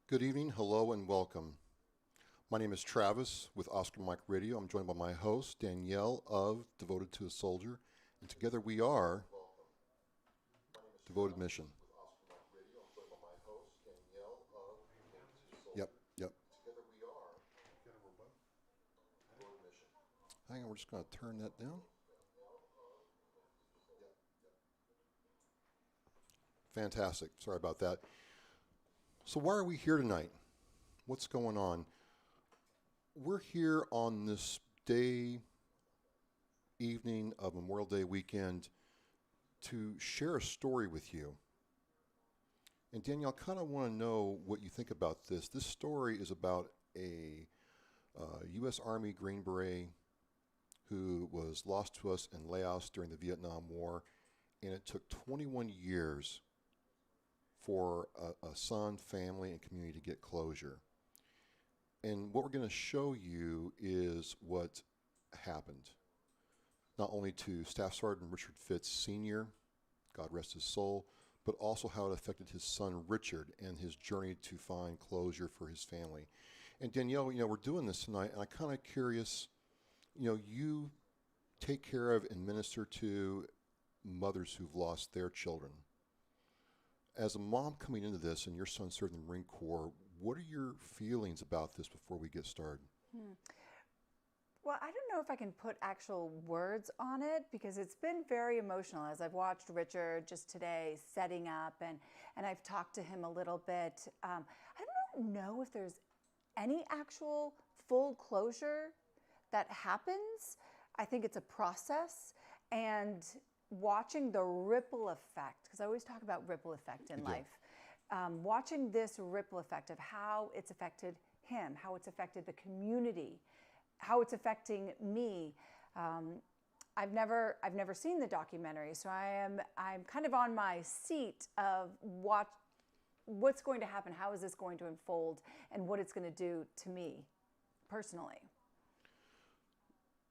Good evening, hello, and welcome. My name is Travis with Oscar Mike Radio. I'm joined by my host, Danielle of Devoted to a Soldier, and together we are Devoted Mission. Yep, yep. Hang on, we're just going to turn that down. Fantastic. Sorry about that. So why are we here tonight? What's going on? We're here on this evening of Memorial Day weekend to share a story with you. And Danielle, I kind of want to know what you think about this. This story is about a U.S. Army Green Beret who was lost to us in Laos during the Vietnam War, and it took 21 years for a son, family, and community to get closure. And what we're going to show you is what happened, not only to Staff Sergeant Richard Fitz Sr., God rest his soul, but also how it affected his son Richard and his journey to find closure for his family. And Danielle, we're doing this tonight, and I'm kind of curious, you take care of and minister to mothers who've lost their children. As a mom coming into this and your son served in the Marine Corps, what are your feelings about this before we get started? Well, I don't know if I can put actual words on it because it's been very emotional as I've watched Richard just today setting up and I've talked to him a little bit. I don't know if there's any actual full closure that happens. I think it's a process, and watching the ripple effect, because I always talk about ripple effect in life, watching this ripple effect of how it's affected him, how it's affected the community, how it's affecting me. I've never seen the documentary, so I'm kind of on my seat of what's going to happen, how is this going to unfold, and what it's going to do to me personally.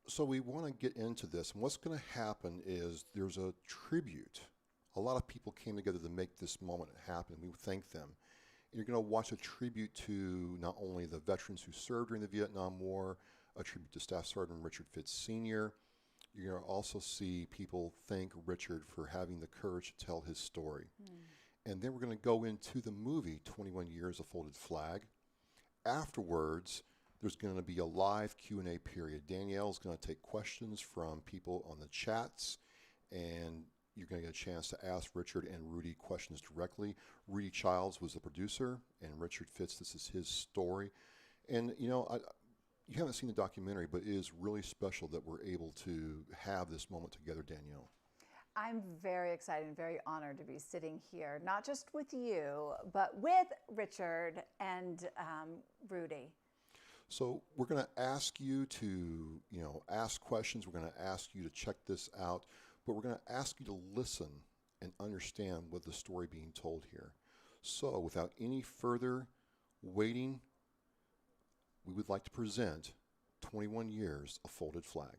So we want to get into this, and what's going to happen is there's a tribute. A lot of people came together to make this moment happen. We thank them. You're going to watch a tribute to not only the veterans who served during the Vietnam War, a tribute to Staff Sergeant Richard Fitz Sr. You're going to also see people thank Richard for having the courage to tell his story. And then we're going to go into the movie, 21 Years of Folded Flag. Afterwards, there's going to be a live Q&A period. Danielle's going to take questions from people on the chats, and you're going to get a chance to ask Richard and Rudy questions directly. Rudy Childs was the producer, and Richard Fitz, this is his story. And, you haven't seen the documentary, but it is really special that we're able to have this moment together, Danielle. I'm very excited and very honored to be sitting here, not just with you, but with Richard and Rudy. So we're going to ask you to, ask questions. We're going to ask you to check this out, but we're going to ask you to listen and understand what the story being told here. So without any further waiting, we would like to present 21 Years of Folded Flag.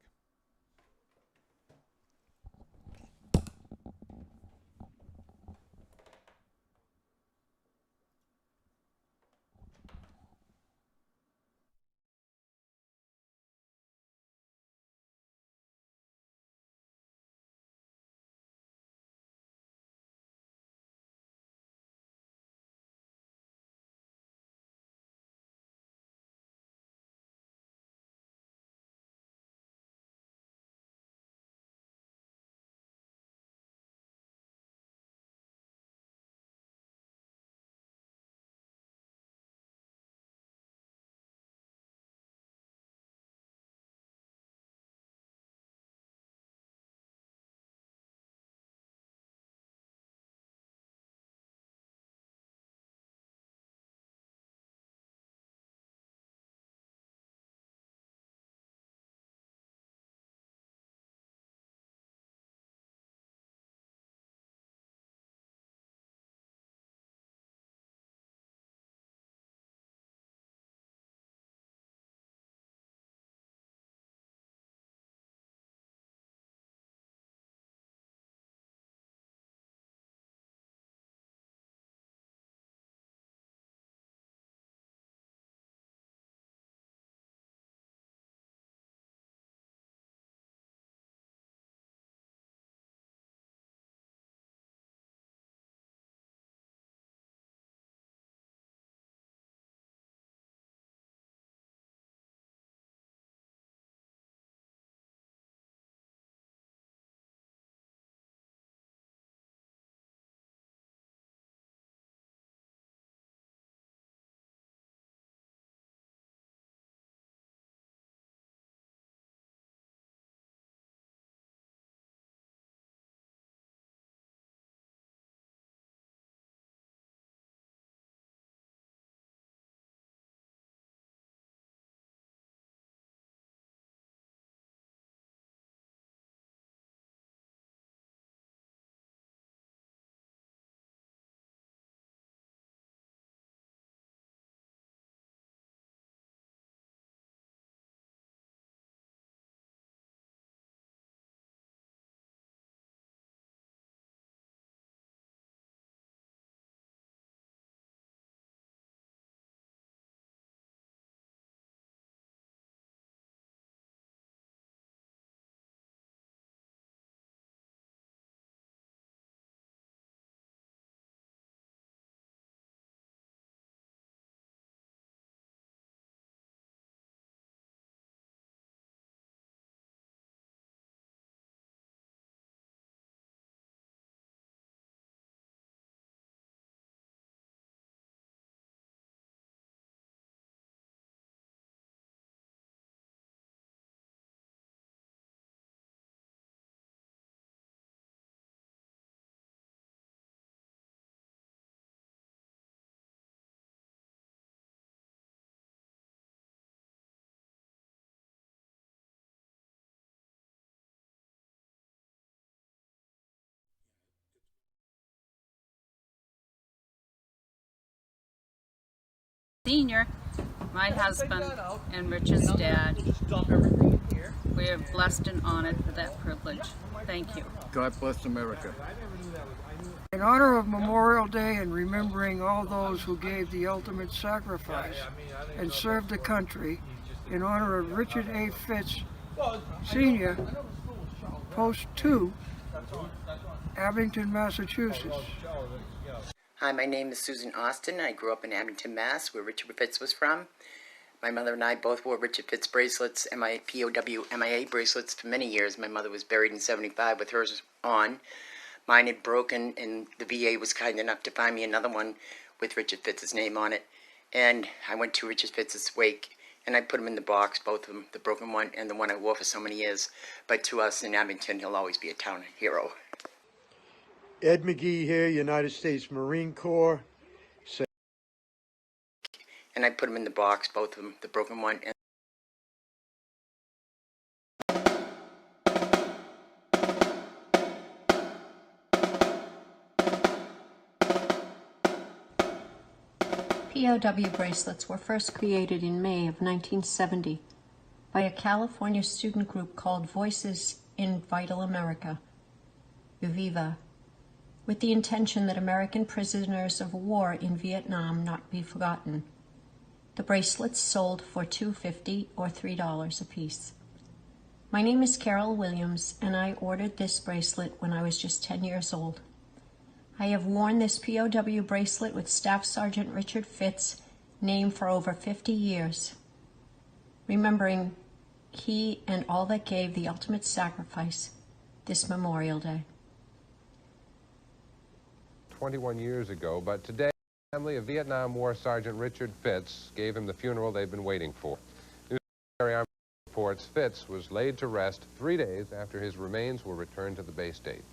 Sr., my husband, and Richard's dad. We are blessed and honored for that privilege. Thank you. God bless America. In honor of Memorial Day and remembering all those who gave the ultimate sacrifice and served the country, in honor of Richard A. Fitz, Sr., Post 2, Abington, Massachusetts. Hi, my name is Susan Austin. I grew up in Abington, Mass., where Richard Fitz was from. My mother and I both wore Richard Fitz bracelets and my POW MIA bracelets for many years. My mother was buried in '75 with hers on. Mine had broken, and the VA was kind enough to find me another one with Richard Fitz's name on it. And I went to Richard Fitz's wake, and I put them in the box, both of them, the broken one and the one I wore for so many years. But to us in Abington, he'll always be a town hero. Ed McGee here, United States Marine Corps. And I put them in the box, both of them, the broken one and POW bracelets were first created in May of 1970 by a California student group called Voices in Vital America, VIVA, with the intention that American prisoners of war in Vietnam not be forgotten. The bracelets sold for $2.50 or $3 a piece. My name is Carol Williams, and I ordered this bracelet when I was just 10 years old. I have worn this POW bracelet with Staff Sergeant Richard Fitz' name for over 50 years, remembering he and all that gave the ultimate sacrifice this Memorial Day. 21 years ago, but today the family of Vietnam War Sergeant Richard Fitz gave him the funeral they've been waiting for. News Army reports Fitz was laid to rest 3 days after his remains were returned to the Bay State.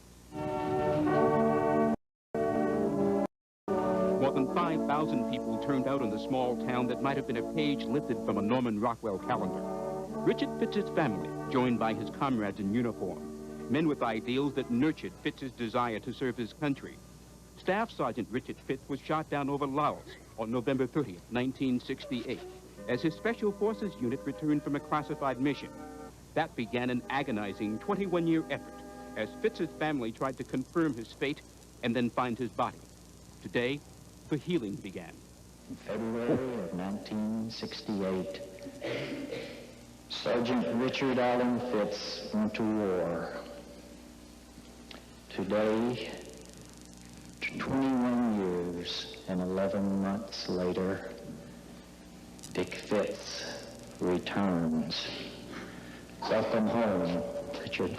More than 5,000 people turned out in the small town that might have been a page lifted from a Norman Rockwell calendar. Richard Fitz's family, joined by his comrades in uniform, men with ideals that nurtured Fitz's desire to serve his country. Staff Sergeant Richard Fitz was shot down over Laos on November 30th, 1968, as his Special Forces unit returned from a classified mission. That began an agonizing 21-year effort as Fitz's family tried to confirm his fate and then find his body. Today, the healing began. In February of 1968, Sergeant Richard Allen Fitz went to war. Today, 21 years and 11 months later, Dick Fitz returns. Welcome home, Richard.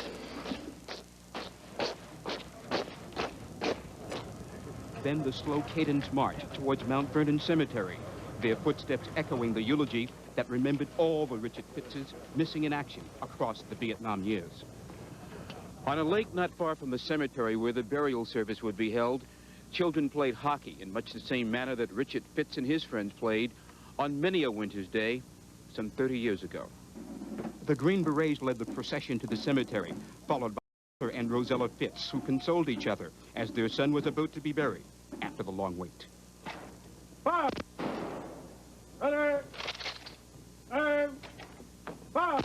Then the slow cadence march towards Mount Vernon Cemetery, their footsteps echoing the eulogy that remembered all the Richard Fitzes missing in action across the Vietnam years. On a lake not far from the cemetery where the burial service would be held, children played hockey in much the same manner that Richard Fitz and his friends played on many a winter's day some 30 years ago. The Green Berets led the procession to the cemetery, followed by Arthur and Rosella Fitz, who consoled each other as their son was about to be buried after the long wait. Bob! Runner! Bob!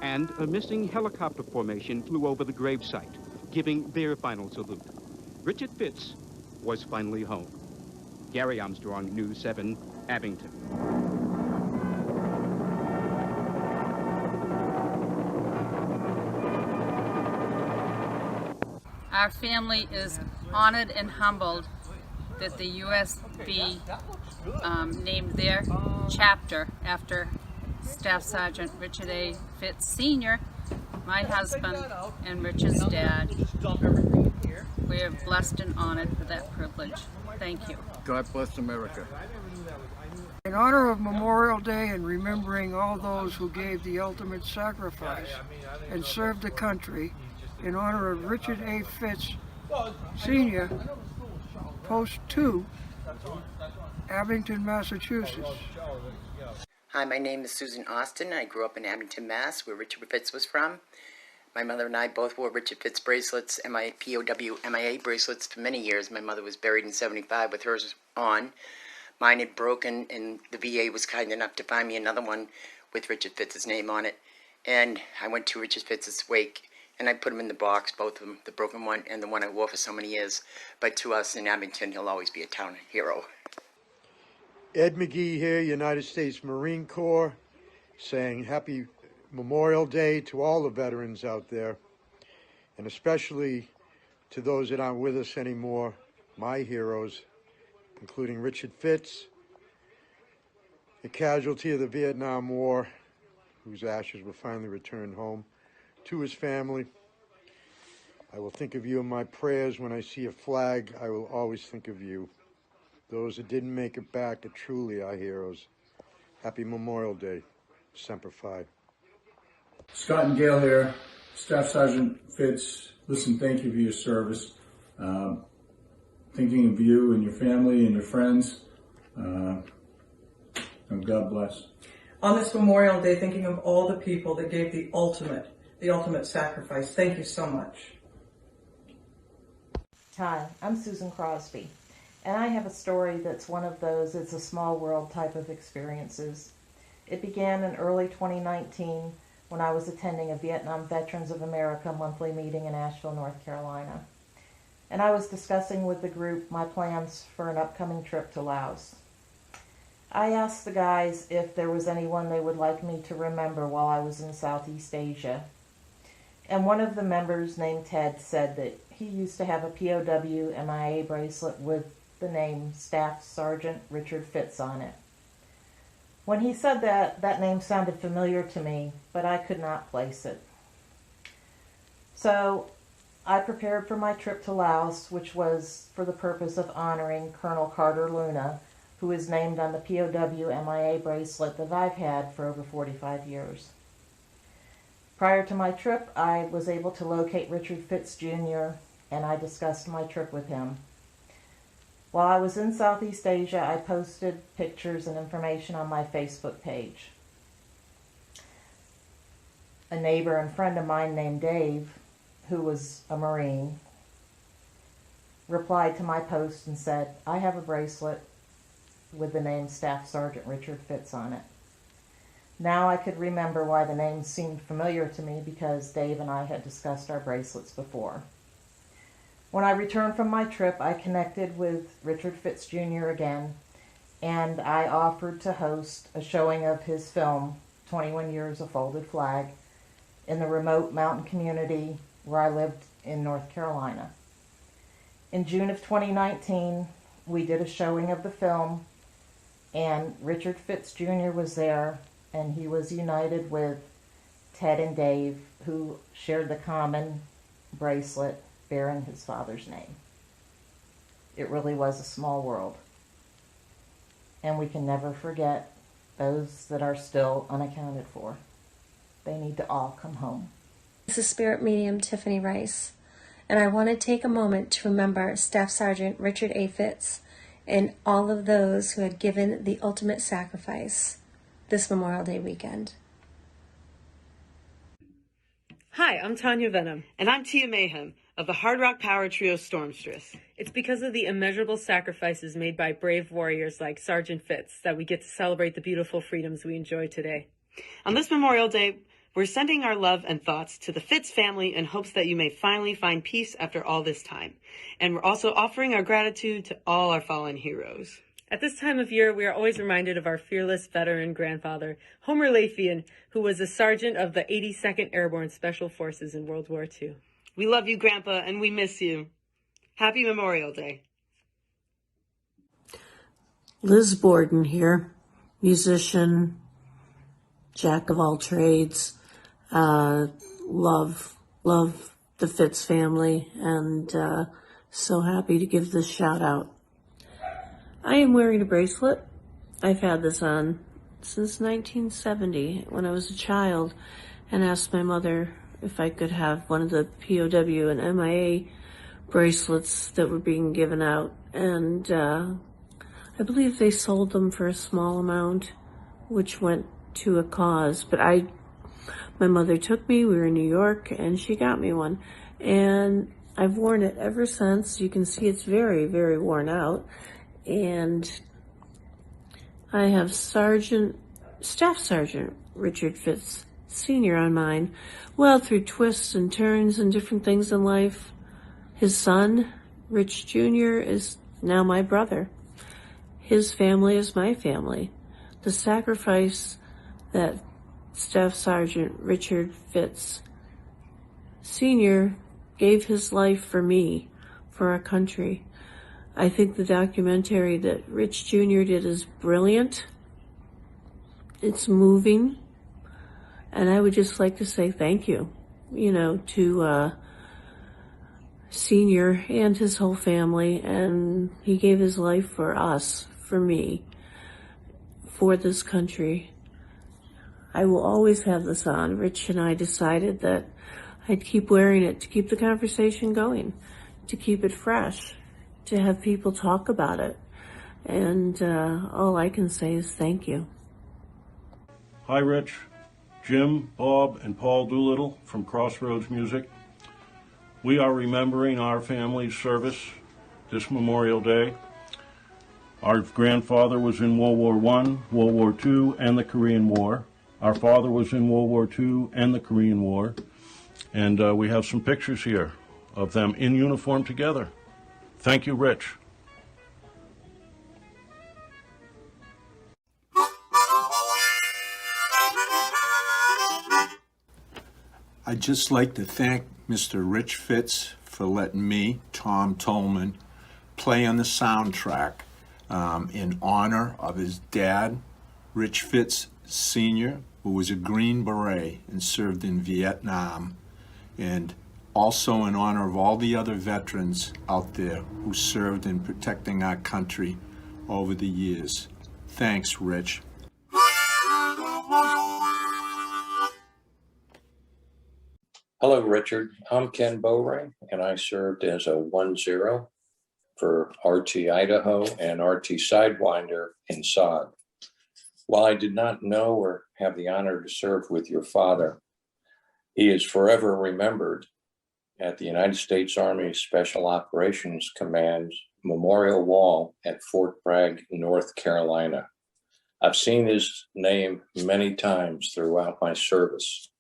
And a missing helicopter formation flew over the gravesite, giving their final salute. Richard Fitz was finally home. Gary Armstrong, News 7, Abington. Our family is honored and humbled that the USB named their chapter after Staff Sergeant Richard A. Fitz Sr., my husband, and Richard's dad. We are blessed and honored for that privilege. Thank you. God bless America. In honor of Memorial Day and remembering all those who gave the ultimate sacrifice and served the country, in honor of Richard A. Fitz, Sr., Post 2, Abington, Massachusetts. Hi, my name is Susan Austin. I grew up in Abington, Mass, where Richard Fitz was from. My mother and I both wore Richard Fitz bracelets and my POW MIA bracelets for many years. My mother was buried in 75 with hers on. Mine had broken, and the VA was kind enough to find me another one with Richard Fitz's name on it. And I went to Richard Fitz's wake, and I put them in the box, both of them, the broken one and the one I wore for so many years. But to us in Abington, he'll always be a town hero. Ed McGee here, United States Marine Corps, saying happy Memorial Day to all the veterans out there, and especially to those that aren't with us anymore, my heroes, including Richard Fitz, a casualty of the Vietnam War, whose ashes were finally returned home to his family. I will think of you in my prayers. When I see a flag, I will always think of you. Those that didn't make it back are truly our heroes. Happy Memorial Day. Semper Fi. Scott and Gail here. Staff Sergeant Fitz, listen, thank you for your service. Thinking of you and your family and your friends. And God bless. On this Memorial Day, thinking of all the people that gave the ultimate sacrifice. Thank you so much. Hi, I'm Susan Crosby, and I have a story that's one of those it's a small world type of experiences. It began in early 2019 when I was attending a Vietnam Veterans of America monthly meeting in Asheville, North Carolina. And I was discussing with the group my plans for an upcoming trip to Laos. I asked the guys if there was anyone they would like me to remember while I was in Southeast Asia. And one of the members, named Ted, said that he used to have a POW MIA bracelet with the name Staff Sergeant Richard Fitz on it. When he said that, that name sounded familiar to me, but I could not place it. So I prepared for my trip to Laos, which was for the purpose of honoring Colonel Carter Luna, who is named on the POW MIA bracelet that I've had for over 45 years. Prior to my trip, I was able to locate Richard Fitz Jr., and I discussed my trip with him. While I was in Southeast Asia, I posted pictures and information on my Facebook page. A neighbor and friend of mine named Dave, who was a Marine, replied to my post and said, "I have a bracelet with the name Staff Sergeant Richard Fitz on it." Now I could remember why the name seemed familiar to me, because Dave and I had discussed our bracelets before. When I returned from my trip, I connected with Richard Fitz Jr. again, and I offered to host a showing of his film, 21 Years of Folded Flag, in the remote mountain community where I lived in North Carolina. In June of 2019, we did a showing of the film, and Richard Fitz Jr. was there, and he was united with Ted and Dave, who shared the common bracelet bearing his father's name. It really was a small world. And we can never forget those that are still unaccounted for. They need to all come home. This is Spirit Medium Tiffany Rice, and I want to take a moment to remember Staff Sergeant Richard A. Fitz and all of those who had given the ultimate sacrifice this Memorial Day weekend. Hi, I'm Tanya Venom. And I'm Tia Mayhem of the hard rock power trio Stormstress. It's because of the immeasurable sacrifices made by brave warriors like Sergeant Fitz that we get to celebrate the beautiful freedoms we enjoy today. On this Memorial Day, we're sending our love and thoughts to the Fitz family in hopes that you may finally find peace after all this time. And we're also offering our gratitude to all our fallen heroes. At this time of year, we are always reminded of our fearless veteran grandfather, Homer Lafian, who was a sergeant of the 82nd Airborne Special Forces in World War II. We love you, Grandpa, and we miss you. Happy Memorial Day. Liz Borden here, musician, jack of all trades, love the Fitz family, and so happy to give this shout out. I am wearing a bracelet. I've had this on since 1970 when I was a child, and asked my mother if I could have one of the POW and MIA bracelets that were being given out, and I believe they sold them for a small amount which went to a cause. But my mother took me, we were in New York, and she got me one. And I've worn it ever since. You can see it's very, very worn out. And I have Staff Sergeant Richard Fitz Sr. on mine. Well, through twists and turns and different things in life, his son, Rich Jr., is now my brother. His family is my family. The sacrifice that Staff Sergeant Richard Fitz Sr. gave his life for me, for our country. I think the documentary that Rich Jr. did is brilliant. It's moving. And I would just like to say thank you, to Senior and his whole family. And he gave his life for us, for me, for this country. I will always have this on. Rich and I decided that I'd keep wearing it to keep the conversation going, to keep it fresh, to have people talk about it. And all I can say is thank you. Hi, Rich. Jim, Bob, and Paul Doolittle from Crossroads Music. We are remembering our family's service this Memorial Day. Our grandfather was in World War I, World War II, and the Korean War. Our father was in World War II and the Korean War. And we have some pictures here of them in uniform together. Thank you, Rich. I'd just like to thank Mr. Rich Fitz for letting me, Tom Tolman, play on the soundtrack in honor of his dad, Rich Fitz Sr., who was a Green Beret and served in Vietnam, and also in honor of all the other veterans out there who served in protecting our country over the years. Thanks, Rich. Hello, Richard. I'm Ken Bowring, and I served as a 1-0 for RT Idaho and RT Sidewinder in SOG. While I did not know or have the honor to serve with your father, he is forever remembered at the United States Army Special Operations Command's Memorial Wall at Fort Bragg, North Carolina. I've seen his name many times throughout my service.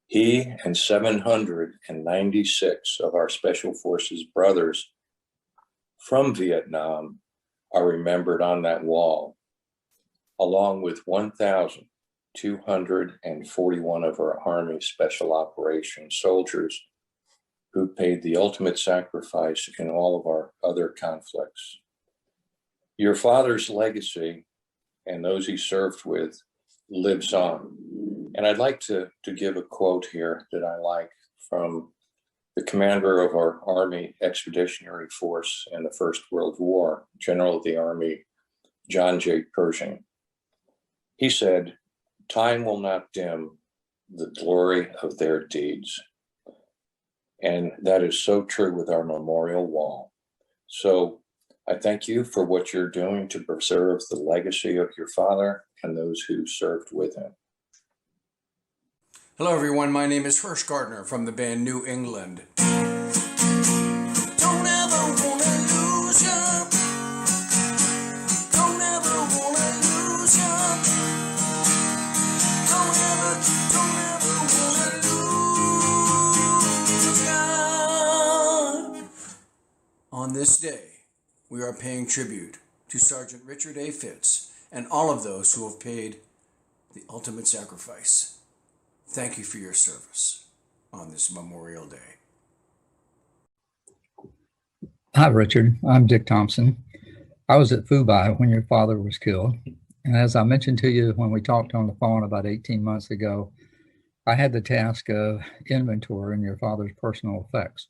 He and 796 of our Special Forces brothers from Vietnam are remembered on that wall, along with 1,241 of our Army Special Operations soldiers who paid the ultimate sacrifice in all of our other conflicts. Your father's legacy and those he served with lives on. And I'd like to give a quote here that I like from the commander of our Army Expeditionary Force in the First World War, General of the Army, John J. Pershing. He said, "Time will not dim the glory of their deeds." And that is so true with our memorial wall. So I thank you for what you're doing to preserve the legacy of your father and those who served with him. Hello everyone, my name is Hirsch Gardner from the band New England. Don't ever wanna lose ya. Don't ever wanna lose ya. Don't ever wanna lose ya. On this day, we are paying tribute to Sergeant Richard A. Fitz and all of those who have paid the ultimate sacrifice. Thank you for your service on this Memorial Day. Hi, Richard. I'm Dick Thompson. I was at Fubai when your father was killed. And as I mentioned to you when we talked on the phone about 18 months ago, I had the task of inventorying your father's personal effects.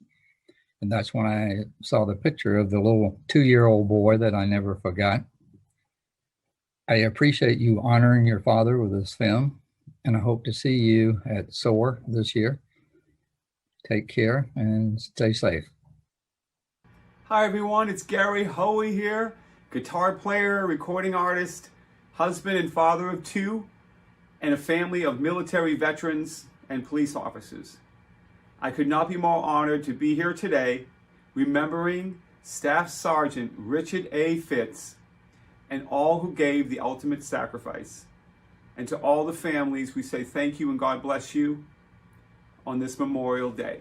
And that's when I saw the picture of the little 2-year-old boy that I never forgot. I appreciate you honoring your father with this film, and I hope to see you at SOAR this year. Take care and stay safe. Hi everyone, it's Gary Hoey here, guitar player, recording artist, husband and father of 2, and a family of military veterans and police officers. I could not be more honored to be here today, remembering Staff Sergeant Richard A. Fitz and all who gave the ultimate sacrifice. And to all the families, we say thank you and God bless you on this Memorial Day.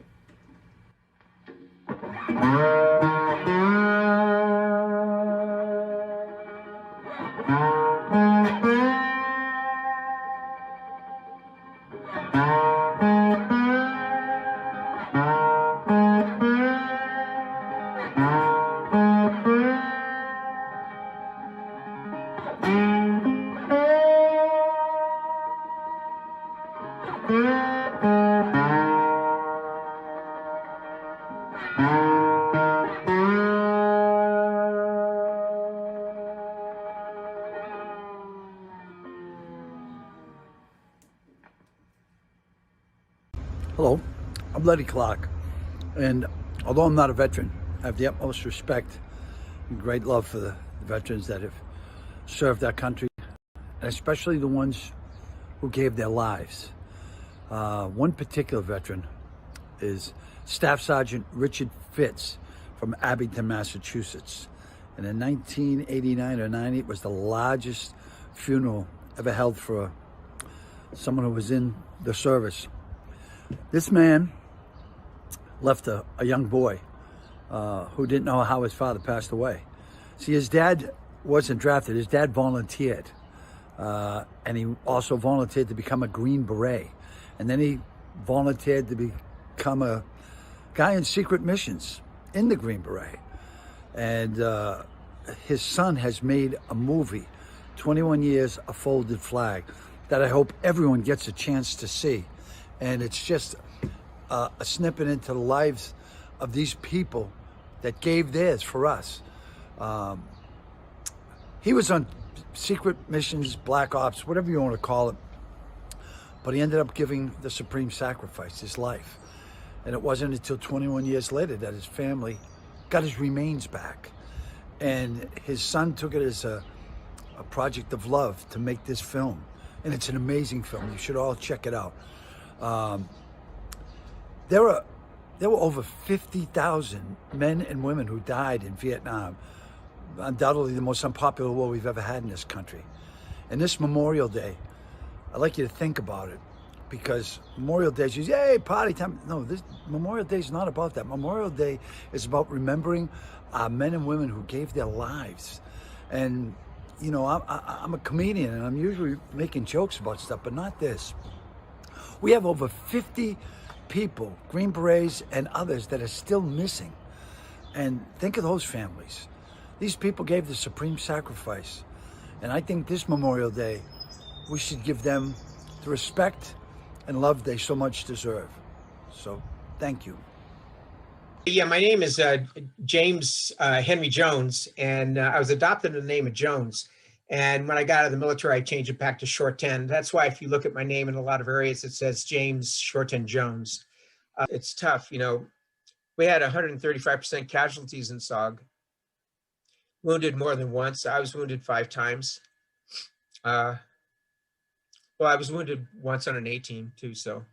Hello, I'm Letty Clark, and although I'm not a veteran, I have the utmost respect and great love for the veterans that have served our country, and especially the ones who gave their lives. One particular veteran is Staff Sergeant Richard Fitz from Abington, Massachusetts. And in 1989 or 90, it was the largest funeral ever held for someone who was in the service. This man left a young boy who didn't know how his father passed away. See, his dad wasn't drafted. His dad volunteered. And he also volunteered to become a Green Beret. And then he volunteered to become a guy in secret missions in the Green Beret. And his son has made a movie, 21 Years, A Folded Flag, that I hope everyone gets a chance to see. And it's just a snippet into the lives of these people that gave theirs for us. He was on secret missions, black ops, whatever you want to call it, but he ended up giving the supreme sacrifice, his life. And it wasn't until 21 years later that his family got his remains back. And his son took it as a project of love to make this film. And it's an amazing film. You should all check it out. There were over 50,000 men and women who died in Vietnam. Undoubtedly the most unpopular war we've ever had in this country. And this Memorial Day, I'd like you to think about it, because Memorial Day is, yay, party time. No, this Memorial Day is not about that. Memorial Day is about remembering men and women who gave their lives. And, you know, I'm a comedian, and I'm usually making jokes about stuff, but not this. We have over 50 people, Green Berets and others, that are still missing. And think of those families. These people gave the supreme sacrifice. And I think this Memorial Day, we should give them the respect and love they so much deserve. So, thank you. Yeah, my name is James Henry Jones, and I was adopted in the name of Jones. And when I got out of the military, I changed it back to Shorten. That's why if you look at my name in a lot of areas, it says James Shorten Jones. It's tough, you know. We had 135% casualties in SOG. Wounded more than once. I was wounded 5 times. Well, I was wounded once on an A-team too, so.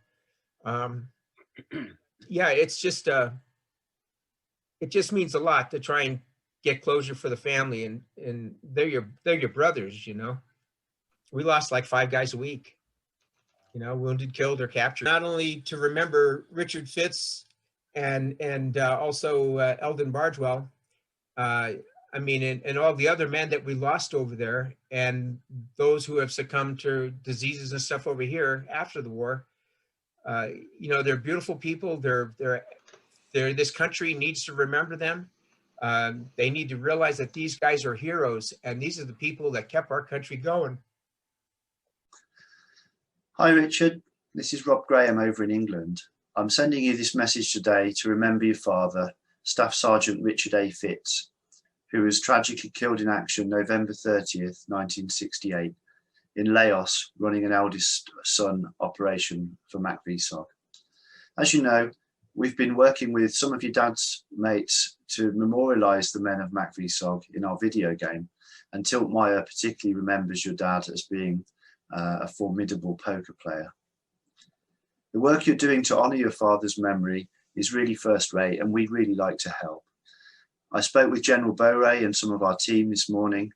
Yeah, it's just, it just means a lot to try and get closure for the family, and they're your brothers, you know. We lost like 5 guys a week, you know, wounded, killed, or captured. Not only to remember Richard Fitz and also Eldon Bardwell, I mean, and all the other men that we lost over there, and those who have succumbed to diseases and stuff over here after the war. You know, they're beautiful people. This country needs to remember them. They need to realize that these guys are heroes, and these are the people that kept our country going. Hi, Richard. This is Rob Graham over in England. I'm sending you this message today to remember your father, Staff Sergeant Richard A. Fitz, who was tragically killed in action November 30th, 1968, in Laos, running an eldest son operation for MACV-SOG. As you know, We've been working with some of your dad's mates to memorialise the men of MacVsog in our video game, and Tiltmeyer particularly remembers your dad as being a formidable poker player. The work you're doing to honour your father's memory is really first rate, and we'd really like to help. I spoke with General Bore and some of our team this morning,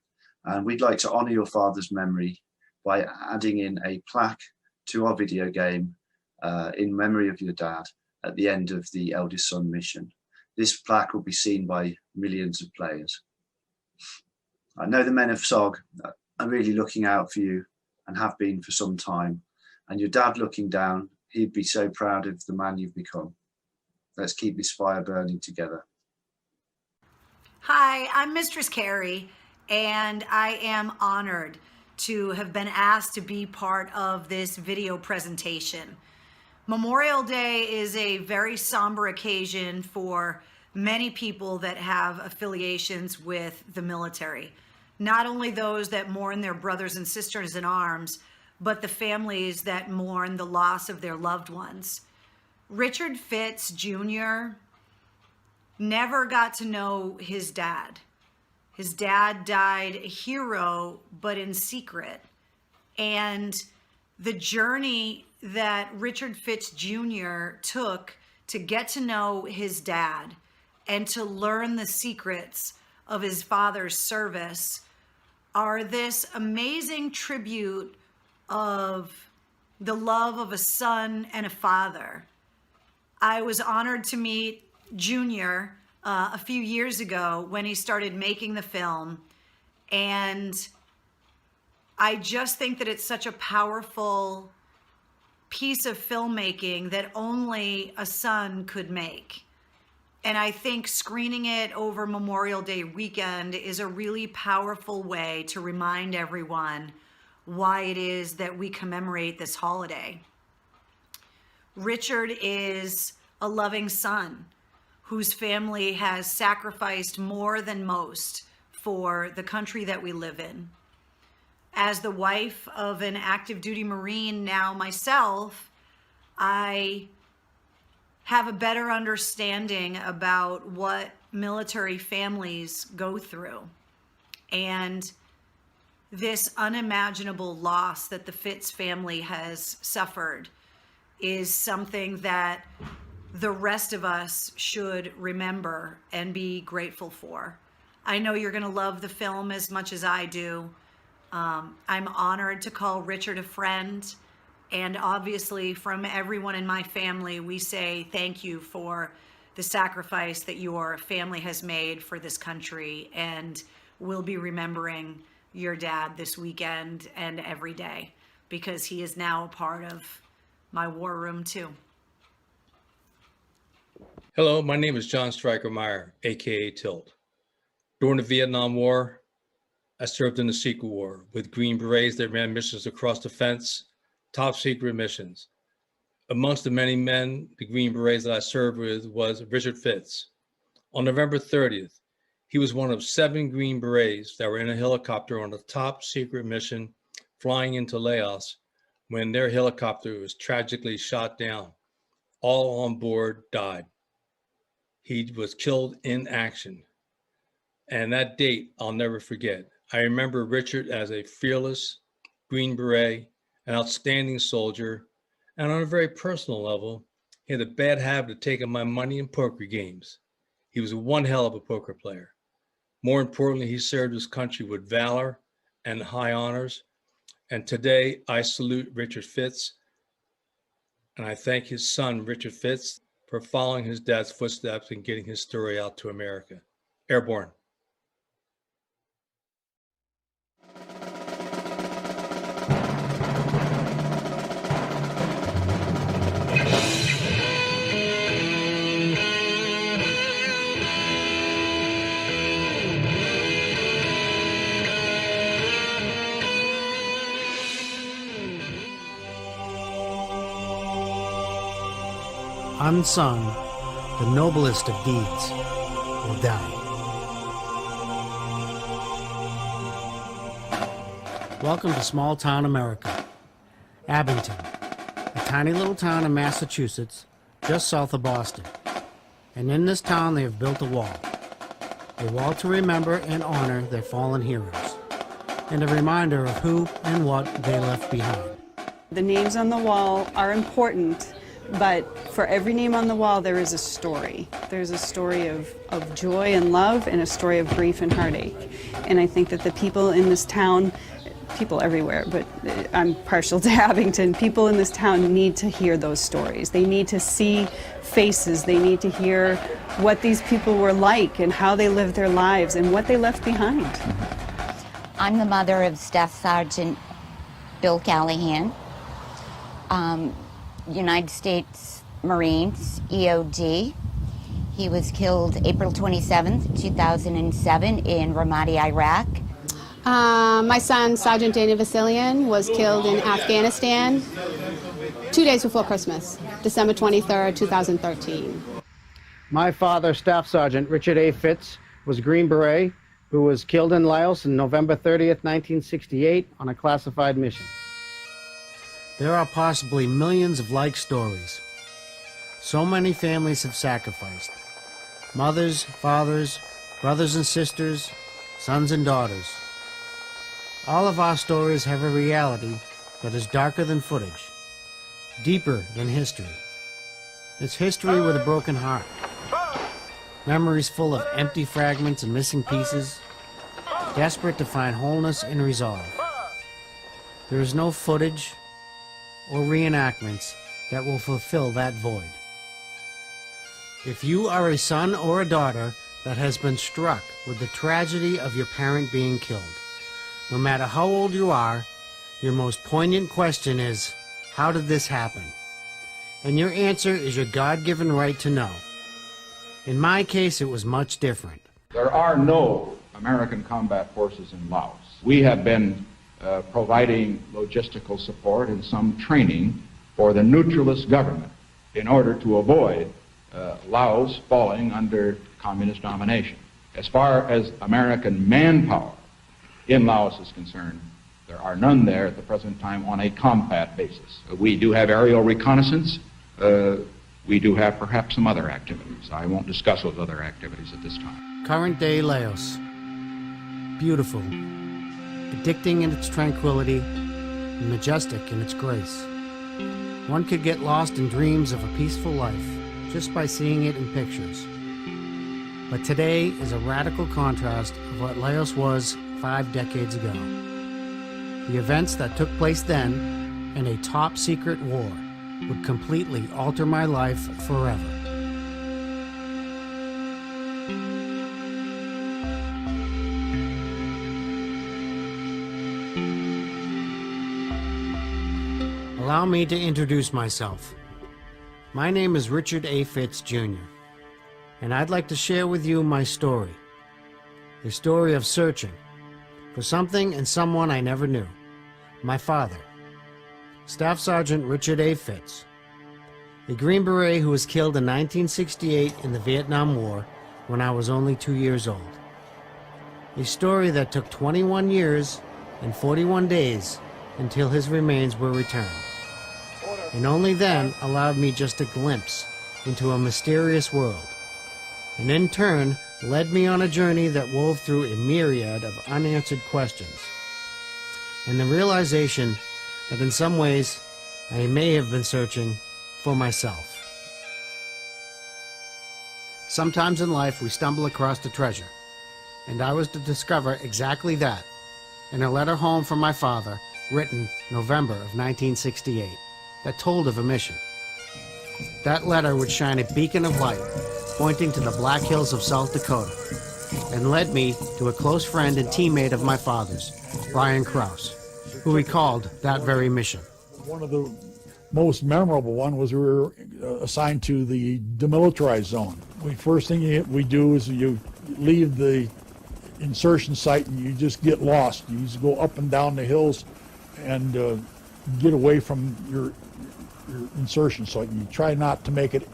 and we'd like to honour your father's memory by adding in a plaque to our video game in memory of your dad at the end of the Eldest Son mission. This plaque will be seen by millions of players. I know the men of SOG are really looking out for you and have been for some time, and your dad looking down, he'd be so proud of the man you've become. Let's keep this fire burning together. Hi, I'm Mistress Carrie, and I am honored to have been asked to be part of this video presentation. Memorial Day is a very somber occasion for many people that have affiliations with the military. Not only those that mourn their brothers and sisters in arms, but the families that mourn the loss of their loved ones. Richard Fitz Jr. never got to know his dad. His dad died a hero, but in secret. And the journey that Richard Fitz Jr. took to get to know his dad and to learn the secrets of his father's service are this amazing tribute of the love of a son and a father. I was honored to meet Junior a few years ago when he started making the film, and I just think that it's such a powerful piece of filmmaking that only a son could make. And I think screening it over Memorial Day weekend is a really powerful way to remind everyone why it is that we commemorate this holiday. Richard is a loving son whose family has sacrificed more than most for the country that we live in. As the wife of an active duty Marine now myself, I have a better understanding about what military families go through. And this unimaginable loss that the Fitz family has suffered is something that the rest of us should remember and be grateful for. I know you're going to love the film as much as I do. I'm honored to call Richard a friend. And obviously from everyone in my family, we say thank you for the sacrifice that your family has made for this country. And we'll be remembering your dad this weekend and every day, because he is now a part of my war room too. Hello, my name is John Stryker Meyer, aka Tilt. During the Vietnam War, I served in the Secret War with Green Berets that ran missions across the fence, top secret missions. Amongst the many men, the Green Berets that I served with was Richard Fitz. On November 30th, he was one of 7 Green Berets that were in a helicopter on a top secret mission flying into Laos when their helicopter was tragically shot down. All on board died. He was killed in action. And that date I'll never forget. I remember Richard as a fearless Green Beret, an outstanding soldier, and on a very personal level, he had a bad habit of taking my money in poker games. He was one hell of a poker player. More importantly, he served his country with valor and high honors. And today I salute Richard Fitz, and I thank his son, Richard Fitz, for following his dad's footsteps and getting his story out to America. Airborne. Unsung, the noblest of deeds will die. Welcome to small town America. Abington, a tiny little town in Massachusetts, just south of Boston. And in this town they have built a wall to remember and honor their fallen heroes, and a reminder of who and what they left behind. The names on the wall are important, but for every name on the wall there is a story. There's a story of joy and love, and a story of grief and heartache. And I think that the people in this town, people everywhere, but I'm partial to Abington, people in this town need to hear those stories. They need to see faces. They need to hear what these people were like and how they lived their lives and what they left behind. I'm the mother of Staff Sergeant Bill Callahan, United States Marines, EOD. He was killed April 27th, 2007 in Ramadi, Iraq. My son, Sergeant Daniel Vasilian, was killed in Afghanistan 2 days before Christmas, December 23rd, 2013. My father, Staff Sergeant Richard A. Fitz, was a Green Beret who was killed in Laos on November 30th, 1968 on a classified mission. There are possibly millions of like stories. So many families have sacrificed. Mothers, fathers, brothers and sisters, sons and daughters. All of our stories have a reality that is darker than footage, deeper than history. It's history with a broken heart. Memories full of empty fragments and missing pieces, desperate to find wholeness and resolve. There is no footage or reenactments that will fulfill that void. If you are a son or a daughter that has been struck with the tragedy of your parent being killed, no matter how old you are, your most poignant question is, how did this happen? And your answer is your God-given right to know. In my case, it was much different. There are no American combat forces in Laos. We have been providing logistical support and some training for the neutralist government in order to avoid Laos falling under communist domination. As far as American manpower in Laos is concerned, there are none there at the present time on a combat basis. We do have aerial reconnaissance. We do have perhaps some other activities. I won't discuss those other activities at this time. Current day Laos. Beautiful, addicting in its tranquility, and majestic in its grace. One could get lost in dreams of a peaceful life just by seeing it in pictures. But today is a radical contrast of what Laos was 5 decades ago. The events that took place then in a top-secret war would completely alter my life forever. Allow me to introduce myself. My name is Richard A. Fitz, Jr., and I'd like to share with you my story. A story of searching for something and someone I never knew. My father, Staff Sergeant Richard A. Fitz, a Green Beret who was killed in 1968 in the Vietnam War when I was only 2 years old. A story that took 21 years and 41 days until his remains were returned, and only then allowed me just a glimpse into a mysterious world, and in turn led me on a journey that wove through a myriad of unanswered questions, and the realization that in some ways I may have been searching for myself. Sometimes in life we stumble across a treasure, and I was to discover exactly that in a letter home from my father written November of 1968 that told of a mission. That letter would shine a beacon of light pointing to the Black Hills of South Dakota and led me to a close friend and teammate of my father's, Brian Krause, who recalled that very mission. One of the most memorable one was we were assigned to the demilitarized zone. The first thing we do is you leave the insertion site and you just get lost. You just go up and down the hills and get away from your insertion site. You try not to make it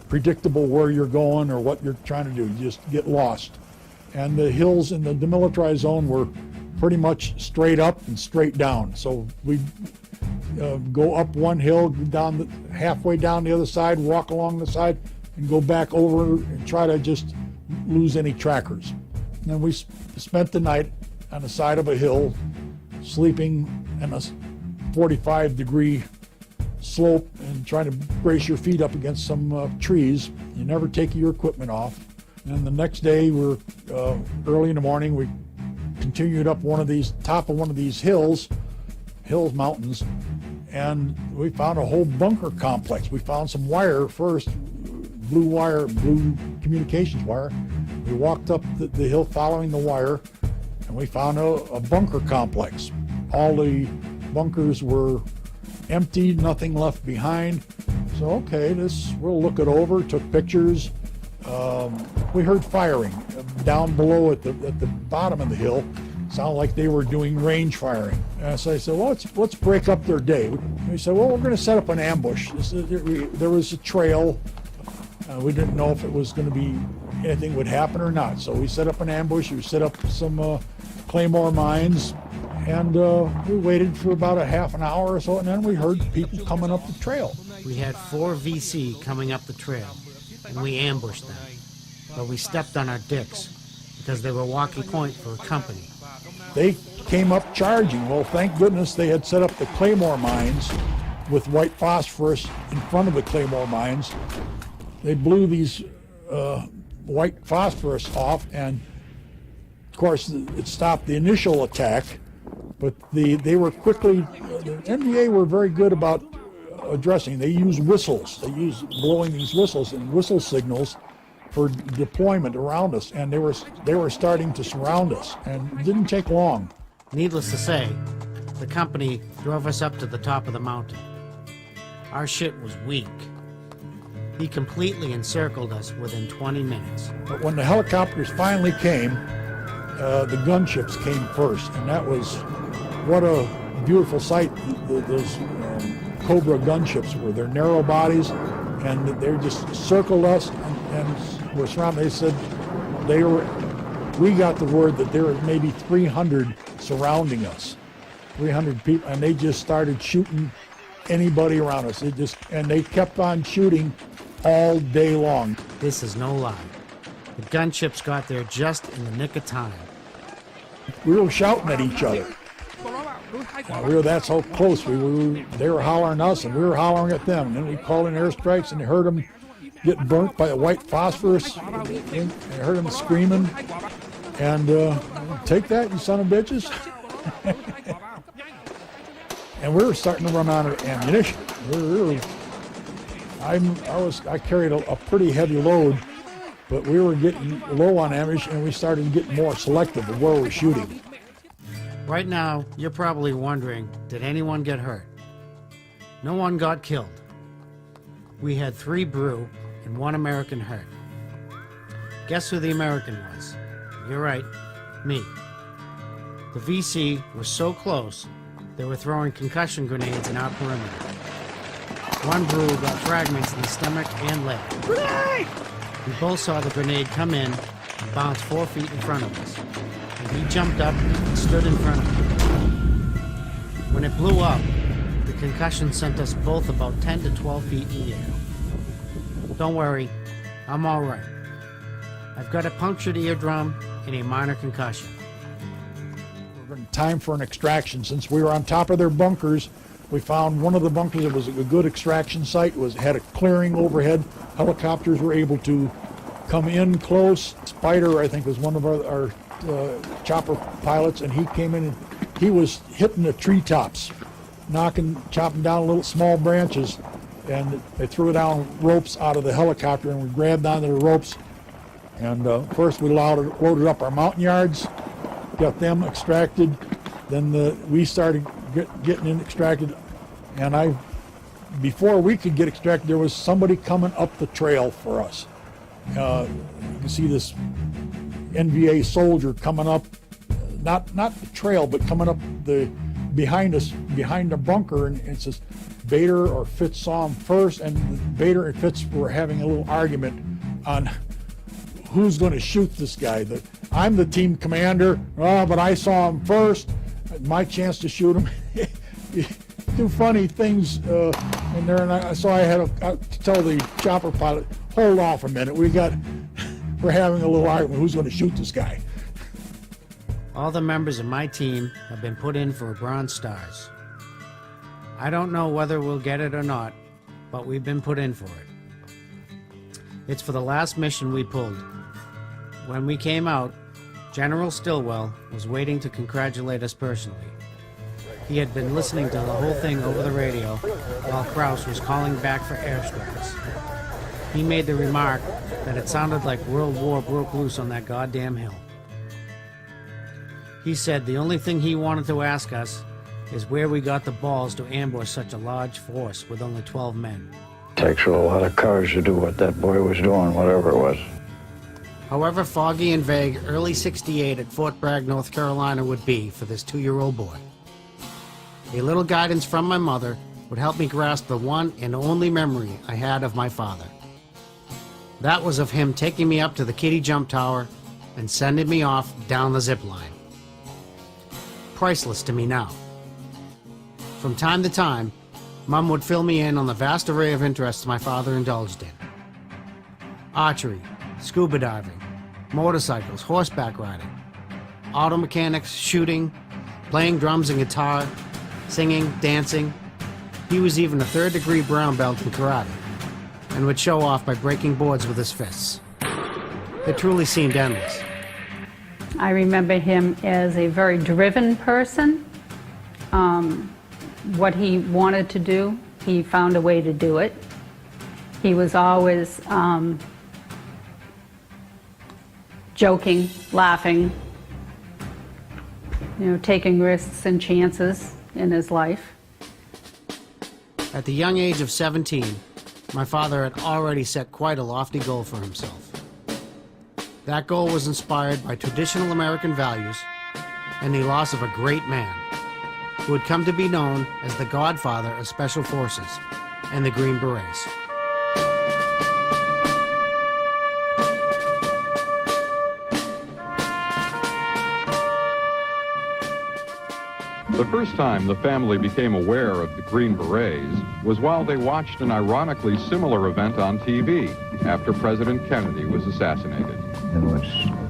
predictable where you're going or what you're trying to do. You just get lost. And the hills in the demilitarized zone were pretty much straight up and straight down. So we go up one hill, down halfway down the other side, walk along the side, and go back over and try to just lose any trackers. And then we spent the night on the side of a hill, sleeping in a 45-degree slope and trying to brace your feet up against some trees. You never take your equipment off. And the next day, we're early in the morning, we continued up top of one of these mountains, and we found a whole bunker complex. We found some wire first, blue communications wire. We walked up the hill following the wire, and we found a bunker complex. All the bunkers were empty, nothing left behind. So, okay, we'll look it over, took pictures. We heard firing down below at the bottom of the hill. Sounded like they were doing range firing. And so I said, well, let's break up their day. We said, well, we're going to set up an ambush. There was a trail. We didn't know if it was going to be anything would happen or not. So we set up an ambush. We set up some claymore mines, and we waited for about a half an hour or so, and then we heard people coming up the trail. We had 4 VC coming up the trail, and we ambushed them. But we stepped on our dicks because they were walking point for a company. They came up charging. Well, thank goodness they had set up the claymore mines with white phosphorus in front of the claymore mines. They blew these white phosphorus off, and of course it stopped the initial attack, but they were quickly, the NVA were very good about addressing. They used whistles. They used blowing these whistles and whistle signals for deployment around us, and they were starting to surround us, and it didn't take long. Needless to say, the company drove us up to the top of the mountain. Our shit was weak. He completely encircled us within 20 minutes. But when the helicopters finally came, the gunships came first, and that was, what a beautiful sight those Cobra gunships were. They're narrow bodies, and they just circled us and were surrounded. They said we got the word that there were maybe 300 surrounding us, 300 people, and they just started shooting anybody around us. And they kept on shooting all day long. This is no lie. The gunships got there just in the nick of time. We were shouting at each other. That's how close we were. They were hollering us, and we were hollering at them. And then we called in airstrikes, and they heard them get burnt by the white phosphorus. And I heard them screaming. And take that, you son of bitches. And we were starting to run out of ammunition. I carried a pretty heavy load, but we were getting low on ammunition, and we started getting more selective of where we're shooting. Right now, you're probably wondering, did anyone get hurt? No one got killed. We had 3 Brew and 1 American hurt. Guess who the American was? You're right, me. The VC was so close, they were throwing concussion grenades in our perimeter. 1 Brew got fragments in the stomach and leg. Grenade! We both saw the grenade come in and bounce 4 feet in front of us. And he jumped up and stood in front of me. When it blew up, the concussion sent us both about 10 to 12 feet in the air. Don't worry, I'm all right. I've got a punctured eardrum and a minor concussion. Time for an extraction. Since we were on top of their bunkers, we found one of the bunkers that was a good extraction site, had a clearing overhead. Helicopters were able to come in close. Spider, I think, was one of our chopper pilots, and he came in and he was hitting the treetops, chopping down little small branches, and they threw down ropes out of the helicopter, and we grabbed onto the ropes. And first we loaded up our mountain yards, got them extracted. Then we started getting in extracted, and before we could get extracted, there was somebody coming up the trail for us. You can see this NVA soldier coming up, not the trail, but coming up behind us, behind the bunker, and it says Bader or Fitz saw him first, and Bader and Fitz were having a little argument on who's going to shoot this guy. I'm the team commander, but I saw him first. My chance to shoot him. do funny things in there, and so I had to tell the chopper pilot, hold off a minute. We're having a little argument. Who's going to shoot this guy? All the members of my team have been put in for Bronze Stars. I don't know whether we'll get it or not, but we've been put in for it. It's for the last mission we pulled. When we came out, General Stilwell was waiting to congratulate us personally. He had been listening to the whole thing over the radio while Krause was calling back for airstrikes. He made the remark that it sounded like World War broke loose on that goddamn hill. He said the only thing he wanted to ask us is where we got the balls to ambush such a large force with only 12 men. Takes a lot of courage to do what that boy was doing, whatever it was. However foggy and vague early '68 at Fort Bragg, North Carolina would be for this 2-year-old boy, a little guidance from my mother would help me grasp the one and only memory I had of my father. That was of him taking me up to the kiddie jump tower and sending me off down the zip line. Priceless to me now. From time to time, Mom would fill me in on the vast array of interests my father indulged in. Archery, scuba diving, motorcycles, horseback riding, auto mechanics, shooting, playing drums and guitar, singing, dancing. He was even a 3rd-degree brown belt in karate and would show off by breaking boards with his fists. It truly seemed endless. I remember him as a very driven person. What he wanted to do, he found a way to do it. He was always joking, laughing, taking risks and chances in his life. At the young age of 17, my father had already set quite a lofty goal for himself. That goal was inspired by traditional American values and the loss of a great man who had come to be known as the godfather of Special Forces and the Green Berets. The first time the family became aware of the Green Berets was while they watched an ironically similar event on TV after President Kennedy was assassinated. There was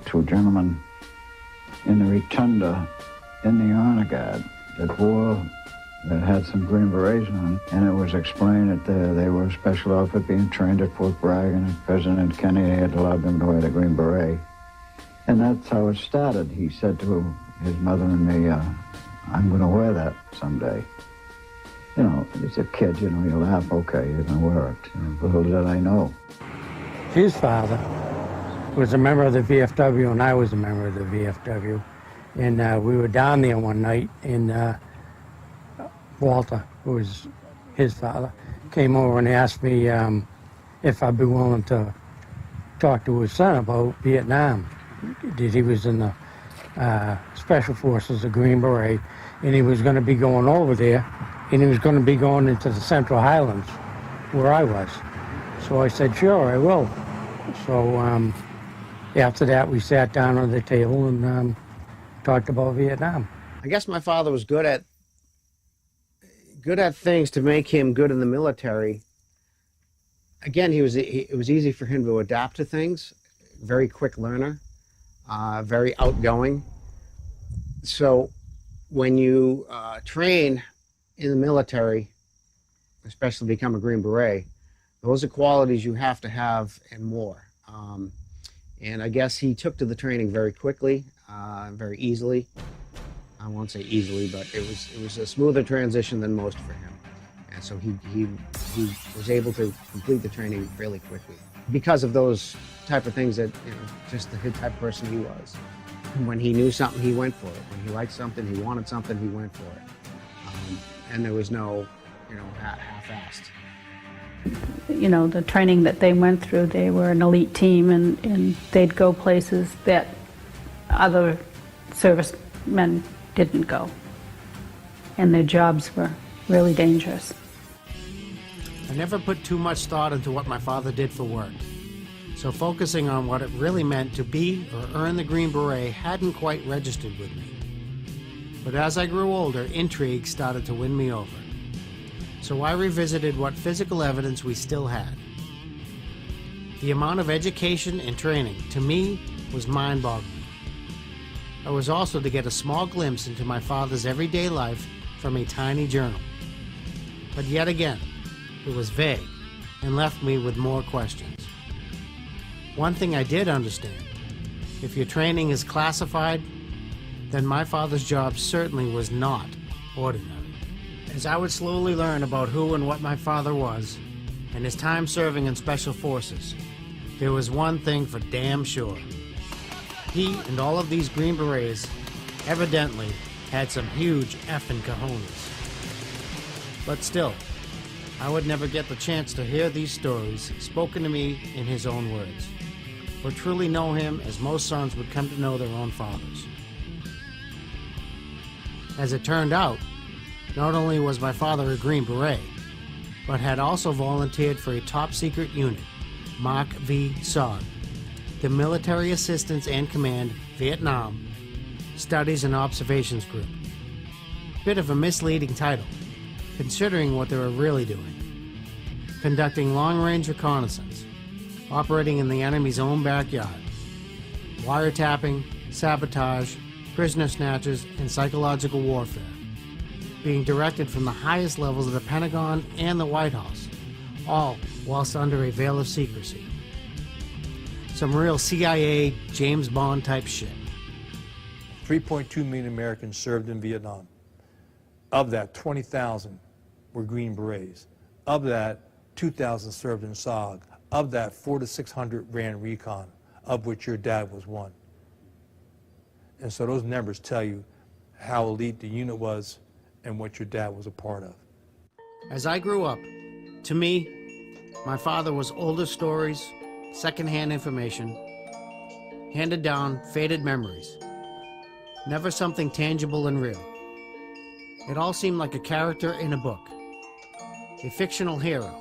2 gentlemen in the rotunda in the honor guard that had some Green Berets on, and it was explained that they were a special outfit being trained at Fort Bragg, and President Kennedy had allowed them to wear the Green Beret. And that's how it started. He said to his mother and me, I'm going to wear that someday. As a kid, you laugh, okay, you're going to wear it. Little did I know. His father was a member of the VFW, and I was a member of the VFW. And we were down there one night, and Walter, who was his father, came over and asked me if I'd be willing to talk to his son about Vietnam. He was in the Special Forces, the Green Beret, and he was going to be going over there, and he was going to be going into the Central Highlands, where I was. So I said, sure, I will. So after that, we sat down on the table and talked about Vietnam. I guess my father was good at things to make him good in the military. Again, it was easy for him to adapt to things. Very quick learner, very outgoing. So when you train in the military, especially become a Green Beret, those are qualities you have to have and more. And I guess he took to the training very quickly, very easily. I won't say easily, but it was a smoother transition than most for him. And so he was able to complete the training fairly quickly because of those type of things that, just the type of person he was. When he knew something, he went for it. When he liked something, he wanted something, he went for it. And there was no, half-assed. The training that they went through, they were an elite team, and they'd go places that other servicemen didn't go. And their jobs were really dangerous. I never put too much thought into what my father did for work. So focusing on what it really meant to be or earn the Green Beret hadn't quite registered with me. But as I grew older, intrigue started to win me over. So I revisited what physical evidence we still had. The amount of education and training, to me, was mind-boggling. I was also to get a small glimpse into my father's everyday life from a tiny journal. But yet again, it was vague and left me with more questions. One thing I did understand, if your training is classified, then my father's job certainly was not ordinary. As I would slowly learn about who and what my father was, and his time serving in Special Forces, there was one thing for damn sure. He and all of these Green Berets evidently had some huge effing cojones. But still, I would never get the chance to hear these stories spoken to me in his own words, or truly know him as most sons would come to know their own fathers. As it turned out, not only was my father a Green Beret, but had also volunteered for a top-secret unit, Mach V SOG, the Military Assistance and Command Vietnam Studies and Observations Group. Bit of a misleading title, considering what they were really doing. Conducting long-range reconnaissance, operating in the enemy's own backyard, wiretapping, sabotage, prisoner snatches, and psychological warfare, being directed from the highest levels of the Pentagon and the White House, all whilst under a veil of secrecy. Some real CIA, James Bond type shit. 3.2 million Americans served in Vietnam. Of that, 20,000 were Green Berets. Of that, 2,000 served in SOG. Of that, 400 to 600 ran recon, of which your dad was one. And so those numbers tell you how elite the unit was and what your dad was a part of. As I grew up, to me, my father was older stories, secondhand information, handed down faded memories, never something tangible and real. It all seemed like a character in a book, a fictional hero.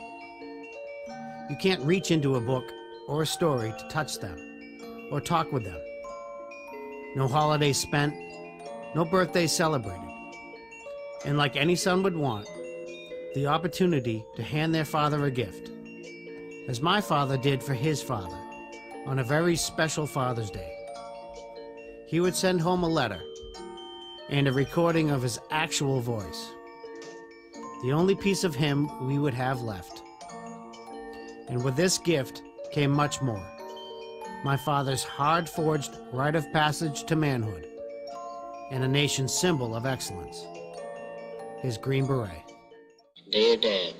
You can't reach into a book or a story to touch them or talk with them. No holidays spent, no birthdays celebrated. And like any son would want, the opportunity to hand their father a gift, as my father did for his father on a very special Father's Day. He would send home a letter and a recording of his actual voice, the only piece of him we would have left. And with this gift came much more. My father's hard-forged rite of passage to manhood and a nation's symbol of excellence, his Green Beret. Dear Dad,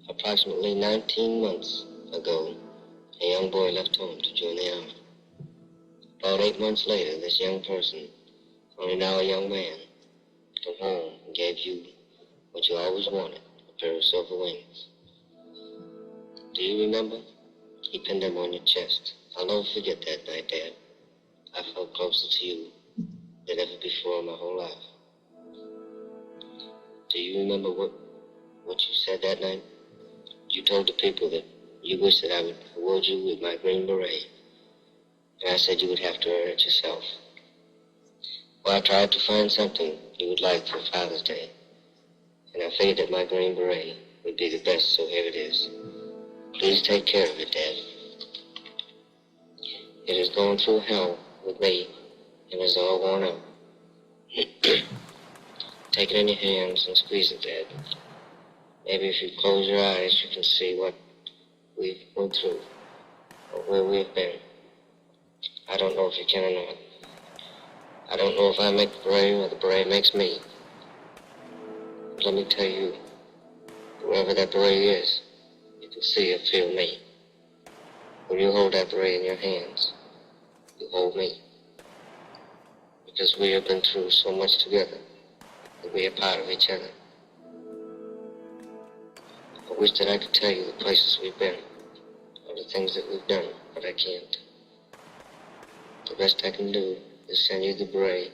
approximately 19 months ago, a young boy left home to join the army. About 8 months later, this young person, only now a young man, came home and gave you what you always wanted, a pair of silver wings. Do you remember? He pinned them on your chest. I'll never forget that night, Dad. I felt closer to you than ever before in my whole life. Do you remember what you said that night? You told the people that you wished that I would reward you with my Green Beret. And I said you would have to earn it yourself. Well, I tried to find something you would like for Father's Day. And I figured that my Green Beret would be the best, so here it is. Please take care of it, Dad. It has gone through hell with me and is all worn out. Take it in your hands and squeeze it, Dad. Maybe if you close your eyes, you can see what we've went through or where we've been. I don't know if you can or not. I don't know if I make the beret or the beret makes me. But let me tell you, whoever that beret is, you can see and feel me. When you hold that beret in your hands, you hold me. Because we have been through so much together that we are part of each other. I wish that I could tell you the places we've been, or the things that we've done, but I can't. The best I can do is send you the beret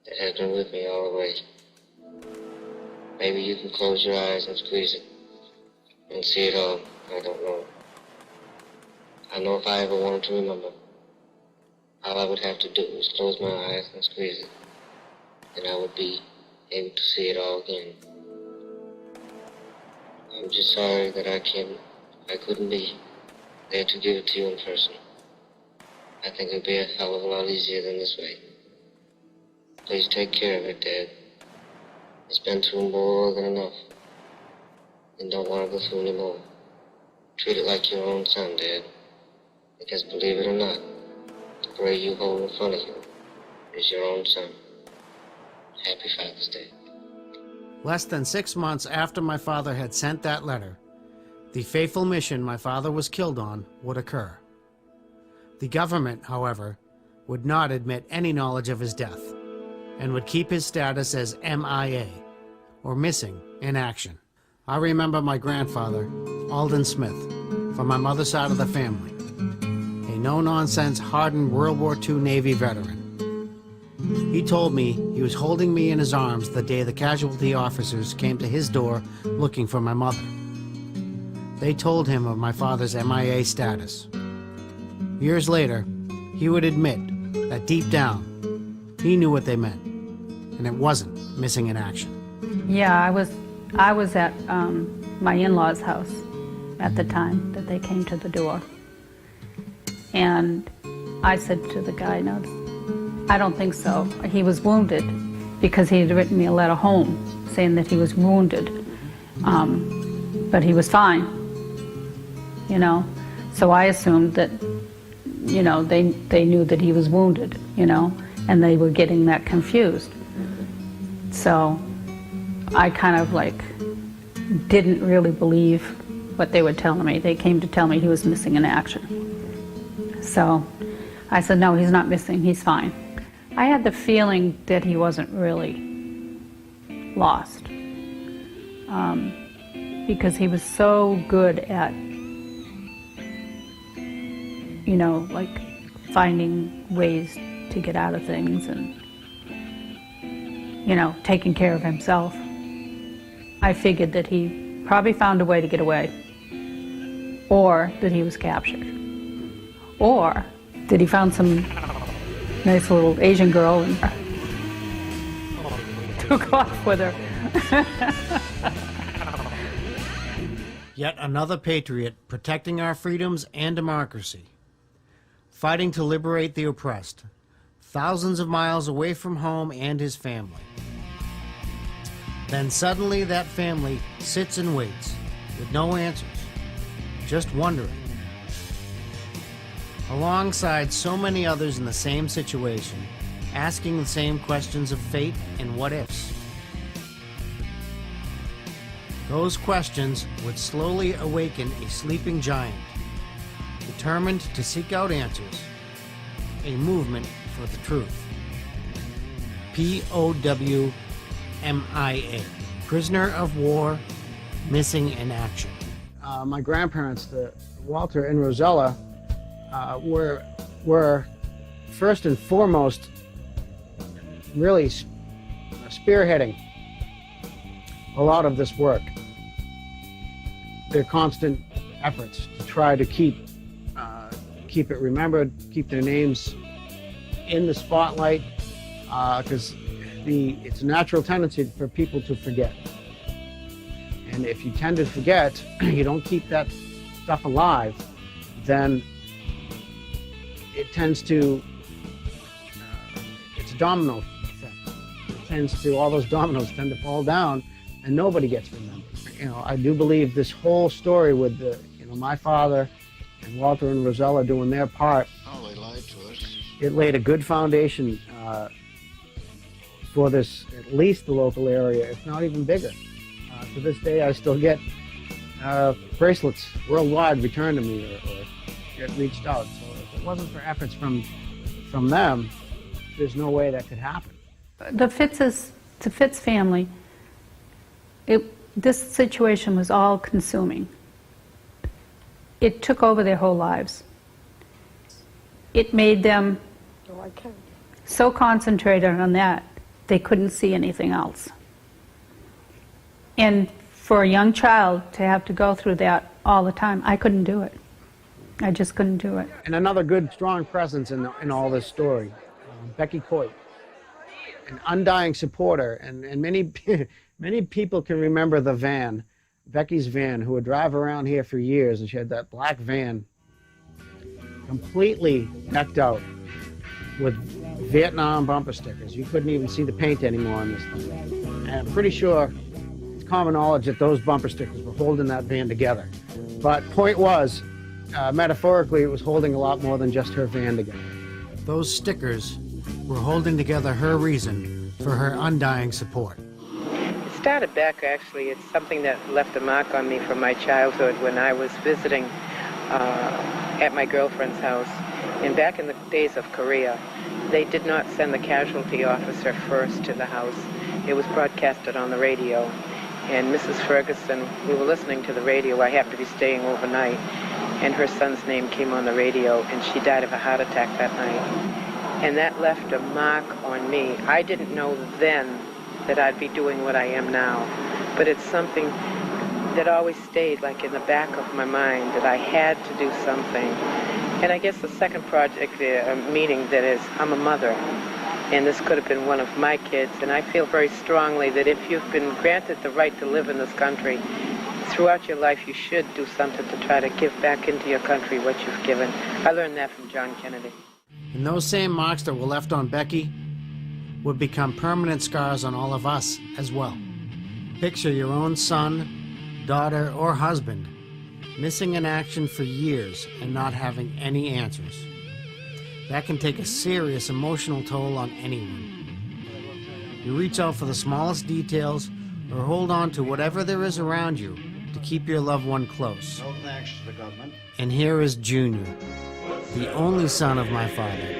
that has been with me all the way. Maybe you can close your eyes and squeeze it and see it all. I don't know. I know if I ever wanted to remember, all I would have to do is close my eyes and squeeze it, and I would be able to see it all again. I'm just sorry that I couldn't be there to give it to you in person. I think it'll be a hell of a lot easier than this way. Please take care of it, Dad. It's been through more than enough. And don't want to go through any more. Treat it like your own son, Dad. Because believe it or not, the gray you hold in front of you is your own son. Happy Father's Day. Less than 6 months after my father had sent that letter, the fateful mission my father was killed on would occur. The government, however, would not admit any knowledge of his death and would keep his status as MIA, or missing in action. I remember my grandfather, Alden Smith, from my mother's side of the family, a no-nonsense, hardened World War II Navy veteran. He told me he was holding me in his arms the day the casualty officers came to his door looking for my mother. They told him of my father's MIA status. Years later, he would admit that deep down, he knew what they meant, and it wasn't missing in action. Yeah, I was at my in-laws' house at the time that they came to the door. And I said to the guy, no, I don't think so. He was wounded because he had written me a letter home saying that he was wounded, but he was fine, you know. So I assumed that, you know, they knew that he was wounded, you know, and they were getting that confused. So I kind of like didn't really believe what they were telling me. They came to tell me he was missing in action. So I said, no, he's not missing, he's fine. I had the feeling that he wasn't really lost, because he was so good at, you know, like finding ways to get out of things and, you know, taking care of himself. I figured that he probably found a way to get away, or that he was captured, or that he found some nice little Asian girl and took off with her. Yet another patriot protecting our freedoms and democracy, fighting to liberate the oppressed, thousands of miles away from home and his family. Then suddenly that family sits and waits with no answers, just wondering. Alongside so many others in the same situation, asking the same questions of fate and what ifs. Those questions would slowly awaken a sleeping giant, determined to seek out answers, a movement for the truth. POWMIA, prisoner of war, missing in action. My grandparents, Walter and Rosella, were first and foremost really spearheading a lot of this work. Their constant efforts to try to keep it remembered, keep their names in the spotlight, because it's a natural tendency for people to forget. And if you tend to forget, you don't keep that stuff alive, then it tends to, it's a domino effect. It tends to, all those dominoes tend to fall down and nobody gets remembered. You know, I do believe this whole story with my father and Walter and Rosella doing their part, Oh, they lied to us. it laid a good foundation for this, at least the local area, if not even bigger. To this day, I still get bracelets worldwide returned to me or get reached out. So if it wasn't for efforts from them, there's no way that could happen. The Fitz family, this situation was all consuming. It took over their whole lives. It made them so concentrated on that, they couldn't see anything else. And for a young child to have to go through that all the time, I couldn't do it. I just couldn't do it. And another good, strong presence in all this story, Becky Coit, an undying supporter, and many people can remember the van Becky's van, who would drive around here for years, and she had that black van completely decked out with Vietnam bumper stickers. You couldn't even see the paint anymore on this thing. And I'm pretty sure it's common knowledge that those bumper stickers were holding that van together. But point was, metaphorically, it was holding a lot more than just her van together. Those stickers were holding together her reason for her undying support. It started back, actually. It's something that left a mark on me from my childhood when I was visiting at my girlfriend's house. And back in the days of Korea, they did not send the casualty officer first to the house. It was broadcasted on the radio. And Mrs. Ferguson, we were listening to the radio. I happened to be staying overnight. And her son's name came on the radio, and she died of a heart attack that night. And that left a mark on me. I didn't know then that I'd be doing what I am now. But it's something that always stayed like in the back of my mind, that I had to do something. And I guess the second project, meaning that is, I'm a mother, and this could have been one of my kids. And I feel very strongly that if you've been granted the right to live in this country, throughout your life you should do something to try to give back into your country what you've given. I learned that from John Kennedy. And those same marks that were left on Becky would become permanent scars on all of us as well. Picture your own son, daughter, or husband missing in action for years and not having any answers. That can take a serious emotional toll on anyone. You reach out for the smallest details or hold on to whatever there is around you to keep your loved one close. No thanks to the government. And here is Junior, the only son of my father,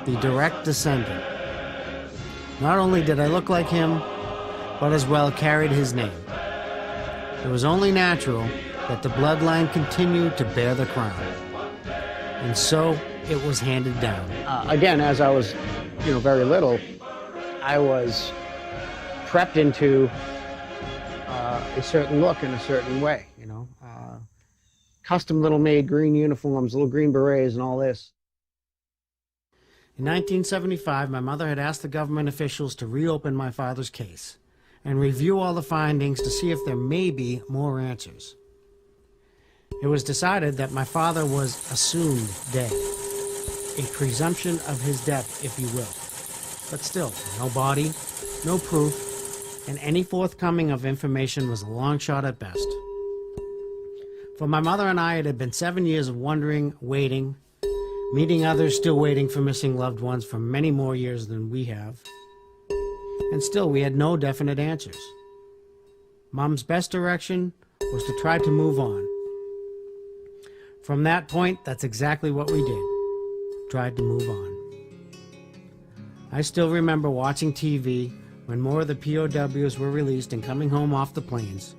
the direct descendant. Not only did I look like him, but as well carried his name. It was only natural that the bloodline continued to bear the crown. And so it was handed down. Again, as I was, very little, I was prepped into a certain look in a certain way, custom little made green uniforms, little green berets and all this. In 1975, my mother had asked the government officials to reopen my father's case and review all the findings to see if there may be more answers. It was decided that my father was assumed dead, a presumption of his death, if you will. But still, no body, no proof, and any forthcoming of information was a long shot at best. For my mother and I, it had been 7 years of wondering, waiting, meeting others still waiting for missing loved ones for many more years than we have. And still, we had no definite answers. Mom's best direction was to try to move on. From that point, that's exactly what we did. Tried to move on. I still remember watching TV when more of the POWs were released and coming home off the planes.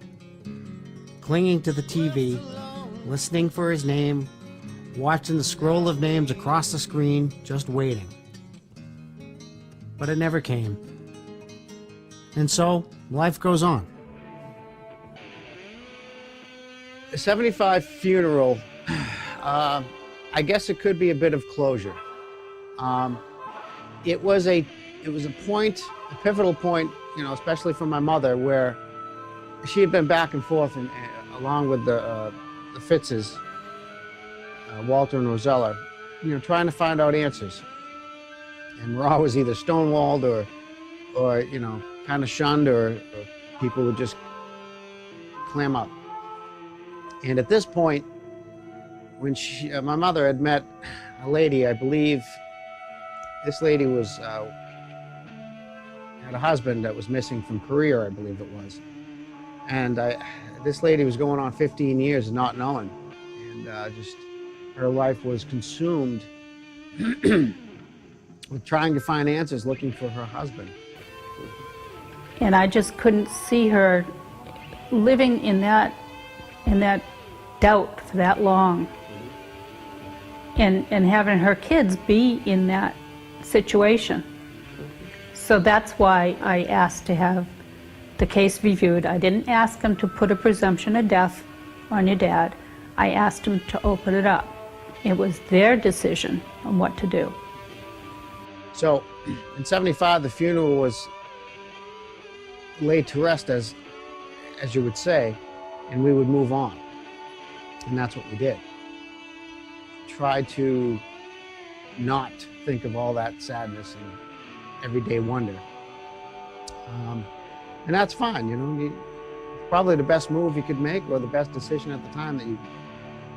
Clinging to the TV, listening for his name, watching the scroll of names across the screen, just waiting. But it never came. And so, life goes on. The 75 funeral, I guess it could be a bit of closure. It was a point, a pivotal point, especially for my mother, where she had been back and forth, and along with the Fitzes, Walter and Rosella, trying to find out answers. And we're always either stonewalled or kind of shunned, or people would just clam up. And at this point, when my mother had met a lady, I believe this lady had a husband that was missing from Korea, I believe it was. And this lady was going on 15 years not knowing. And just her life was consumed with trying to find answers, looking for her husband. And I just couldn't see her living in that doubt for that long. And having her kids be in that situation. So that's why I asked to have the case reviewed. I didn't ask them to put a presumption of death on your dad. I asked them to open it up. It was their decision on what to do. So in 75, the funeral was laid to rest, as you would say. and we would move on. And that's what we did. Try to not think of all that sadness and everyday wonder. And that's fine, you know. Probably the best move you could make, or the best decision at the time that you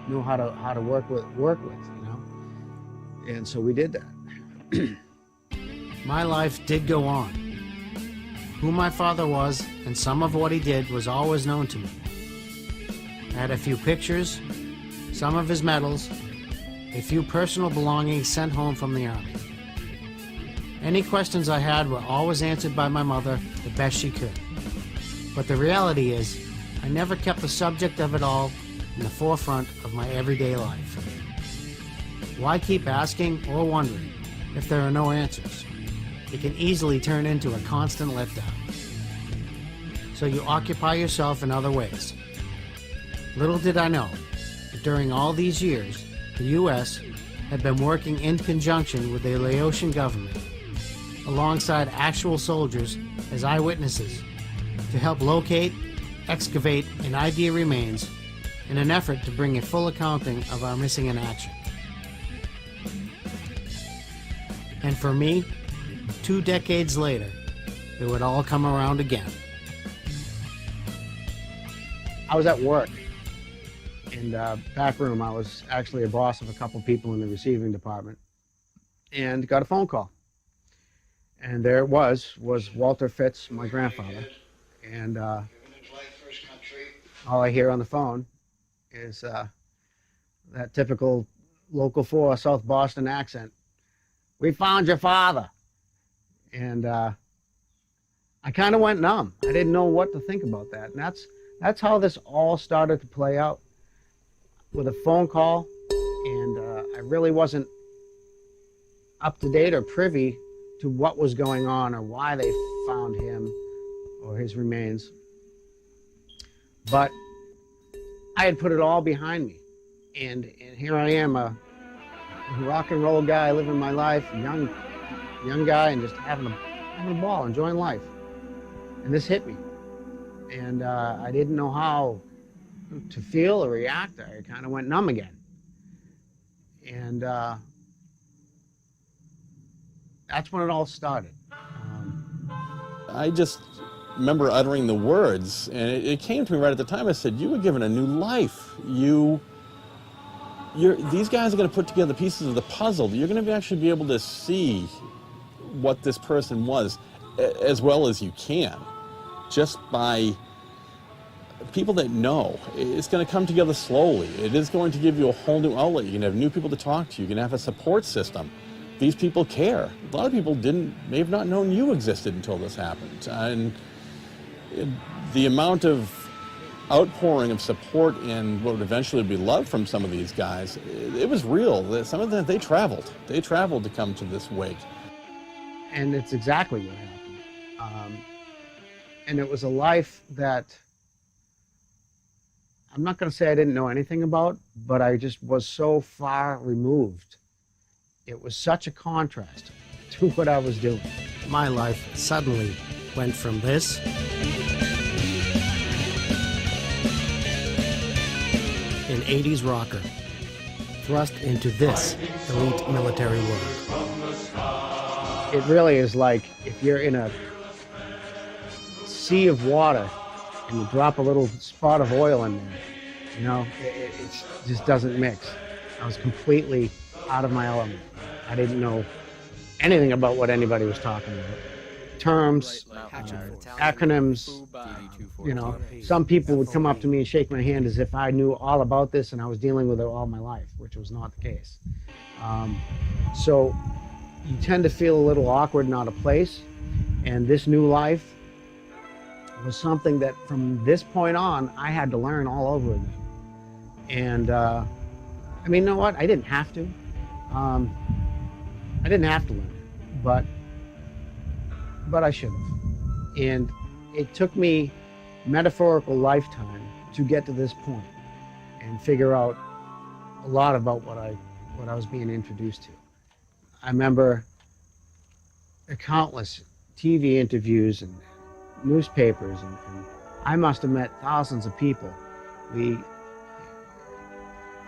know how to work with, you know. And so we did that. My life did go on. Who my father was and some of what he did was always known to me. I had a few pictures, some of his medals, a few personal belongings sent home from the Army. Any questions I had were always answered by my mother the best she could. But the reality is, I never kept the subject of it all in the forefront of my everyday life. Why keep asking or wondering if there are no answers? It can easily turn into a constant letdown. So you occupy yourself in other ways. Little did I know that during all these years, the U.S. had been working in conjunction with the Laotian government, alongside actual soldiers as eyewitnesses, to help locate, excavate, and ID remains in an effort to bring a full accounting of our missing in action. And for me, 2 decades later, it would all come around again. I was at work in the back room. I was actually a boss of a couple people in the receiving department, and got a phone call. And there it was Walter Fitz, my grandfather. And all I hear on the phone is that typical Local 4 South Boston accent. "We found your father." And I kind of went numb. I didn't know what to think about that. And that's how this all started to play out, with a phone call. And I really wasn't up to date or privy to what was going on or why they found him or his remains. But I had put it all behind me. And here I am, a rock and roll guy living my life, young guy, and just having a ball, enjoying life. And this hit me. And I didn't know how to feel or react. I kind of went numb again. And that's when it all started. I just remember uttering the words, and it came to me right at the time. I said, "You were given a new life. These guys are going to put together the pieces of the puzzle. You're going to actually be able to see what this person was as well as you can, just by people that know. It's going to come together slowly. It is going to give you a whole new outlet. You can have new people to talk to. You can have a support system. These people care. A lot of people may have not known you existed until this happened. And the amount of outpouring of support and what would eventually be love from some of these guys, it was real. Some of them, they traveled. They traveled to come to this wake. And it's exactly what happened. And it was a life that I'm not going to say I didn't know anything about, but I just was so far removed. It was such a contrast to what I was doing. My life suddenly went from this an 80s rocker thrust into this elite military world. It really is like if you're in a sea of water and you drop a little spot of oil in there, you know, it just doesn't mix. I was completely out of my element. I didn't know anything about what anybody was talking about. Terms, acronyms, you know. Some people would come up to me and shake my hand as if I knew all about this and I was dealing with it all my life, which was not the case. So you tend to feel a little awkward and out of place. And this new life was something that from this point on, I had to learn all over again. And I mean, you know what? I didn't have to. I didn't have to learn it, but I should have. And it took me metaphorical lifetime to get to this point and figure out a lot about what I was being introduced to. I remember countless TV interviews and newspapers, and I must have met thousands of people I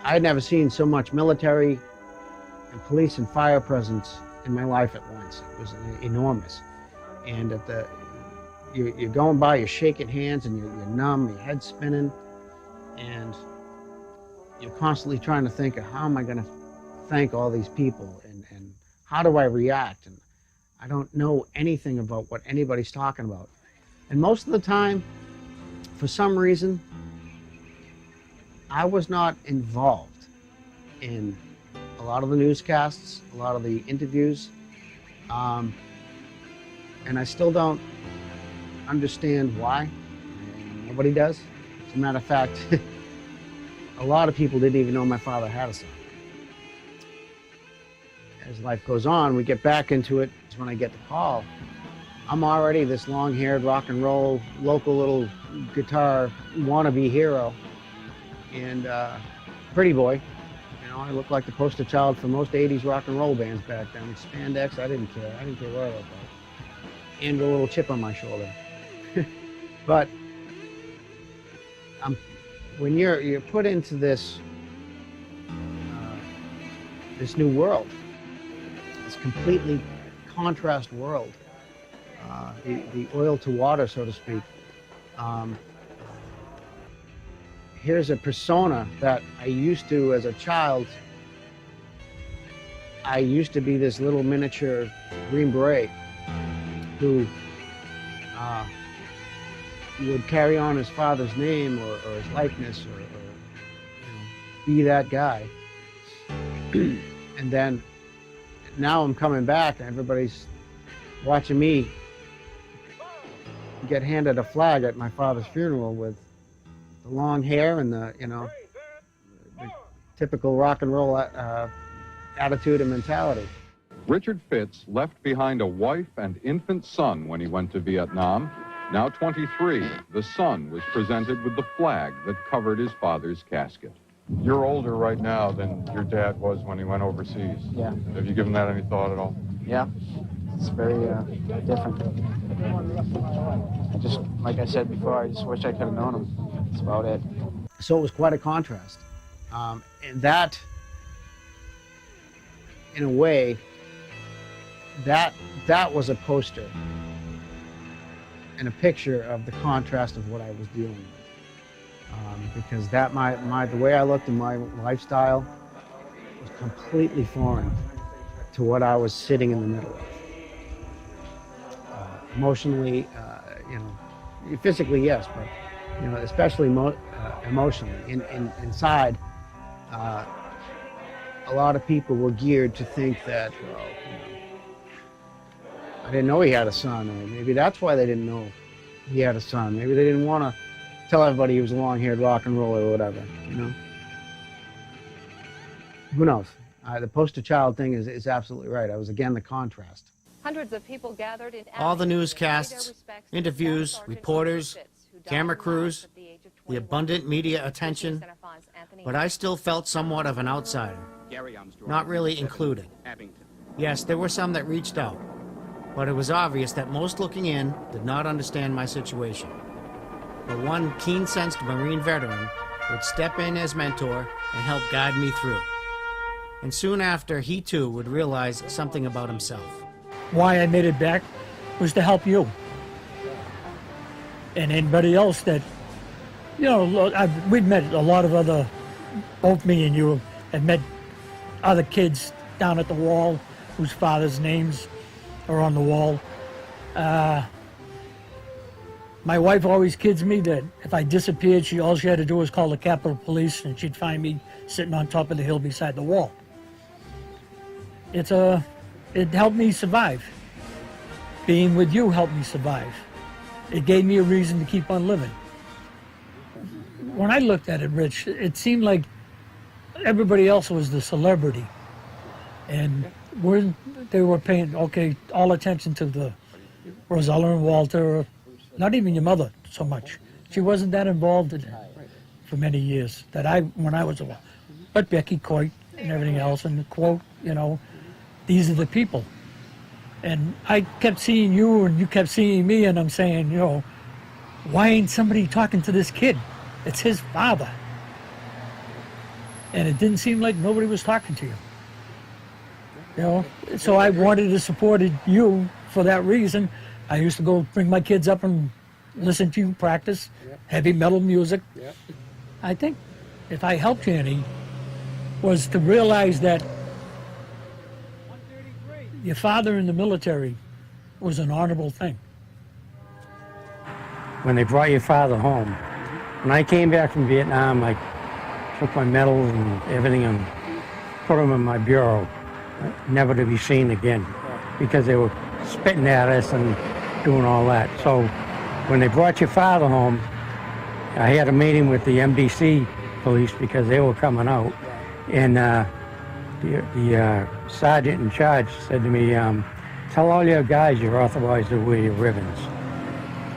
had never seen so much military and police and fire presence in my life at once. It was enormous. And you're going by, you're shaking hands, and you're numb, your head's spinning, and you're constantly trying to think of how am I going to thank all these people, and how do I react? And I don't know anything about what anybody's talking about. And most of the time, for some reason, I was not involved in a lot of the newscasts, a lot of the interviews, and I still don't understand why. Nobody does. As a matter of fact, a lot of people didn't even know my father had a son. As life goes on, we get back into it. It's when I get the call. I'm already this long-haired rock and roll, local little guitar wannabe hero, and pretty boy. You know, I look like the poster child for most 80s rock and roll bands back then. Spandex, I didn't care. I didn't care what I looked like. And a little chip on my shoulder. But when you're put into this this new world, this completely contrast world, the oil to water, so to speak. Here's a persona that I used to, as a child, I used to be this little miniature Green Beret who would carry on his father's name or his likeness, or be that guy. And then now I'm coming back and everybody's watching me get handed a flag at my father's funeral with the long hair and the typical rock and roll attitude and mentality. Richard Fitz left behind a wife and infant son when he went to Vietnam. Now 23, the son was presented with the flag that covered his father's casket. You're older right now than your dad was when he went overseas. Yeah. Have you given that any thought at all? Yeah, it's very different. I just, like I said before, I just wish I could have known him. That's about it. So it was quite a contrast. And that, in a way, that was a poster and a picture of the contrast of what I was dealing with. Because that the way I looked in my lifestyle was completely foreign to what I was sitting in the middle of. Emotionally, physically, yes, but especially emotionally. Inside, a lot of people were geared to think that, well, I didn't know he had a son, or maybe that's why they didn't know he had a son. Maybe they didn't want to tell everybody he was a long-haired rock and roller or whatever, Who knows? The poster child thing is absolutely right. I was, again, the contrast. Hundreds of people gathered in all the newscasts, interviews, reporters, camera crews, the abundant media attention, but I still felt somewhat of an outsider, not really included. Yes, there were some that reached out, but it was obvious that most looking in did not understand my situation. But one keen-sensed Marine veteran would step in as mentor and help guide me through. And soon after, he too would realize something about himself. Why I made it back was to help you. And anybody else that, we'd met a lot of other, both me and you, have met other kids down at the wall whose father's names are on the wall. My wife always kids me that if I disappeared, all she had to do was call the Capitol Police and she'd find me sitting on top of the hill beside the wall. It helped me survive. Being with you helped me survive. It gave me a reason to keep on living. When I looked at it, Rich, it seemed like everybody else was the celebrity. And they were paying, all attention to the Rosella and Walter, not even your mother so much. She wasn't that involved in it for many years, when I was alive. But Becky Coit and everything else, and the quote, these are the people. And I kept seeing you and you kept seeing me, and I'm saying, why ain't somebody talking to this kid? It's his father. And it didn't seem like nobody was talking to you. You know, so I wanted to support you for that reason. I used to go bring my kids up and listen to you practice heavy metal music. I think if I helped you any, was to realize that your father in the military was an honorable thing. When they brought your father home, when I came back from Vietnam, I took my medals and everything and put them in my bureau, never to be seen again, because they were spitting at us and doing all that. So when they brought your father home, I had a meeting with the MDC police because they were coming out, and the sergeant in charge said to me, tell all your guys you're authorized to wear your ribbons.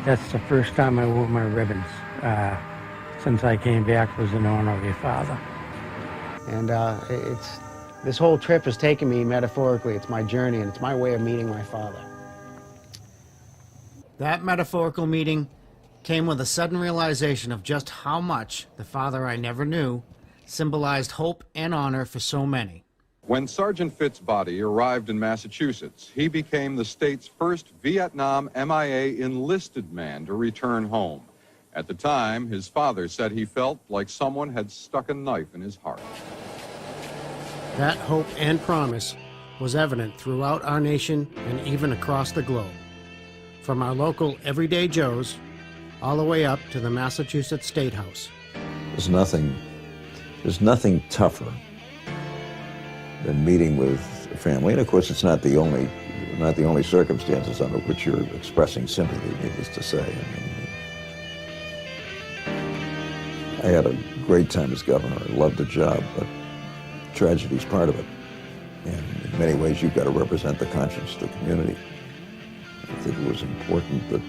That's the first time I wore my ribbons since I came back, was in honor of your father. And this whole trip has taken me metaphorically. It's my journey, and it's my way of meeting my father. That metaphorical meeting came with a sudden realization of just how much the father I never knew symbolized hope and honor for so many. When Sergeant Fitt's body arrived in Massachusetts, he became the state's first Vietnam MIA enlisted man to return home. At the time, his father said he felt like someone had stuck a knife in his heart. That hope and promise was evident throughout our nation and even across the globe. From our local everyday Joes all the way up to the Massachusetts State House. There's nothing tougher than meeting with a family, and of course it's not the only circumstances under which you're expressing sympathy, needless to say. I had a great time as governor. I loved the job, but tragedy's part of it. And in many ways, you've got to represent the conscience of the community. I think it was important that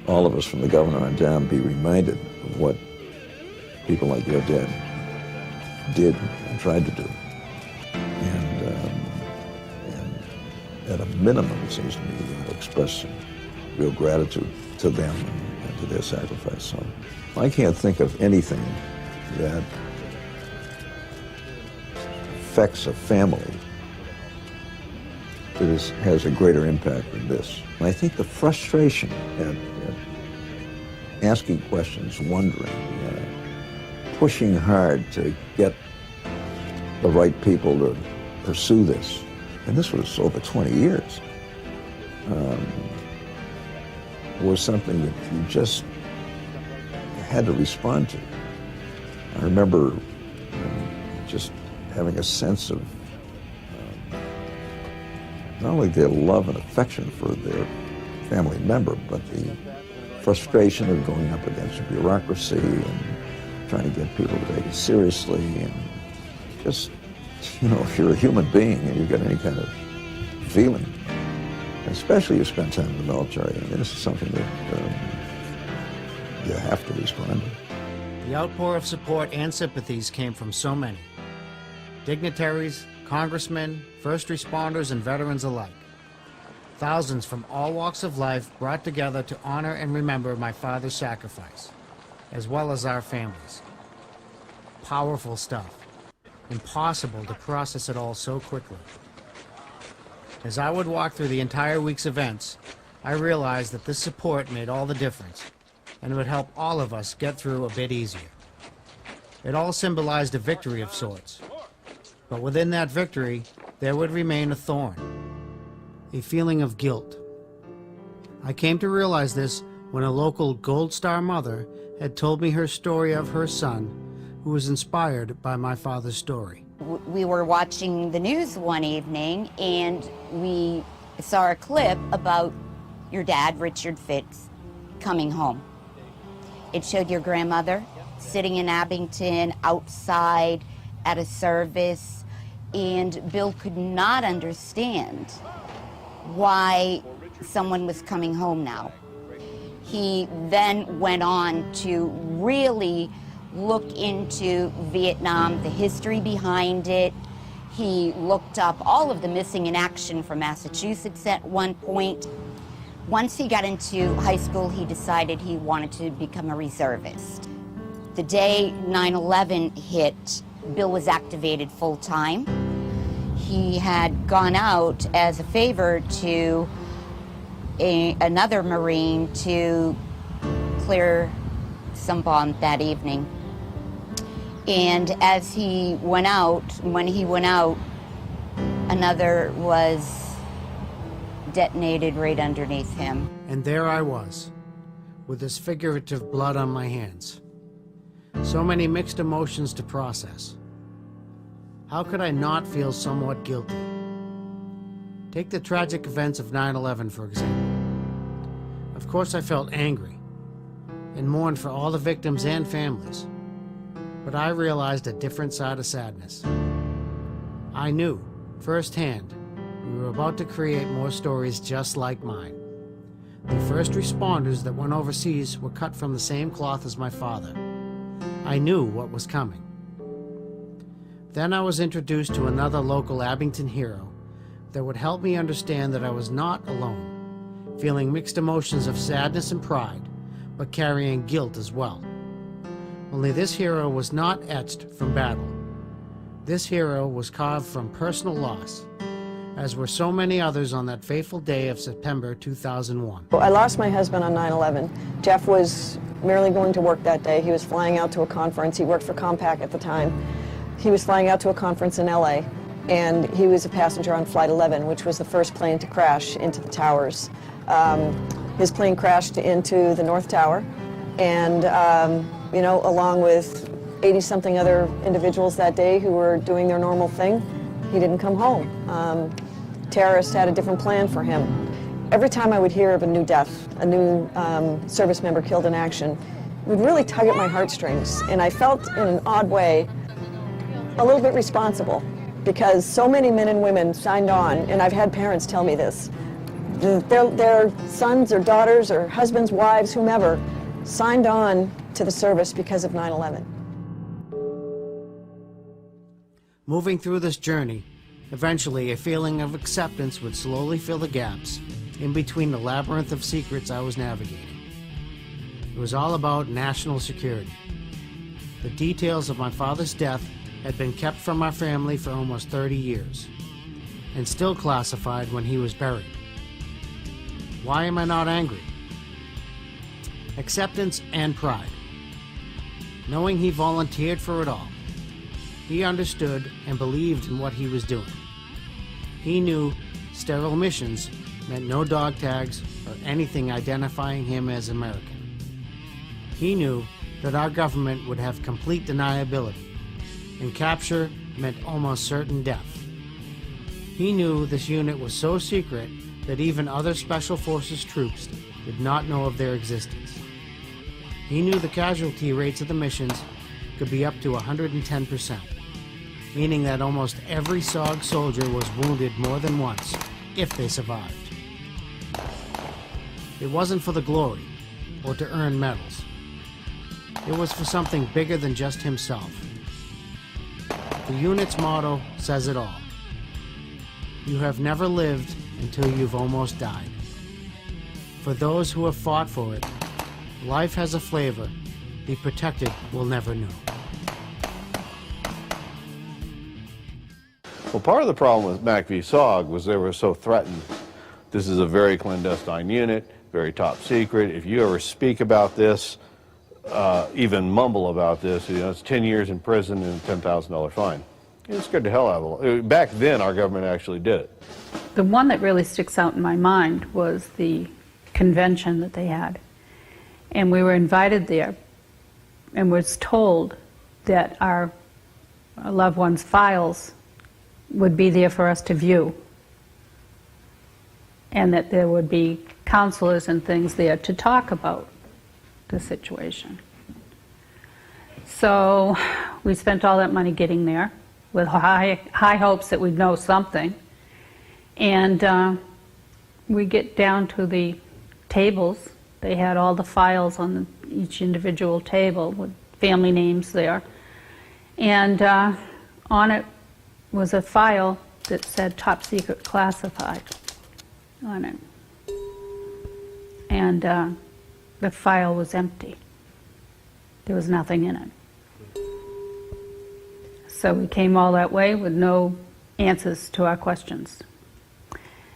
all of us, from the governor on down, be reminded of what people like your dad did and tried to do. And at a minimum, it seems to me, you have to express some real gratitude to them and to their sacrifice. So I can't think of anything that affects a family that has a greater impact than this. And I think the frustration at asking questions, wondering, pushing hard to get the right people to pursue this, and this was over 20 years, was something that you just had to respond to. I remember just having a sense of not only their love and affection for their family member, but the frustration of going up against bureaucracy and trying to get people to take it seriously, and just, you know, if you're a human being and you've got any kind of feeling, especially you spend time in the military, I mean, this is something that you have to respond to. The outpour of support and sympathies came from so many. Dignitaries, congressmen, first responders, and veterans alike. Thousands from all walks of life brought together to honor and remember my father's sacrifice, as well as our families. Powerful stuff. Impossible to process it all so quickly. As I would walk through the entire week's events, I realized that this support made all the difference, and it would help all of us get through a bit easier. It all symbolized a victory of sorts. But within that victory, there would remain a thorn, a feeling of guilt. I came to realize this when a local Gold Star mother had told me her story of her son, who was inspired by my father's story. We were watching the news one evening, and we saw a clip about your dad, Richard Fitz, coming home. It showed your grandmother sitting in Abington outside at a service, and Bill could not understand why someone was coming home now. He then went on to really look into Vietnam, the history behind it. He looked up all of the missing in action from Massachusetts at one point. Once he got into high school, he decided he wanted to become a reservist. The day 9/11 hit, Bill was activated full-time. He had gone out as a favor to another Marine to clear some bombs that evening. And as he went out, when he went out, another was detonated right underneath him. And there I was, with this figurative blood on my hands. So many mixed emotions to process. How could I not feel somewhat guilty? Take the tragic events of 9/11, for example. Of course I felt angry and mourned for all the victims and families, but I realized a different side of sadness. I knew, firsthand, we were about to create more stories just like mine. The first responders that went overseas were cut from the same cloth as my father. I knew what was coming. Then I was introduced to another local Abington hero that would help me understand that I was not alone, feeling mixed emotions of sadness and pride, but carrying guilt as well. Only this hero was not etched from battle. This hero was carved from personal loss, as were so many others on that fateful day of September 2001. I lost my husband on 9/11. Jeff was merely going to work that day. He was flying out to a conference. He worked for Compaq at the time. He was flying out to a conference in LA, and he was a passenger on Flight 11, which was the first plane to crash into the towers. His plane crashed into the North Tower, and you know, along with 80-something other individuals that day who were doing their normal thing, he didn't come home. Terrorists had a different plan for him. Every time I would hear of a new death, a new service member killed in action, it would really tug at my heartstrings, and I felt in an odd way a little bit responsible, because so many men and women signed on, and I've had parents tell me this, their sons or daughters or husbands, wives, whomever, signed on to the service because of 9/11. Moving through this journey, eventually a feeling of acceptance would slowly fill the gaps in between the labyrinth of secrets I was navigating. It was all about national security. The details of my father's death had been kept from our family for almost 30 years, and still classified when he was buried. Why am I not angry? Acceptance and pride. Knowing he volunteered for it all. He understood and believed in what he was doing. He knew sterile missions meant no dog tags or anything identifying him as American. He knew that our government would have complete deniability, and capture meant almost certain death. He knew this unit was so secret that even other Special Forces troops did not know of their existence. He knew the casualty rates of the missions could be up to 110%, meaning that almost every SOG soldier was wounded more than once, if they survived. It wasn't for the glory or to earn medals. It was for something bigger than just himself. The unit's motto says it all. You have never lived until you've almost died. For those who have fought for it, life has a flavor the protected will never know. Well, part of the problem with MAC v. SOG was they were so threatened. This is a very clandestine unit, very top secret. If you ever speak about this, even mumble about this, you know, it's 10 years in prison and a $10,000 fine. It scared the hell out of them. Back then, our government actually did it. The one that really sticks out in my mind was the convention that they had. And we were invited there and was told that our loved ones' files would be there for us to view. And that there would be counselors and things there to talk about the situation. So we spent all that money getting there with high hopes that we'd know something. And we get down to the tables. They had all the files on each individual table with family names there. And on it was a file that said top secret classified on it. And the file was empty. There was nothing in it. So we came all that way with no answers to our questions.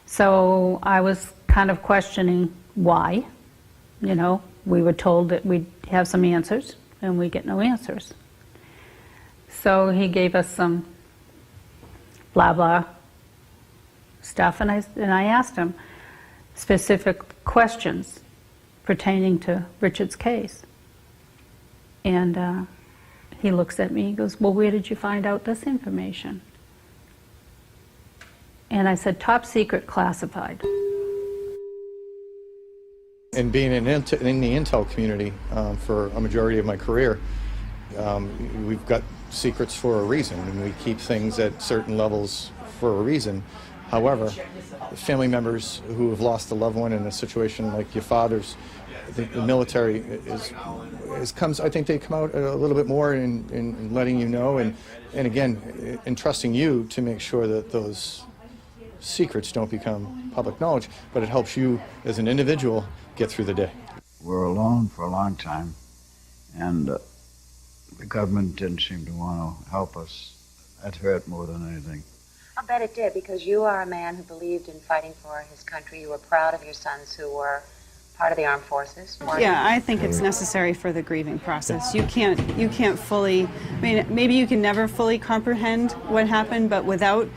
So I was kind of questioning why. You know, we were told that we'd have some answers, and we get no answers. So he gave us some blah blah stuff, and I asked him specific questions pertaining to Richard's case. And he looks at me, he goes, well, where did you find out this information? And I said, top secret, classified. And being in the intel community for a majority of my career, we've got secrets for a reason, and we keep things at certain levels for a reason. However, family members who have lost a loved one in a situation like your father's, I think the military I think they come out a little bit more in letting you know, and again, entrusting you to make sure that those secrets don't become public knowledge, but it helps you as an individual get through the day. We're alone for a long time, and the government didn't seem to want to help us. That hurt more than anything. I'll bet it did, because you are a man who believed in fighting for his country. You were proud of your sons who were part of the armed forces. Yeah, I think it's necessary for the grieving process. You can't fully, I mean, maybe you can never fully comprehend what happened, but without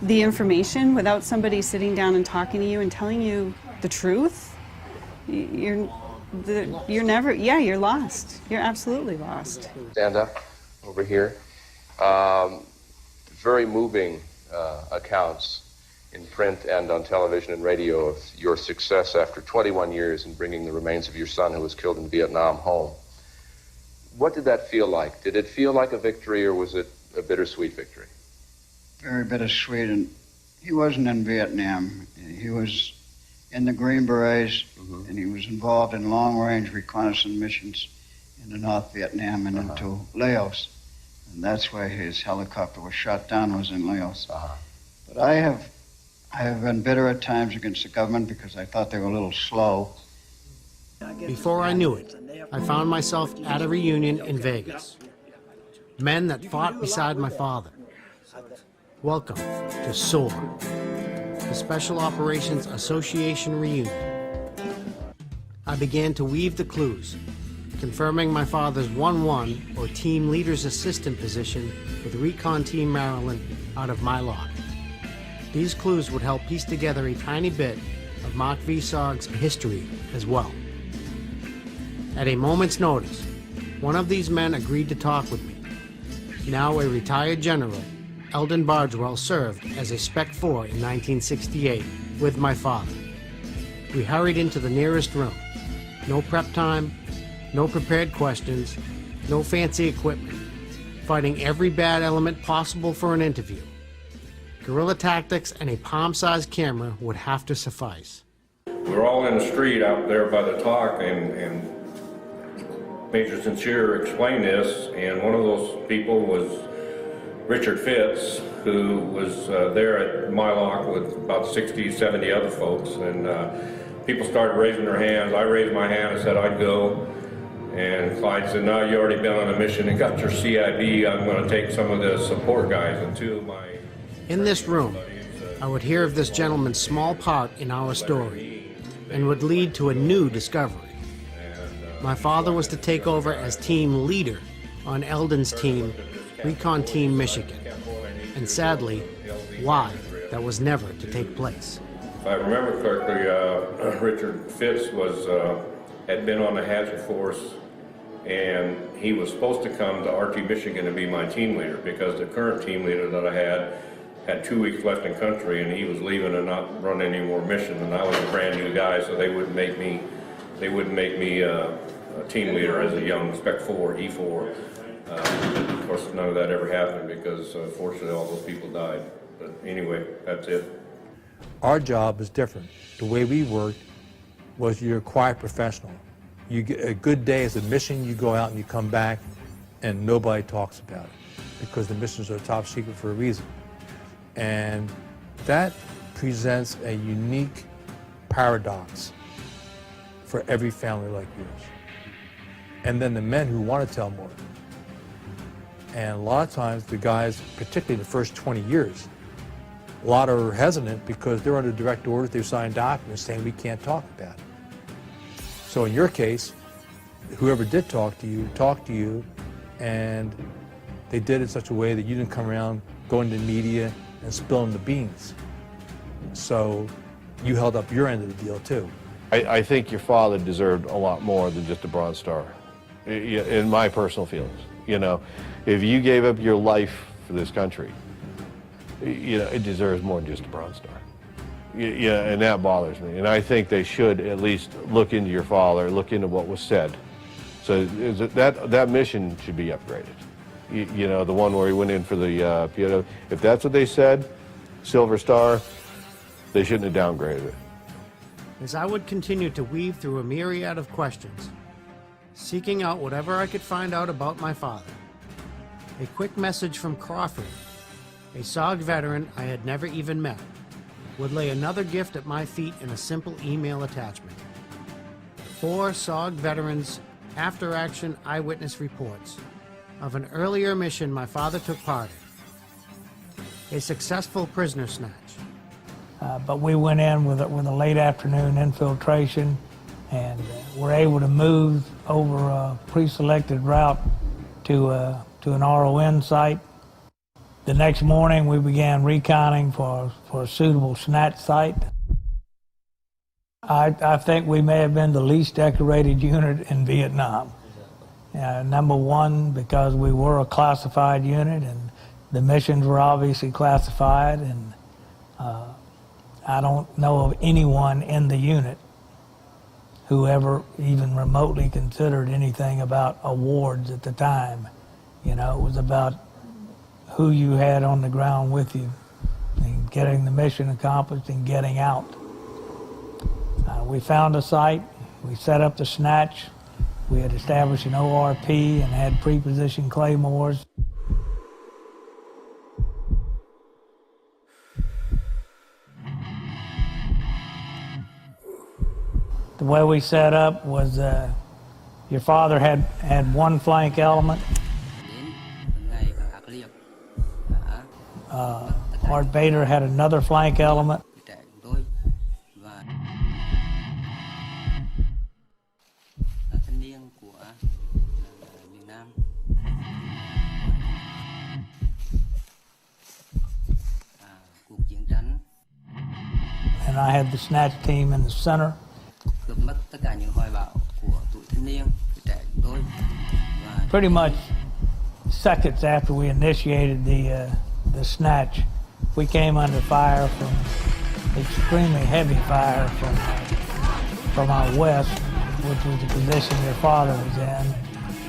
the information, without somebody sitting down and talking to you and telling you the truth, you're lost. You're absolutely lost. Stand up over here. Very moving accounts in print and on television and radio of your success after 21 years in bringing the remains of your son who was killed in Vietnam home. What did that feel like? Did it feel like a victory, or was it a bittersweet victory? Very bittersweet, and he wasn't in Vietnam. He was in the Green Berets, and he was involved in long-range reconnaissance missions into North Vietnam and into Laos. And that's where his helicopter was shot down, was in Laos. But I have been bitter at times against the government because I thought they were a little slow. Before I knew it, I found myself at a reunion in Vegas. Men that fought beside my father. Welcome to SOAR, the Special Operations Association reunion. I began to weave the clues, confirming my father's 1-1 or Team Leader's Assistant position with Recon Team Maryland out of my lot. These clues would help piece together a tiny bit of Mark V. Sog's history as well. At a moment's notice, one of these men agreed to talk with me. Now a retired general, Eldon Bardwell served as a Spec 4 in 1968 with my father. We hurried into the nearest room. No prep time, no prepared questions, no fancy equipment. Fighting every bad element possible for an interview. Guerrilla tactics and a palm-sized camera would have to suffice. We were all in the street out there by the talk, and Major Sincere explained this, and one of those people was Richard Fitz, who was there at Mylock with about 60, 70 other folks, and people started raising their hands. I raised my hand and said I'd go, and Clyde said, no, you already been on a mission and got your CID. I'm going to take some of the support guys, and two of my... In this room, I would hear of this gentleman's small part in our story, and would lead to a new discovery. My father was to take over as team leader on Eldon's team, Recon Team Michigan, and sadly, why that was never to take place. If I remember correctly, Richard Fitz had been on the hazard force, and he was supposed to come to RT Michigan and be my team leader, because the current team leader that I had 2 weeks left in country, and he was leaving and not running any more missions, and I was a brand new guy, so they wouldn't make me a team leader as a young Spec 4, E4. Of course, none of that ever happened because, fortunately, all those people died. But anyway, that's it. Our job is different. The way we worked was you're a quiet professional. You get a good day as a mission, you go out and you come back, and nobody talks about it because the missions are top secret for a reason. And that presents a unique paradox for every family like yours. and then the men who want to tell more. And a lot of times the guys, particularly the first 20 years, a lot are hesitant because they're under direct orders. They've signed documents saying we can't talk about it. So in your case, whoever did talk to you, and they did it in such a way that you didn't come around going to the media and spilling the beans. So you held up your end of the deal too. I think your father deserved a lot more than just a Bronze Star, in my personal feelings. You know, if you gave up your life for this country, you know, it deserves more than just a Bronze Star. Yeah, and that bothers me. And I think they should at least look into your father, look into what was said. So that mission should be upgraded. You know, the one where he went in for the POW. If that's what they said, Silver Star, they shouldn't have downgraded it. As I would continue to weave through a myriad of questions, seeking out whatever I could find out about my father, a quick message from Crawford, a SOG veteran I had never even met, would lay another gift at my feet in a simple email attachment. 4 SOG veterans after-action eyewitness reports of an earlier mission my father took part in, a successful prisoner snatch. But we went in with a late afternoon infiltration and were able to move over a pre-selected route to an RON site. The next morning we began reconning for a suitable snatch site. I think we may have been the least decorated unit in Vietnam. Number one, because we were a classified unit and the missions were obviously classified, and I don't know of anyone in the unit who ever even remotely considered anything about awards at the time. You know, it was about who you had on the ground with you and getting the mission accomplished and getting out. We found a site, we set up the snatch, we had established an ORP and had pre-positioned claymores. The way we set up was your father had one flank element. Art Bader had another flank element. And I had the snatch team in the center. Pretty much seconds after we initiated the snatch, we came under fire from extremely heavy fire from our west, which was the position your father was in.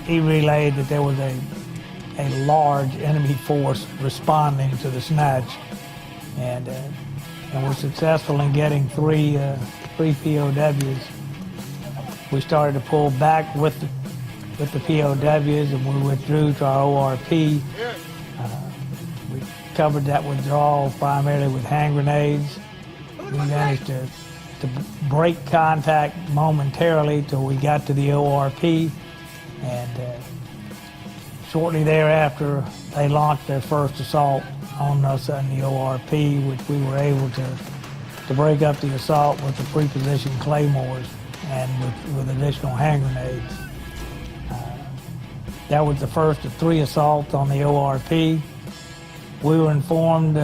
He relayed that there was a large enemy force responding to the snatch, and we're successful in getting three POWs. We started to pull back with the POWs, and we withdrew to our ORP. We covered that withdrawal primarily with hand grenades. We managed to break contact momentarily till we got to the ORP, and shortly thereafter they launched their first assault on us in the ORP, which we were able to break up the assault with the pre-positioned claymores and with additional hand grenades. That was the first of 3 assaults on the ORP. We were informed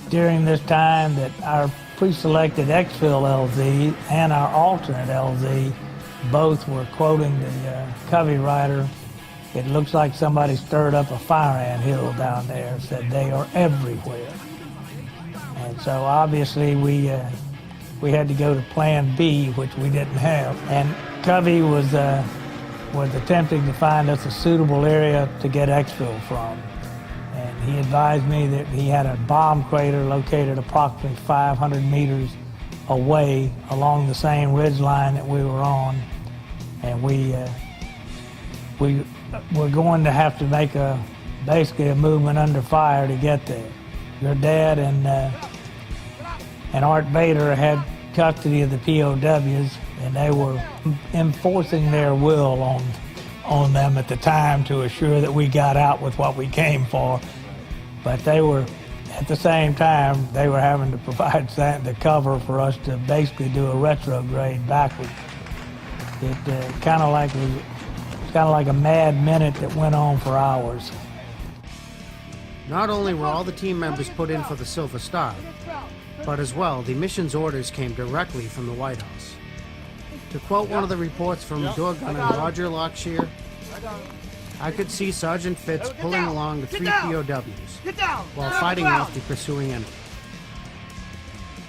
during this time that our pre-selected exfil LZ and our alternate LZ both were quoting the Covey writer, "It looks like somebody stirred up a fire ant hill down there," said they are everywhere. And so obviously we had to go to plan B, which we didn't have. And Covey was attempting to find us a suitable area to get exfil from. And he advised me that he had a bomb crater located approximately 500 meters away along the same ridge line that we were on. And we were going to have to make basically a movement under fire to get there. Your dad and Art Bader had custody of the POWs, and they were enforcing their will on them at the time to assure that we got out with what we came for. But they were, at the same time, they were having to provide the cover for us to basically do a retrograde backwards. It kind of like a mad minute that went on for hours. Not only were all the team members put in for the Silver Star, but as well, the mission's orders came directly from the White House. To quote one of the reports from Dorgan and Roger Lockshire, I could see Sergeant Fitz pulling along the 3 POWs while fighting off the pursuing enemy.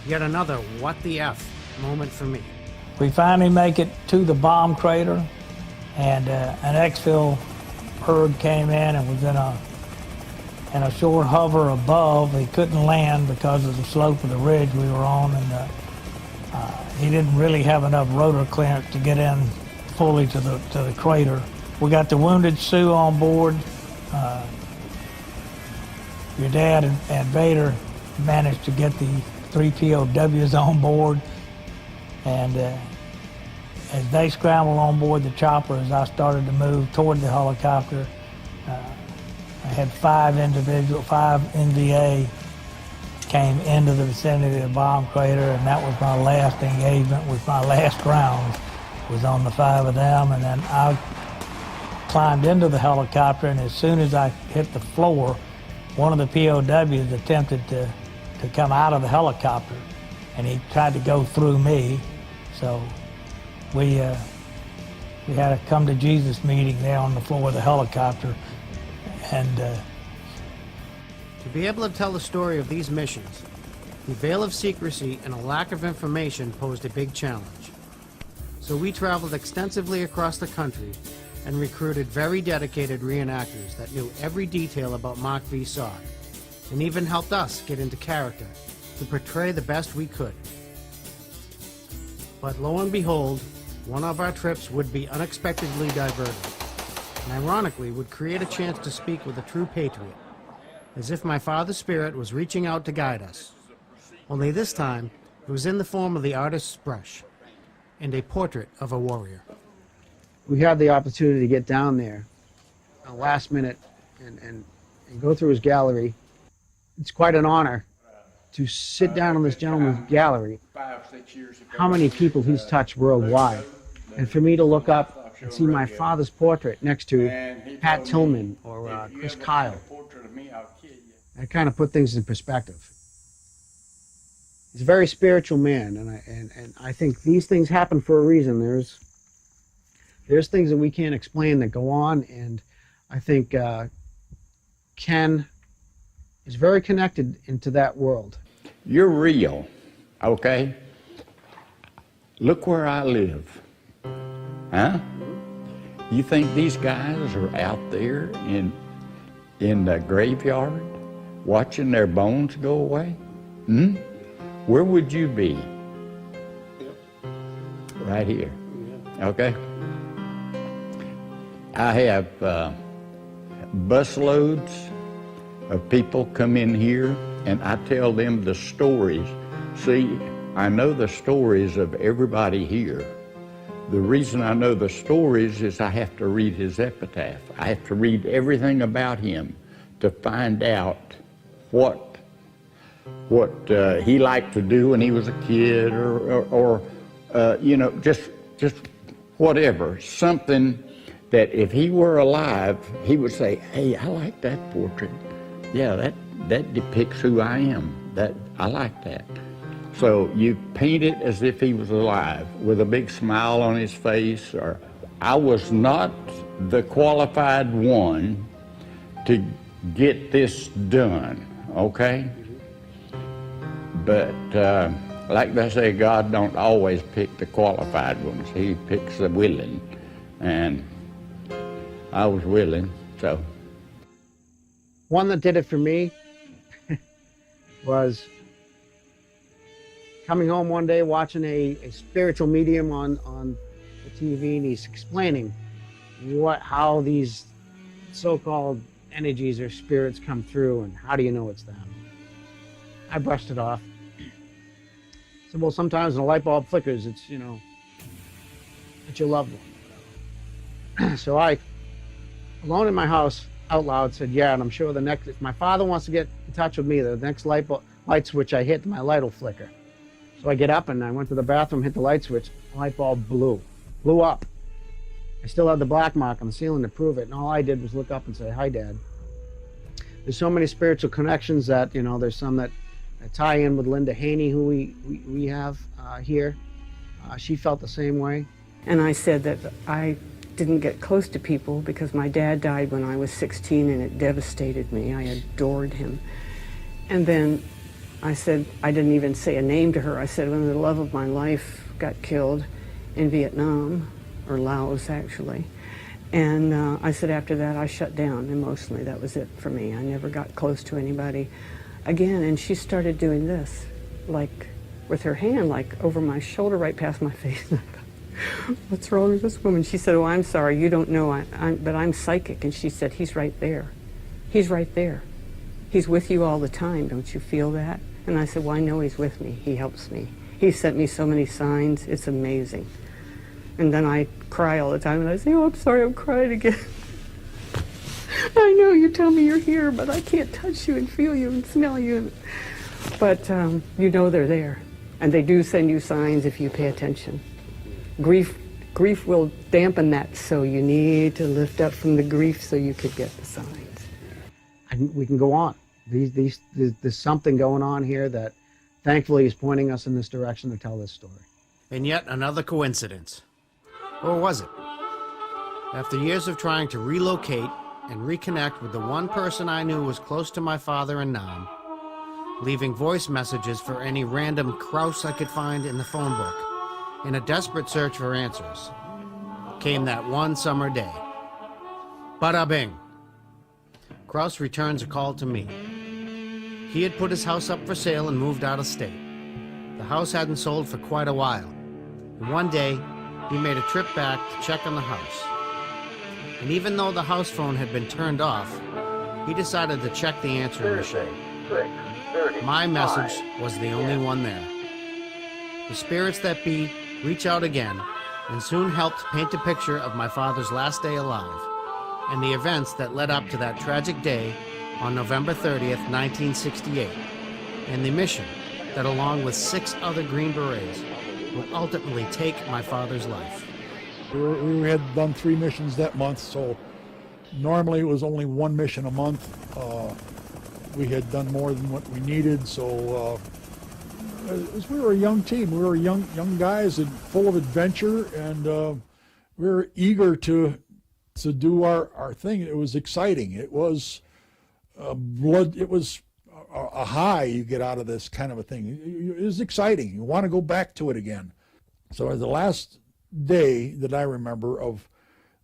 Yet another what the F moment for me. We finally make it to the bomb crater, and an exfil herd came in and was in a short hover above. He couldn't land because of the slope of the ridge we were on, and he didn't really have enough rotor clearance to get in fully to the crater. We got the wounded Sioux on board. Your dad and Vader managed to get the 3 POWs on board, and as they scrambled on board the chopper, as I started to move toward the helicopter, I had 5 NVA came into the vicinity of the bomb crater, and that was my last engagement with my last round, was on the 5 of them. And then I climbed into the helicopter, and as soon as I hit the floor, one of the POWs attempted to come out of the helicopter, and he tried to go through me. So we had a come to Jesus meeting there on the floor of the helicopter. And to be able to tell the story of these missions, the veil of secrecy and a lack of information posed a big challenge. So we traveled extensively across the country and recruited very dedicated reenactors that knew every detail about Mark V. Sog, and even helped us get into character to portray the best we could. But lo and behold, one of our trips would be unexpectedly diverted, and ironically would create a chance to speak with a true patriot, as if my father's spirit was reaching out to guide us. Only this time, it was in the form of the artist's brush and a portrait of a warrior. We had the opportunity to get down there last minute and go through his gallery. It's quite an honor to sit down on this gentleman's gallery, how many people he's touched worldwide. And for me to look up and see my father's portrait next to Pat Tillman or Chris Kyle, that kind of put things in perspective. He's a very spiritual man, and I think these things happen for a reason. There's things that we can't explain that go on, and I think Ken is very connected into that world. You're real, okay? Look where I live, huh? You think these guys are out there in the graveyard watching their bones go away? Where would you be? Right here, okay? I have busloads of people come in here, and I tell them the stories. See, I know the stories of everybody here. The reason I know the stories is I have to read his epitaph. I have to read everything about him to find out what he liked to do when he was a kid, or you know, just whatever, something that if he were alive, he would say, hey, I like that portrait. Yeah, that depicts who I am. I like that. So you paint it as if he was alive with a big smile on his face. Or I was not the qualified one to get this done, okay? But like they say, God don't always pick the qualified ones. He picks the willing, and I was willing, so. One that did it for me was coming home one day, watching a spiritual medium on the TV, and he's explaining how these so-called energies or spirits come through, and how do you know it's them? I brushed it off. So, well, sometimes when a light bulb flickers, it's, you know, It's your loved one. So I, alone in my house, out loud said, yeah, and I'm sure the next, if my father wants to get in touch with me, the next light switch I hit, my light will flicker. So I get up and I went to the bathroom, hit the light switch, the light bulb blew up. I still had the black mark on the ceiling to prove it, and all I did was look up and say, hi, Dad. There's so many spiritual connections that, you know, there's some that tie in with Linda Haney, who we have here. She felt the same way. And I said that I didn't get close to people because my dad died when I was 16 and it devastated me. I adored him. And then I said, I didn't even say a name to her. I said, when the love of my life got killed in Vietnam, or Laos actually. And I said after that I shut down emotionally. That was it for me. I never got close to anybody again. And she started doing this, like with her hand, like over my shoulder, right past my face. What's wrong with this woman? She said, oh, I'm sorry, you don't know, but I'm psychic. And she said, he's right there. He's right there. He's with you all the time. Don't you feel that? And I said, well, I know he's with me. He helps me. He sent me so many signs. It's amazing. And then I cry all the time, and I say, oh, I'm sorry, I'm crying again. I know you tell me you're here, but I can't touch you and feel you and smell you. But you know they're there. And they do send you signs if you pay attention. Grief will dampen that, so you need to lift up from the grief so you could get the signs. And we can go on. There's something going on here that thankfully is pointing us in this direction to tell this story. And yet another coincidence. Or was it? After years of trying to relocate and reconnect with the one person I knew was close to my father in Nam, leaving voice messages for any random Kraus I could find in the phone book, in a desperate search for answers, came that one summer day. Bada bing. Kraus returns a call to me. He had put his house up for sale and moved out of state. The house hadn't sold for quite a while. And one day, he made a trip back to check on the house. And even though the house phone had been turned off, he decided to check the answering machine. My message was the only one there. The spirits that be reach out again and soon helped paint a picture of my father's last day alive and the events that led up to that tragic day on November 30th, 1968, and the mission that, along with 6 other Green Berets, would ultimately take my father's life. We had done 3 missions that month, so normally it was only 1 mission a month. We had done more than what we needed, so as we were a young team. We were young guys and full of adventure, and we were eager to do our thing. It was exciting. It was it was a high you get out of this kind of a thing. It was exciting. You want to go back to it again. So the last day that I remember of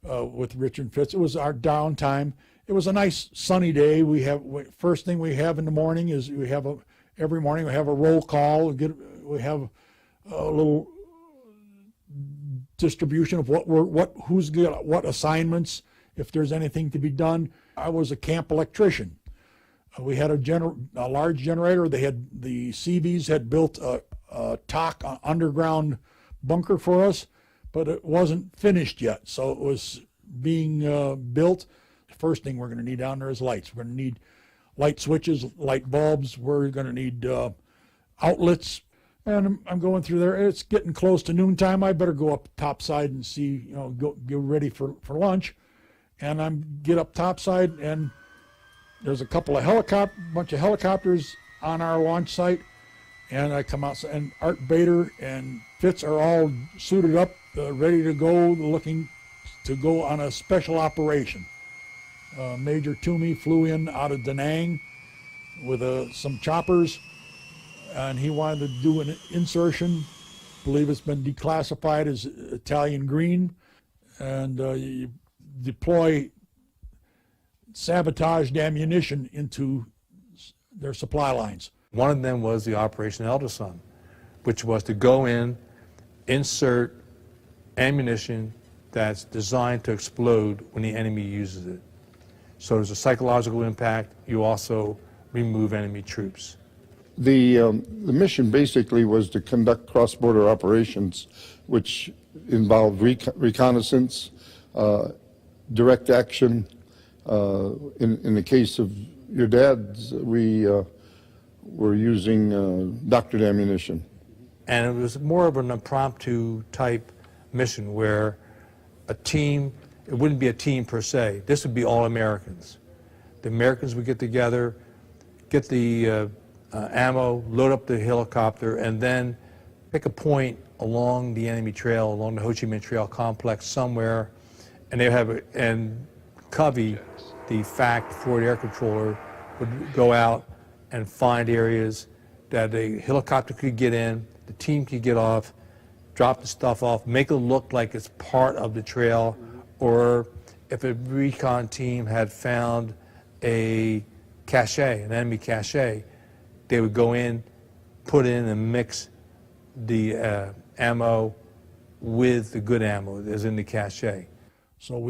with Richard Fitz, it was our downtime. It was a nice sunny day. First thing we have in the morning is every morning we have a roll call. We have a little distribution of who's got what assignments, if there's anything to be done. I was a camp electrician. We had a large generator. The Seabees had built a TOC underground bunker for us, but it wasn't finished yet, so it was being built. The first thing we're going to need down there is lights. We're going to need light switches, light bulbs. We're going to need outlets. And I'm going through there. It's getting close to noontime. I better go up topside and see, get ready for lunch. And I get up topside, and there's a bunch of helicopters on our launch site. And I come out, and Art Bader and Fitz are all suited up, ready to go, looking to go on a special operation. Major Toomey flew in out of Da Nang with some choppers, and he wanted to do an insertion. I believe it's been declassified as Italian green, and you deploy sabotaged ammunition into their supply lines. One of them was the Operation Elder Son, which was to go in, insert ammunition that's designed to explode when the enemy uses it. So there's a psychological impact. You also remove enemy troops. The mission basically was to conduct cross-border operations, which involved reconnaissance, direct action. In the case of your dad's, we were using doctored ammunition. And it was more of an impromptu type mission where a team, it wouldn't be a team per se. This would be all Americans. The Americans would get together, get the ammo, load up the helicopter, and then pick a point along the enemy trail, along the Ho Chi Minh Trail complex somewhere, and they have and Covey, the FACT Forward Air Controller, would go out and find areas that the helicopter could get in, the team could get off, drop the stuff off, make it look like it's part of the trail, or if a recon team had found a cache, an enemy cache, they would go in, put in and mix the ammo with the good ammo that's in the cache. So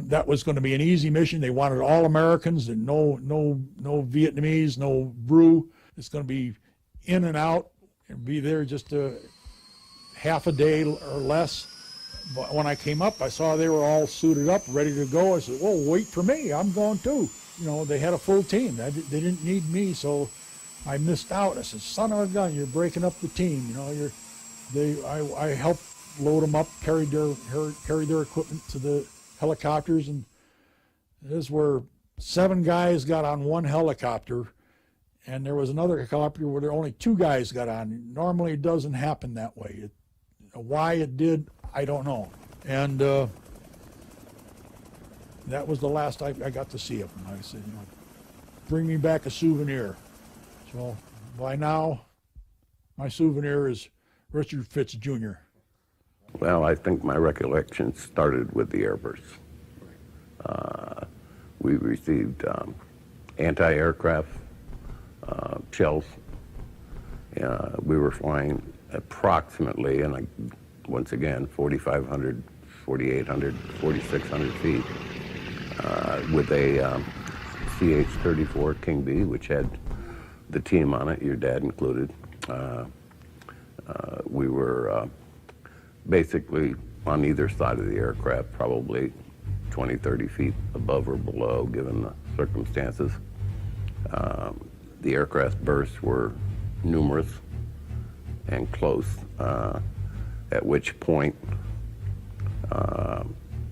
that was going to be an easy mission. They wanted all Americans and no Vietnamese, no brew. It's going to be in and out and be there just half a day or less. But when I came up, I saw they were all suited up, ready to go. I said, "Well, wait for me. I'm going too." You know, they had a full team. They didn't need me, so I missed out. I said, "Son of a gun, you're breaking up the team." You know, I helped load them up, carried their equipment to the helicopters, and this is where 7 guys got on one helicopter, and there was another helicopter where there only 2 guys got on. Normally, it doesn't happen that way. Why it did, I don't know. And that was the last I got to see of him. I said, bring me back a souvenir. So by now, my souvenir is Richard Fitz Jr. Well, I think my recollection started with the airbursts. We received anti-aircraft shells. We were flying approximately, and once again, 4,500, 4,800, 4,600 feet with a CH-34 King B, which had the team on it, your dad included. We were basically on either side of the aircraft, probably 20, 30 feet above or below, given the circumstances. The aircraft bursts were numerous and close, at which point it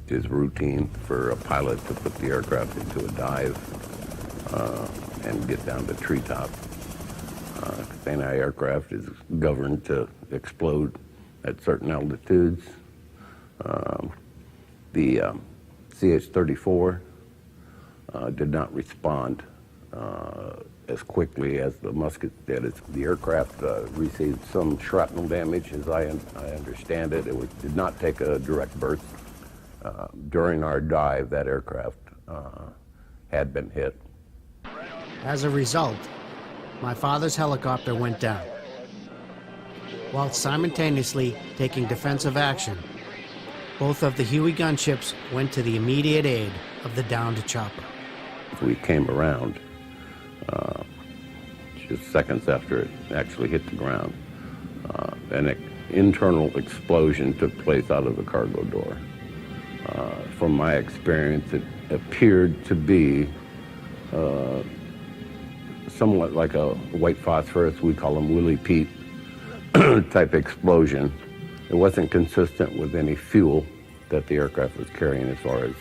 is routine for a pilot to put the aircraft into a dive and get down to treetop. Anti-aircraft is governed to explode at certain altitudes. The CH-34 did not respond as quickly as the muskets did. The aircraft received some shrapnel damage, as I understand it. It did not take a direct burst. During our dive, that aircraft had been hit. As a result, my father's helicopter went down, while simultaneously taking defensive action. Both of the Huey gunships went to the immediate aid of the downed chopper. We came around just seconds after it actually hit the ground. An internal explosion took place out of the cargo door. From my experience, it appeared to be somewhat like a white phosphorus, we call them Willie Pete type explosion. It wasn't consistent with any fuel that the aircraft was carrying, as far as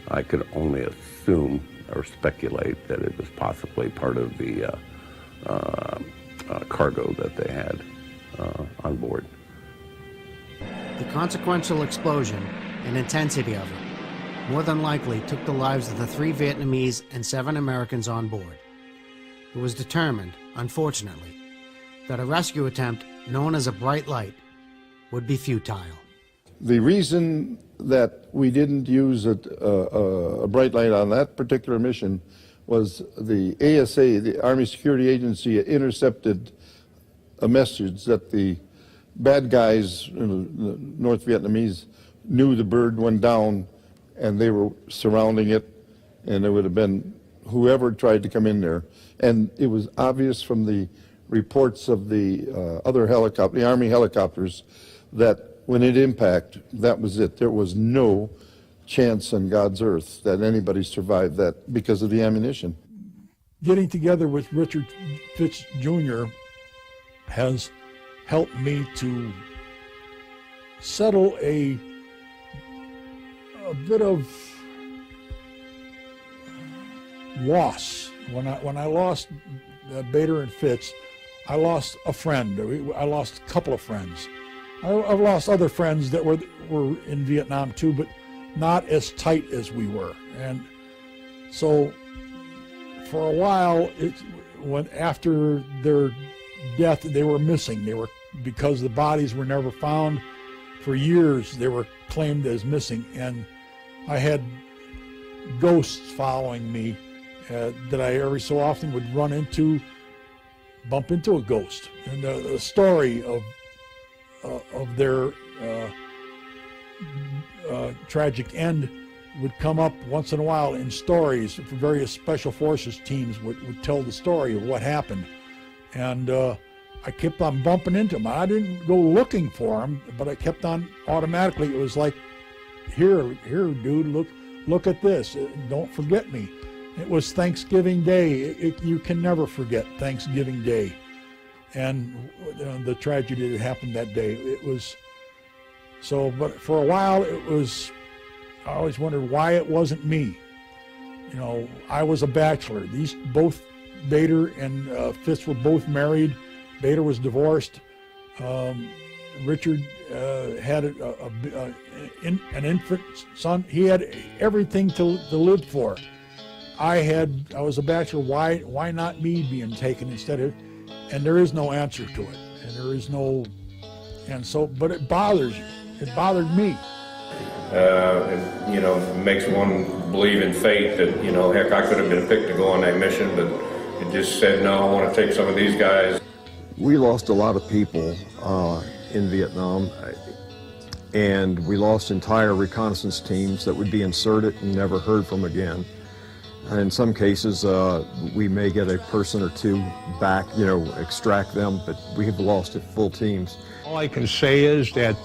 I could only assume or speculate that it was possibly part of the cargo that they had on board. The consequential explosion and intensity of it more than likely took the lives of the 3 Vietnamese and 7 Americans on board. It was determined, unfortunately, that a rescue attempt known as a bright light would be futile. The reason that we didn't use a bright light on that particular mission was the ASA, the Army Security Agency, intercepted a message that the bad guys, the North Vietnamese, knew the bird went down and they were surrounding it, and there would have been whoever tried to come in there. And it was obvious from the reports of the other helicopters, the Army helicopters, that when it impacted, that was it. There was no chance on God's earth that anybody survived that because of the ammunition. Getting together with Richard Fitz Jr. has helped me to settle a bit of loss. When I lost Bader and Fitz, I lost a friend. I lost a couple of friends. I've lost other friends that were in Vietnam too, but not as tight as we were. And so for a while, after their death, they were missing. Because the bodies were never found. For years, they were claimed as missing. And I had ghosts following me that I every so often would bump into a ghost. And the story of their tragic end would come up once in a while in stories. Various special forces teams would tell the story of what happened. And I kept on bumping into them. I didn't go looking for them, but I kept on automatically. It was like, here, dude, look at this. Don't forget me. It was Thanksgiving Day. You can never forget Thanksgiving Day. And the tragedy that happened that day. It was so, but for a while I always wondered why it wasn't me. I was a bachelor. Both Bader and Fitz were both married. Bader was divorced. Richard had an infant son. He had everything to live for. I was a bachelor. Why not me being taken instead of? And there is no answer to it. And there is no. And so, but it bothers you. It bothered me. It makes one believe in fate that, heck, I could have been picked to go on that mission, but it just said, no, I want to take some of these guys. We lost a lot of people in Vietnam, and we lost entire reconnaissance teams that would be inserted and never heard from again. And in some cases, we may get a person or two back, extract them, but we have lost full teams. All I can say is that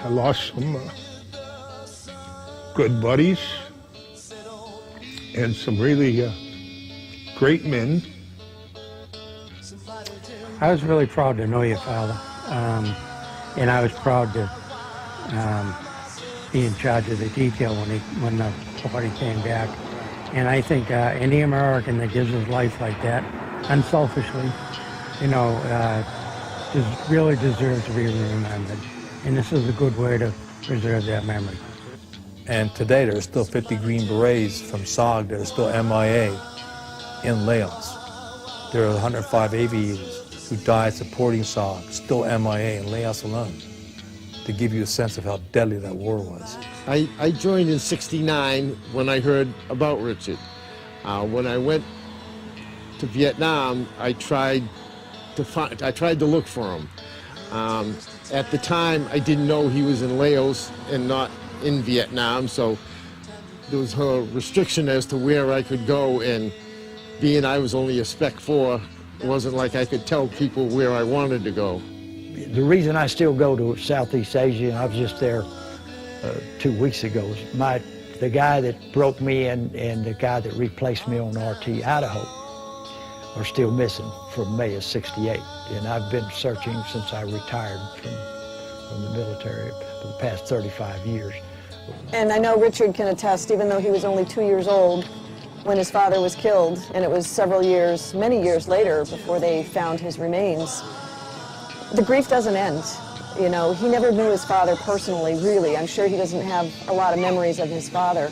I lost some good buddies and some really great men. I was really proud to know your father, and I was proud to be in charge of the detail when the body came back. And I think any American that gives his life like that, unselfishly, really deserves to be remembered. And this is a good way to preserve that memory. And today there are still 50 Green Berets from SOG that are still MIA in Laos. There are 105 aviators who died supporting SOG, still MIA in Laos alone, to give you a sense of how deadly that war was. I joined in '69 when I heard about Richard. When I went to Vietnam, I tried to look for him. At the time, I didn't know he was in Laos and not in Vietnam, so there was a restriction as to where I could go, and being I was only a Spec 4, it wasn't like I could tell people where I wanted to go. The reason I still go to Southeast Asia, and I was just there 2 weeks ago, is the guy that broke me and the guy that replaced me on RT Idaho are still missing from May of '68. And I've been searching since I retired from the military for the past 35 years. And I know Richard can attest, even though he was only 2 years old when his father was killed, and it was many years later before they found his remains, the grief doesn't end. He never knew his father personally, really. I'm sure he doesn't have a lot of memories of his father,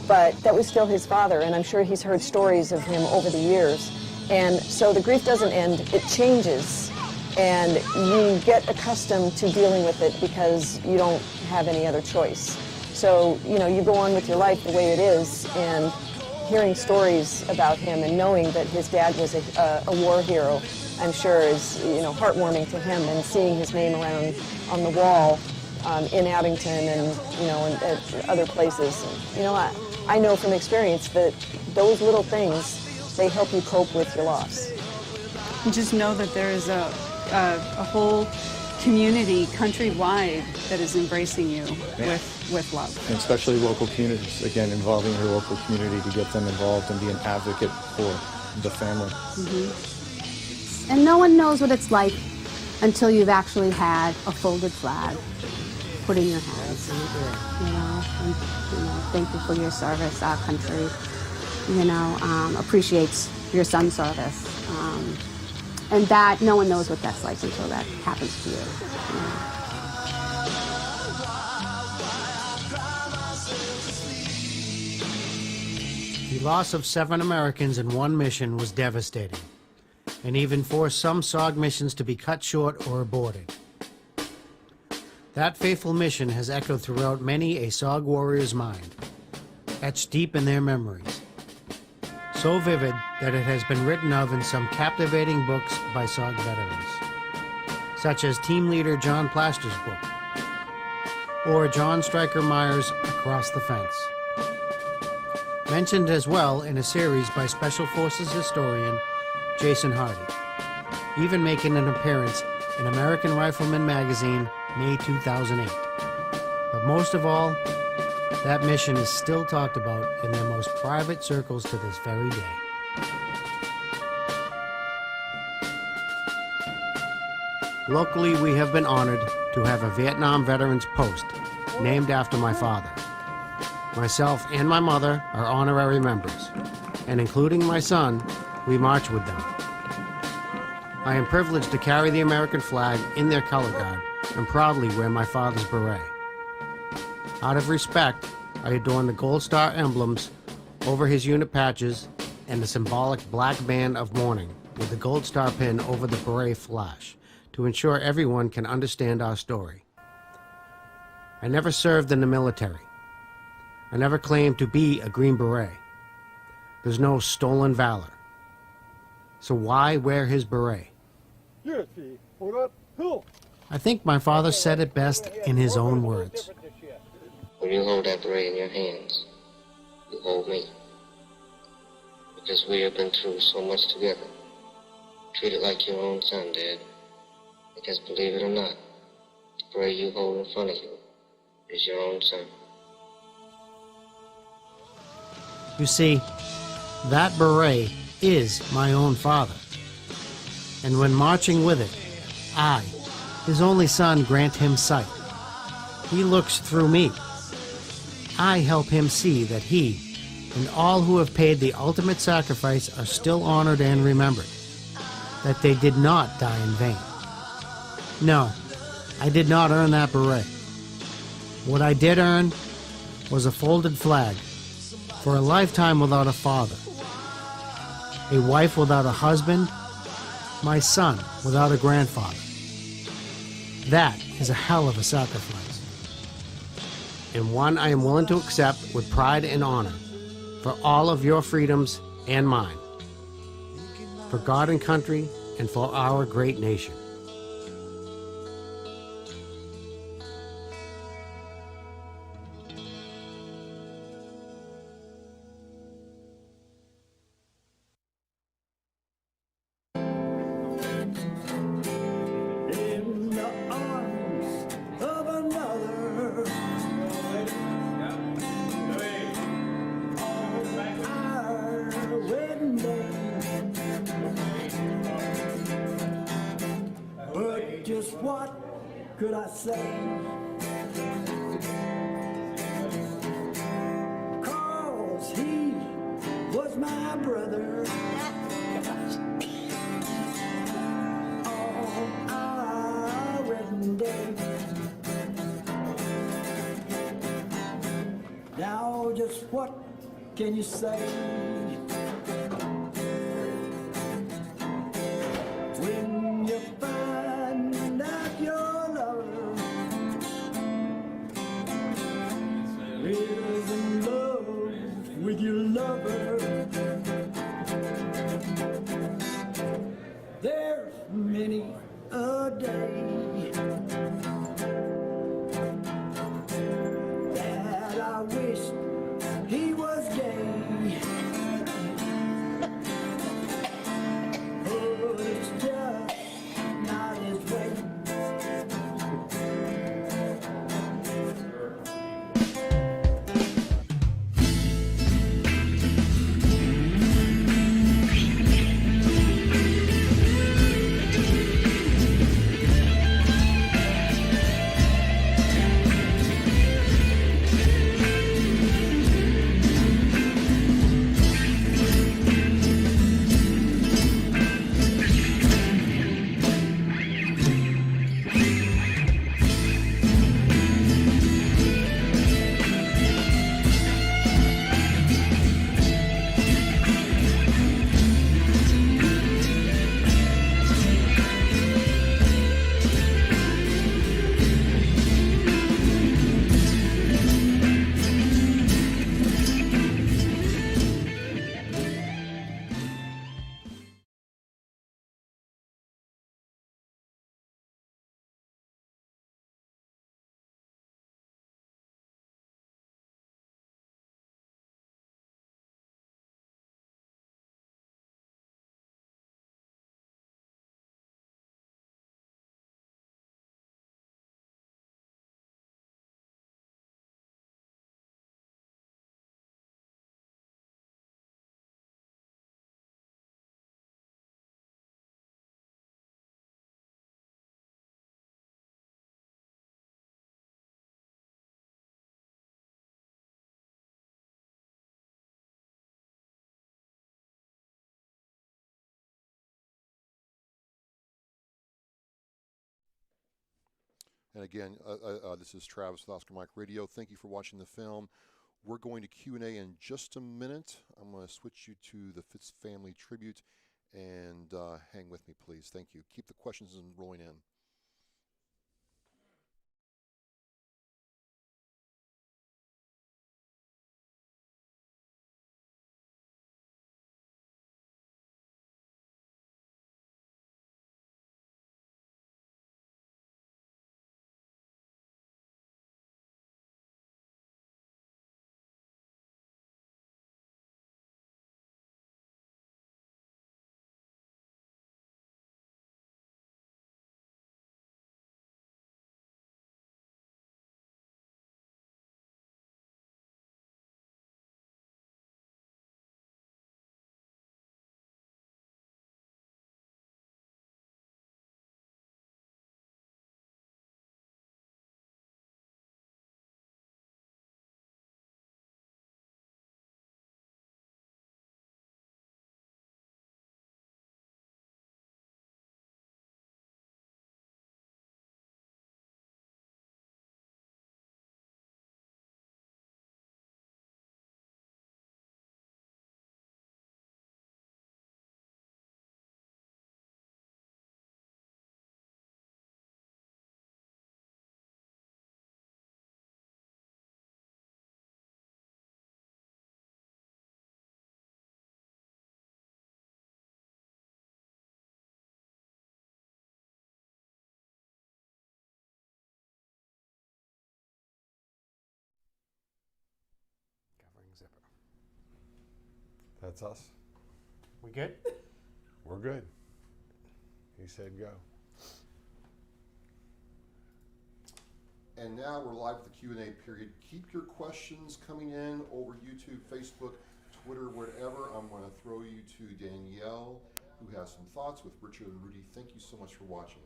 but that was still his father, and I'm sure he's heard stories of him over the years. And so the grief doesn't end, it changes, and you get accustomed to dealing with it because you don't have any other choice. So, you go on with your life the way it is, and hearing stories about him and knowing that his dad was a war hero, I'm sure is, heartwarming to him, and seeing his name around on the wall in Abington and, and at other places. I know from experience that those little things they help you cope with your loss. And just know that there is a whole community countrywide that is embracing you with love. And especially local communities, again, involving your local community to get them involved and be an advocate for the family. Mm-hmm. And no one knows what it's like until you've actually had a folded flag put in your hands. And, thank you for your service. Our country, appreciates your son's service. And that, no one knows what that's like until that happens to you. The loss of 7 Americans in one mission was devastating, and even forced some SOG missions to be cut short or aborted. That fateful mission has echoed throughout many a SOG warrior's mind, etched deep in their memories. So vivid that it has been written of in some captivating books by SOG veterans, such as team leader John Plaster's book, or John Stryker Meyer's Across the Fence. Mentioned as well in a series by Special Forces historian Jason Hardy, even making an appearance in American Rifleman magazine May 2008. But most of all, that mission is still talked about in their most private circles to this very day. Locally, we have been honored to have a Vietnam Veterans Post named after my father. Myself and my mother are honorary members, and including my son, we march with them. I am privileged to carry the American flag in their color guard and proudly wear my father's beret. Out of respect, I adorn the Gold Star emblems over his unit patches and the symbolic black band of mourning with the Gold Star pin over the beret flash to ensure everyone can understand our story. I never served in the military. I never claimed to be a Green Beret. There's no stolen valor. So why wear his beret? I think my father said it best in his own words. When you hold that beret in your hands, you hold me. Because we have been through so much together. Treat it like your own son, Dad. Because believe it or not, the beret you hold in front of you is your own son. You see, that beret is my own father. And when marching with it, I, his only son, grant him sight. He looks through me. I help him see that he and all who have paid the ultimate sacrifice are still honored and remembered, that they did not die in vain. No, I did not earn that beret. What I did earn was a folded flag for a lifetime without a father, a wife without a husband, my son without a grandfather. That is a hell of a sacrifice, and one I am willing to accept with pride and honor for all of your freedoms and mine, for God and country, and for our great nation. Just what could I say? 'Cause he was my brother on our wedding day. Now just what can you say? When you find out your lover is in love with your lover, there's many a day that I wish he was gay. And again, this is Travis with Oscar Mike Radio. Thank you for watching the film. We're going to Q&A in just a minute. I'm going to switch you to the Fitz family tribute, and hang with me, please. Thank you. Keep the questions rolling in. Covering zipper. That's us. We good? We're good. He said go. And now we're live with the Q&A period. Keep your questions coming in over YouTube, Facebook, Twitter, wherever. I'm going to throw you to Danielle, who has some thoughts with Richard and Rudy. Thank you so much for watching.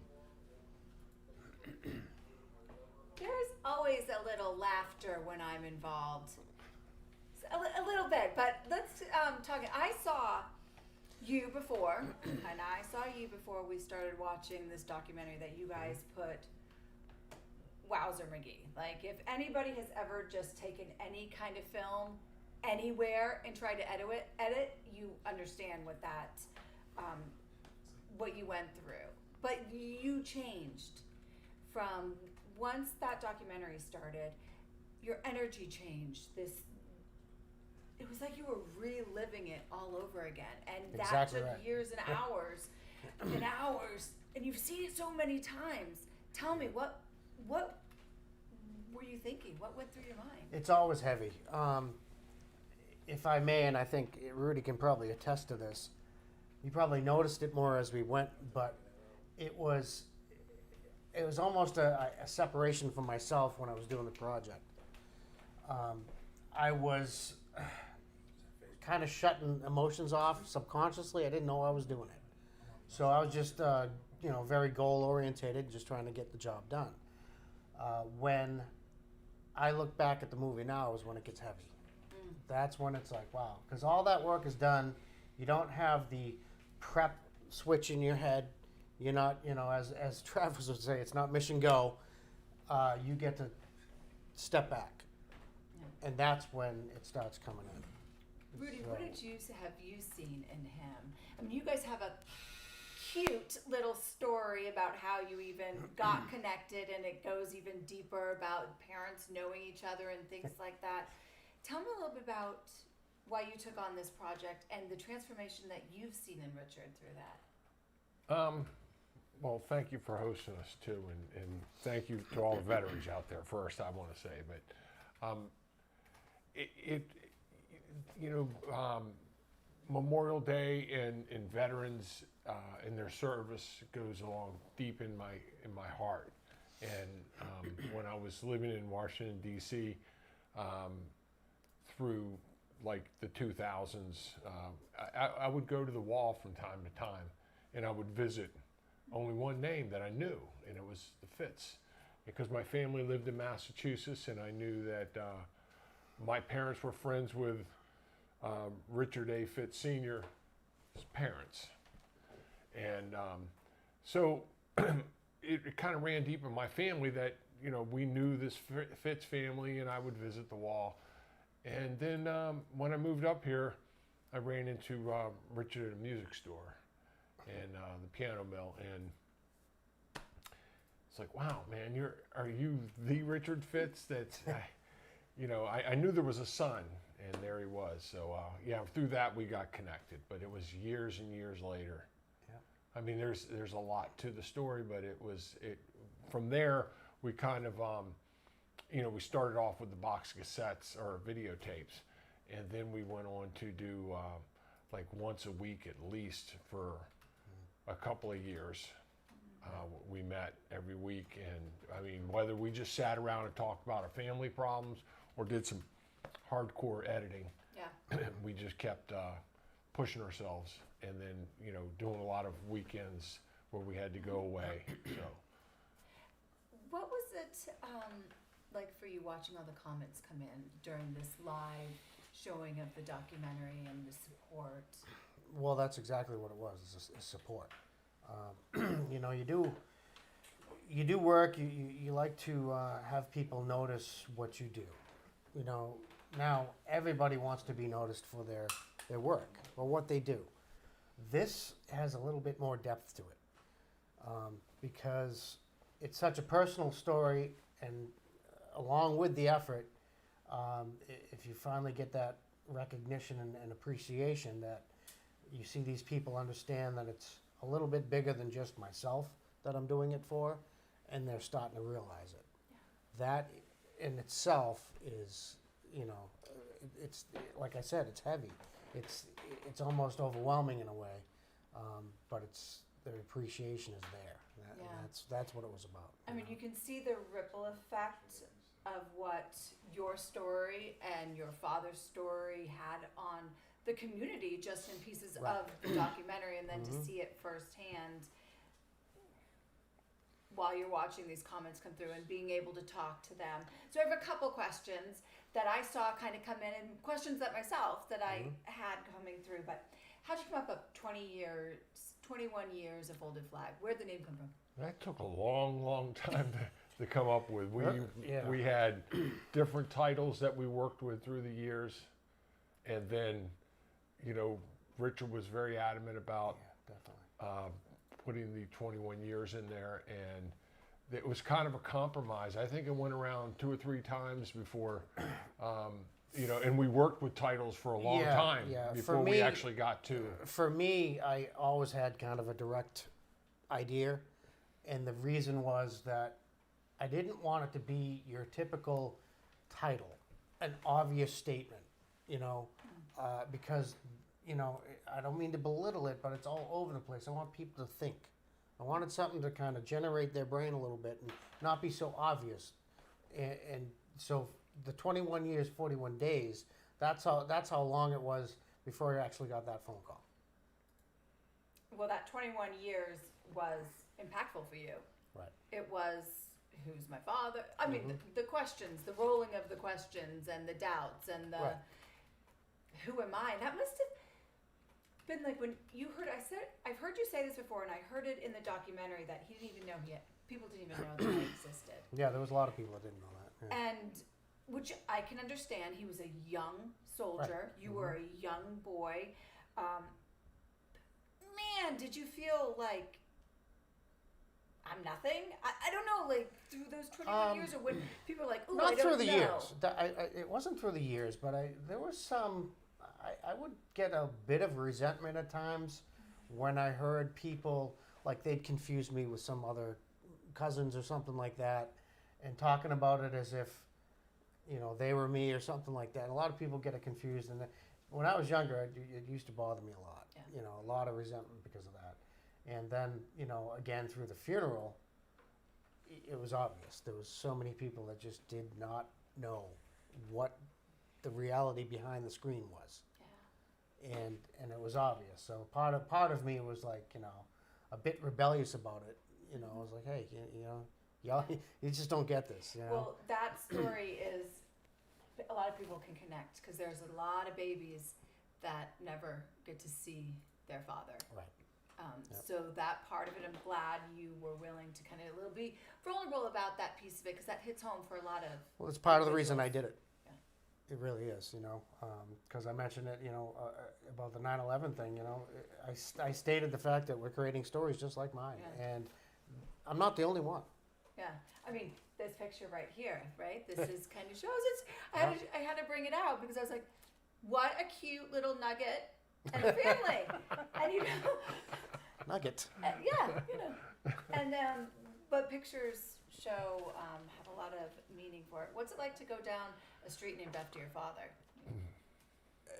There's always a little laughter when I'm involved. A little bit, but let's talk. I saw you before, and I saw you before we started watching this documentary that you guys put. Wowzer McGee. Like, if anybody has ever just taken any kind of film anywhere and tried to edit, you understand what that, what you went through. But you changed from once that documentary started. Your energy changed. It was like you were reliving it all over again, and that Exactly took right. years and hours and hours. And you've seen it so many times. Tell me, what were you thinking? What went through your mind? It's always heavy. If I may, and I think Rudy can probably attest to this, you probably noticed it more as we went, but it was almost a separation from myself when I was doing the project. I was kind of shutting emotions off subconsciously. I didn't know I was doing it. So I was just, very goal orientated, just trying to get the job done. When I look back at the movie now is when it gets heavy. That's when it's like, wow, because all that work is done. You don't have the prep switch in your head. You're not, as Travis would say, it's not mission go. You get to step back. And that's when it starts coming in. Rudy, what have you seen in him? I mean, you guys have a cute little story about how you even got connected, and it goes even deeper about parents knowing each other and things like that. Tell me a little bit about why you took on this project and the transformation that you've seen in Richard through that. Well, thank you for hosting us too, and thank you to all the veterans out there first, I want to say. But Memorial Day and veterans in their service goes along deep in my heart. And when I was living in Washington, D.C., through like the 2000s, I would go to the wall from time to time, and I would visit only one name that I knew, and it was the Fitz, because my family lived in Massachusetts, and I knew that my parents were friends with Richard A. Fitz Sr.'s parents. And so it kind of ran deep in my family that, you know, we knew this Fitz family, and I would visit the wall. And then when I moved up here, I ran into Richard at a music store and the piano mill, and it's like, wow, man, are you the Richard Fitz? That's, you know, I knew there was a son, and there he was. So yeah, through that we got connected, but it was years and years later. I mean, there's a lot to the story, but from there we kind of, you know, we started off with the box cassettes or videotapes, and then we went on to do like once a week at least for a couple of years. We met every week, and I mean, whether we just sat around and talked about our family problems or did some hardcore editing, we just kept pushing ourselves, and then, you know, doing a lot of weekends where we had to go away. So, what was it like for you watching all the comments come in during this live showing of the documentary and the support? Well, that's exactly what it was, is support. You know, you do work, you like to have people notice what you do. You know, now everybody wants to be noticed for their work or what they do. This has a little bit more depth to it because it's such a personal story, and along with the effort, if you finally get that recognition and appreciation, that you see these people understand that it's a little bit bigger than just myself that I'm doing it for, and they're starting to realize it. That in itself is, you know, it's like I said, it's heavy. It's almost overwhelming in a way, but the appreciation is there. That's what it was about. I mean, you can see the ripple effect of what your story and your father's story had on the community just in pieces of the documentary, and then to see it firsthand while you're watching these comments come through and being able to talk to them. So I have a couple questions that I saw kind of come in, and questions that myself that I had coming through. But how'd you come up with 21 years of Folded Flag? Where'd the name come from? that took a long time to come up with. We had different titles that we worked with through the years, and then, you know, Richard was very adamant about putting the 21 years in there, and it was kind of a compromise. I think it went around 2 or 3 times before, you know, and we worked with titles for a long time before we actually got to. For me, I always had kind of a direct idea, and the reason was that I didn't want it to be your typical title, an obvious statement, you know, because, you know, I don't mean to belittle it, but it's all over the place. I want people to think. I wanted something to kind of generate their brain a little bit and not be so obvious. And so the 21 years, 41 days, that's how long it was before I actually got that phone call. Well, that 21 years was impactful for you. Right. It was, who's my father? I mean, the questions, the rolling of the questions and the doubts and the, who am I? That must have been like when you heard, I've heard you say this before, and I heard it in the documentary that he didn't even know people didn't even know that he existed. Yeah, there was a lot of people that didn't know that. Yeah. And, which I can understand, he was a young soldier. Right. You were a young boy. Man, did you feel like I'm nothing? I don't know, like through those 21 years, or when people are like, ooh, not I don't through the know. years. It wasn't through the years, but there was some. I would get a bit of resentment at times when I heard people, like, they'd confuse me with some other cousins or something like that, and talking about it as if, you know, they were me or something like that. A lot of people get it confused, and when I was younger, it used to bother me a lot. Yeah. You know, a lot of resentment because of that. And then, you know, again, through the funeral, it was obvious. There was so many people that just did not know what the reality behind the screen was. Yeah. And it was obvious. So part of me was like, you know, a bit rebellious about it. You know, I was like, hey, you know, y'all, you just don't get this. You know? Well, that story is, a lot of people can connect, because there's a lot of babies that never get to see their father. Right. So that part of it, I'm glad you were willing to kind of a little be vulnerable about that piece of it, because that hits home for a lot of. Well, it's part of the reason I did it. It really is, because I mentioned it, about the 9/11 thing. I stated the fact that we're creating stories just like mine, and I'm not the only one. Yeah, I mean, this picture right here, right? This is kind of shows it's. I had to bring it out because I was like, what a cute little nugget and a family, and Nugget. And but pictures show have a lot of meaning for it. What's it like to go down a street named after your father?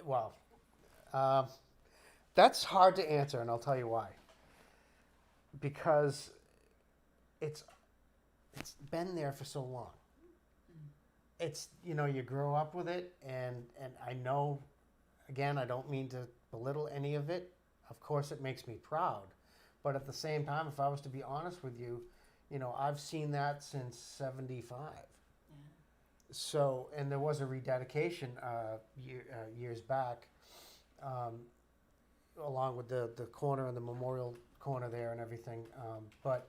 Well, that's hard to answer, and I'll tell you why. Because it's been there for so long. It's, you grow up with it, and I know, again, I don't mean to belittle any of it. Of course, it makes me proud. But at the same time, if I was to be honest with you, I've seen that since 75. Yeah. So, and there was a rededication years back, along with the corner and the memorial corner there and everything. But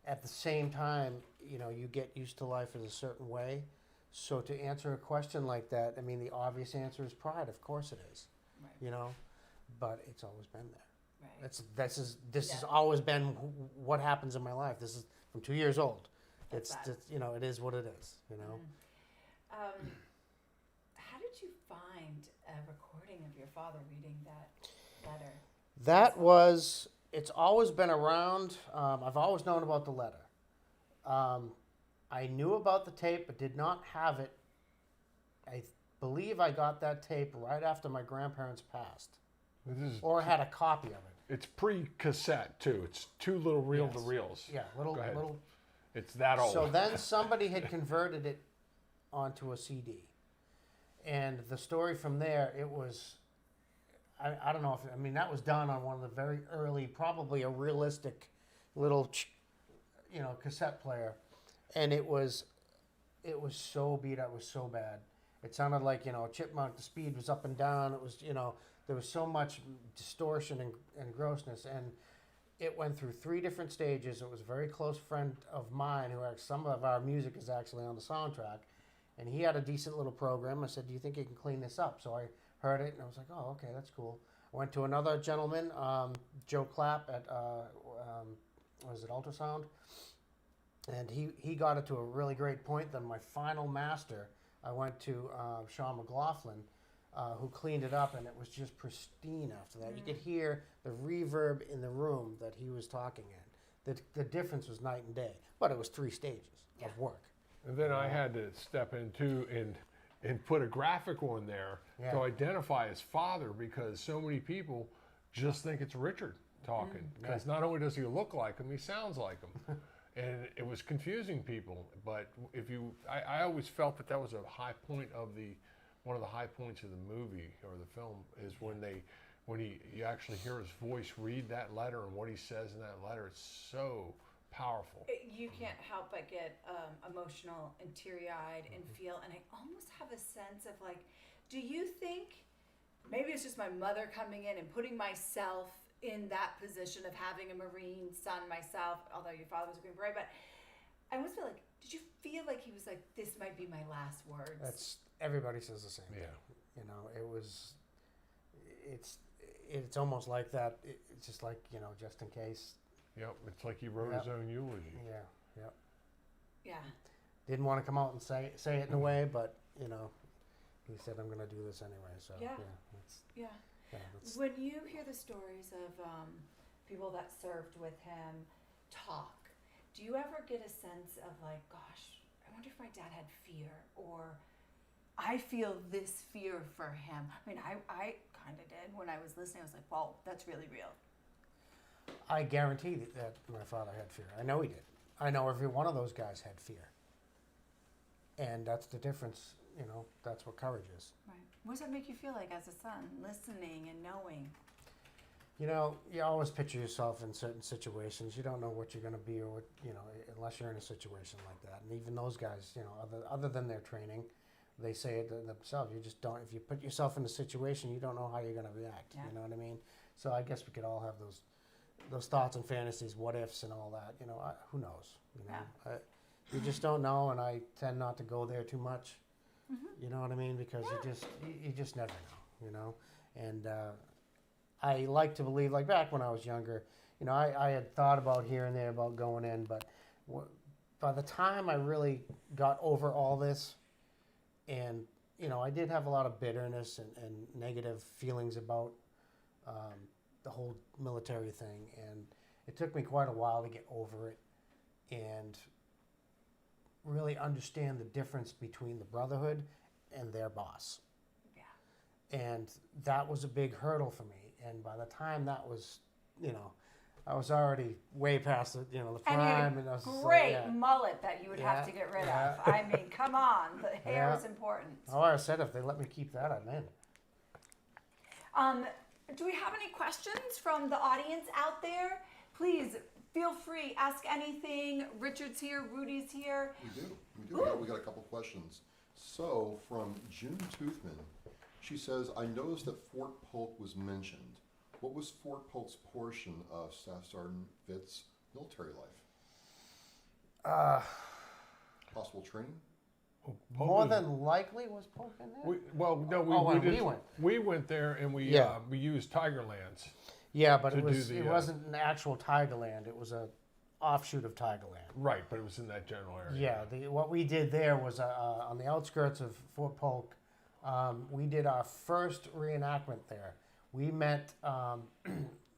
at the same time, you get used to life in a certain way. So to answer a question like that, I mean, the obvious answer is pride. Of course it is, right. But it's always been there. Right. This has always been what happens in my life. This is from 2 years old. That's It is what it is. How did you find a recording of your father reading that letter? It's always been around. I've always known about the letter. I knew about the tape, but did not have it. I believe I got that tape right after my grandparents passed, or had a copy of it. It's pre-cassette too. It's two little reel-to-reels. Yeah, little. It's that old. So then somebody had converted it onto a CD, and the story from there, it was. I don't know if that was done on one of the very early, probably a realistic, little, cassette player, and it was so beat up, it was so bad. It sounded like chipmunk. The speed was up and down. It was there was so much distortion and grossness, and it went through 3 different stages. It was a very close friend of mine who some of our music is actually on the soundtrack, and he had a decent little program. I said, "Do you think you can clean this up?" So I heard it, and I was like, "Oh, okay, that's cool." I went to another gentleman, Joe Clapp at was it Ultrasound, and he got it to a really great point. Then my final master, I went to Sean McLaughlin, who cleaned it up, and it was just pristine after that. You could hear the reverb in the room that he was talking in. The difference was night and day, but it was 3 stages of work. And then I had to step in too and put a graphic on there to identify his father, because so many people just think it's Richard talking. Because not only does he look like him, he sounds like him. And it was confusing people. But I always felt that was a high point of one of the high points of the movie or the film is when you actually hear his voice read that letter and what he says in that letter. It's so powerful. You can't help but get emotional and teary-eyed and feel, and I almost have a sense of like, do you think, maybe it's just my mother coming in and putting myself in that position of having a Marine son myself, although your father was a Green Beret, but I almost feel like, did you feel like he was like, this might be my last words? Everybody says the same thing. It's almost like that. It's just like, just in case. Yep, it's like he wrote his own eulogy. Yeah. Didn't want to come out and say it in a way, but he said, "I'm going to do this anyway." So When you hear the stories of people that served with him talk, do you ever get a sense of like, gosh, I wonder if my dad had fear, or I feel this fear for him? I mean, I kind of did when I was listening. I was like, wow, that's really real. I guarantee that my father had fear. I know he did. I know every one of those guys had fear. And that's the difference, that's what courage is. Right. What does that make you feel like as a son, listening and knowing? You always picture yourself in certain situations. You don't know what you're going to be or what, unless you're in a situation like that. And even those guys, other than their training, they say it themselves. You just don't, if you put yourself in a situation, you don't know how you're going to react. Yeah. You know what I mean? So I guess we could all have those those thoughts and fantasies, what ifs and all that. Who knows? You just don't know, and I tend not to go there too much. You know what I mean? Because you just never know. And I like to believe, like back when I was younger, I had thought about here and there about going in, but by the time I really got over all this, and I did have a lot of bitterness and negative feelings about the whole military thing, and it took me quite a while to get over it and really understand the difference between the Brotherhood and their boss. Yeah. And that was a big hurdle for me. And by the time that was, I was already way past the prime. And you had I was just great like, mullet that you would have to get rid of. I mean, come on, the hair is important. Oh, I said if they let me keep that, I'm in. Do we have any questions from the audience out there? Please feel free, ask anything. Richard's here, Rudy's here. We do. We got a couple questions. So from June Toothman, she says, I noticed that Fort Polk was mentioned. What was Fort Polk's portion of Staff Sergeant Fitz's military life? Possible training? More than likely was Polk in there? We went there and we used Tigerlands. Yeah, but it wasn't an actual Tigerland. It was a offshoot of Tigerland. Right, but it was in that general area. Yeah, what we did there was on the outskirts of Fort Polk. We did our first reenactment there. We met a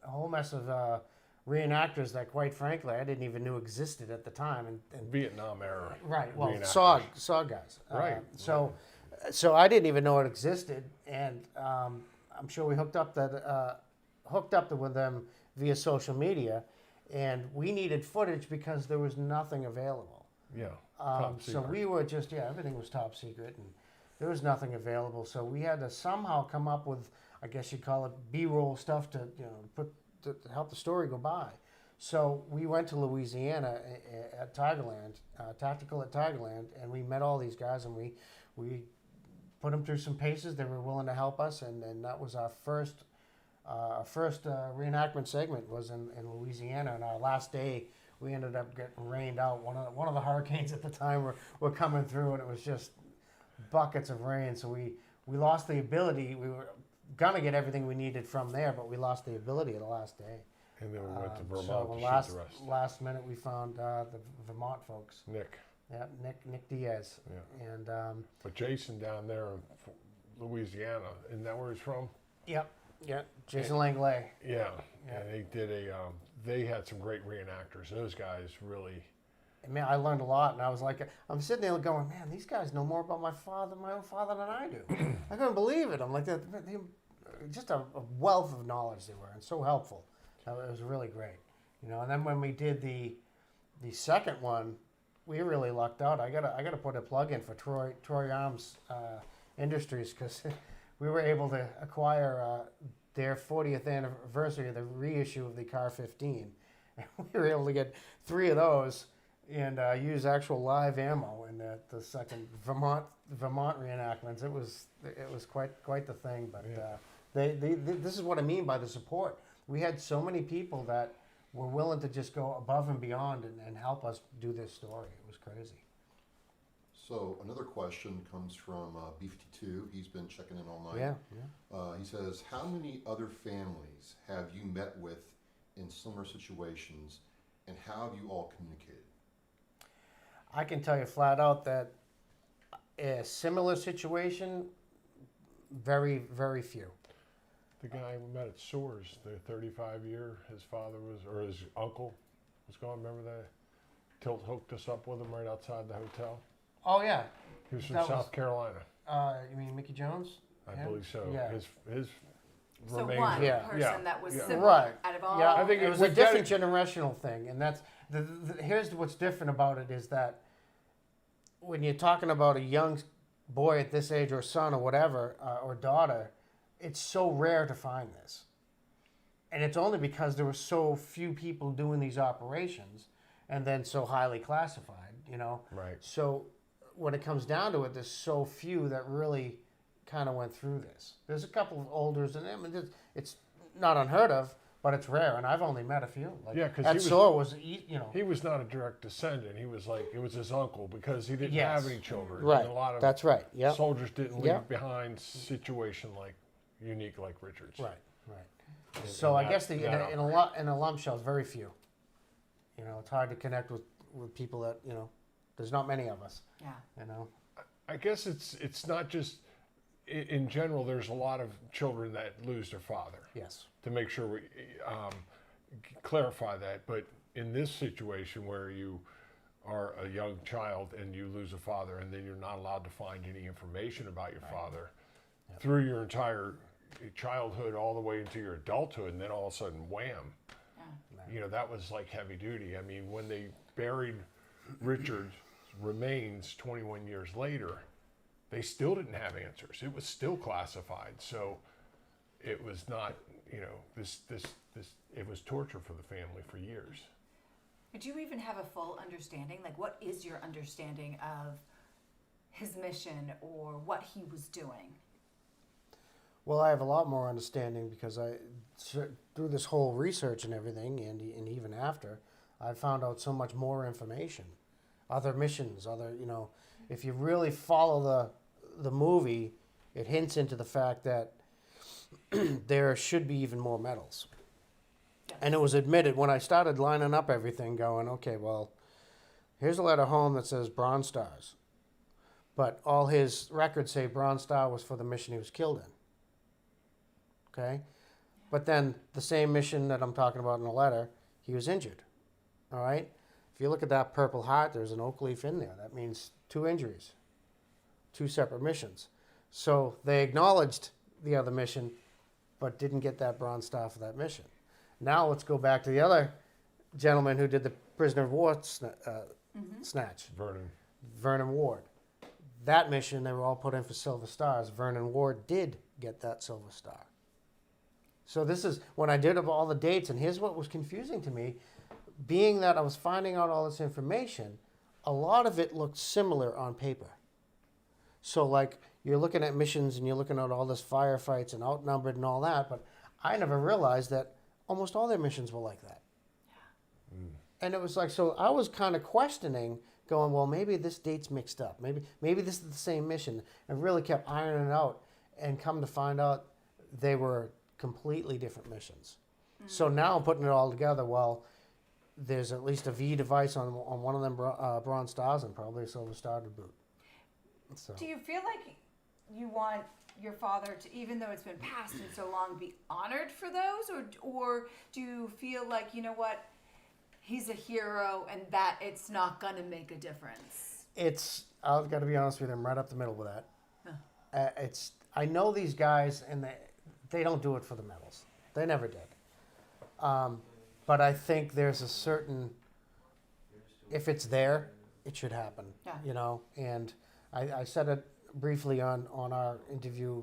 whole mess of reenactors that, quite frankly, I didn't even know existed at the time. And Vietnam era. Right. Well, SOG guys. Right. So I didn't even know it existed, and I'm sure we hooked up with them via social media, and we needed footage because there was nothing available. Yeah. So we were just everything was top secret, and there was nothing available. So we had to somehow come up with, I guess you'd call it B-roll stuff to to help the story go by. So we went to Louisiana at Tigerland, tactical at Tigerland, and we met all these guys, and we put them through some paces. They were willing to help us, and that was our first reenactment segment was in Louisiana. And our last day, we ended up getting rained out. One of the hurricanes at the time were coming through, and it was just buckets of rain. So we lost the ability. We were gonna get everything we needed from there, but we lost the ability the last day. And then we went to Vermont so to last, shoot the rest. Last minute, we found the Vermont folks. Nick. Yeah, Nick Diaz. Yeah. And but Jason down there in Louisiana, isn't that where he's from? Yep. Yeah. Jason Langley. Yeah. And they did they had some great reenactors. Those guys really. Man, I learned a lot, and I was like, I'm sitting there going, man, these guys know more about my own father than I do. I couldn't believe it. I'm like, just a wealth of knowledge they were, and so helpful. It was really great, And then when we did the second one, we really lucked out. I gotta put a plug in for Troy Arms Industries, because we were able to acquire their 40th anniversary of the reissue of the Car 15, and we were able to get 3 of those and use actual live ammo in the second Vermont reenactments. It was quite the thing. But this is what I mean by the support. We had so many people that were willing to just go above and beyond and help us do this story. It was crazy. So another question comes from B52. He's been checking in all night. Yeah. He says, how many other families have you met with in similar situations, and how have you all communicated? I can tell you flat out that a similar situation, very, very few. The guy we met at Soares, the 35-year, his father or his uncle was gone. Remember that? Tilt hooked us up with him right outside the hotel. Oh, yeah. He was from South Carolina. You mean Mickey Jones? I believe so. Yeah. His so remains. One person that was similar right. out of all. Yeah, I think it was a different generational thing, and that's here's what's different about it is that when you're talking about a young boy at this age, or son, or whatever, or daughter, it's so rare to find this, and it's only because there were so few people doing these operations, and then so highly classified. Right. So when it comes down to it, there's so few that really kind of went through this. There's a couple of olders, and I mean, it's not unheard of, but it's rare, and I've only met a few. Like, Yeah, because Ed Soar was, you know. He was not a direct descendant. He was like, it was his uncle because he didn't Yes. have any children. Right. And a lot of That's right. Yep. soldiers didn't leave Yep. behind situation like unique like Richard's. Right, right. And- So and I guess that in alum shells, very few. You know, it's hard to connect with people that, you know, there's not many of us. Yeah. You know. I guess it's not just in general. There's a lot of children that lose their father. Yes. To make sure we clarify that, but in this situation where you are a young child and you lose a father, and then you're not allowed to find any information about your father through your entire childhood all the way into your adulthood, and then all of a sudden, wham! You know, that was like heavy duty. I mean, when they buried Richard's remains 21 years later, they still didn't have answers. It was still classified. So it was not, you know, this it was torture for the family for years. Did you even have a full understanding? Like, what is your understanding of his mission or what he was doing? Well, I have a lot more understanding because through this whole research and everything, and even after, I found out so much more information, other missions, you know, if you really follow the movie, it hints into the fact that there should be even more medals. And it was admitted when I started lining up everything, going, okay, well, here's a letter home that says Bronze Stars, but all his records say Bronze Star was for the mission he was killed in. Okay? But then the same mission that I'm talking about in the letter, he was injured. All right? If you look at that Purple Heart, there's an oak leaf in there. That means 2 injuries, 2 separate missions. So they acknowledged the other mission, but didn't get that Bronze Star for that mission. Now let's go back to the other gentleman who did the prisoner of war snatch. Vernon Ward. That mission, they were all put in for Silver Stars. Vernon Ward did get that Silver Star. So this is, when I did all the dates, and here's what was confusing to me, being that I was finding out all this information, a lot of it looked similar on paper. So like, you're looking at missions and you're looking at all this firefights and outnumbered and all that, but I never realized that almost all their missions were like that. And it was like, so I was kind of questioning, going, well, maybe this date's mixed up. Maybe this is the same mission. And really kept ironing it out, and come to find out they were completely different missions. So now I'm putting it all together. Well, there's at least a V device on one of them Bronze Stars, and probably a Silver Star to boot. So. Do you feel like you want your father to, even though it's been passed in so long, be honored for those? Or do you feel like, you know what, he's a hero and that it's not going to make a difference? I've got to be honest with you, I'm right up the middle with that. I know these guys, and they don't do it for the medals. They never did. But I think there's a certain, if it's there, it should happen. Yeah. You know, and I said it briefly on our interview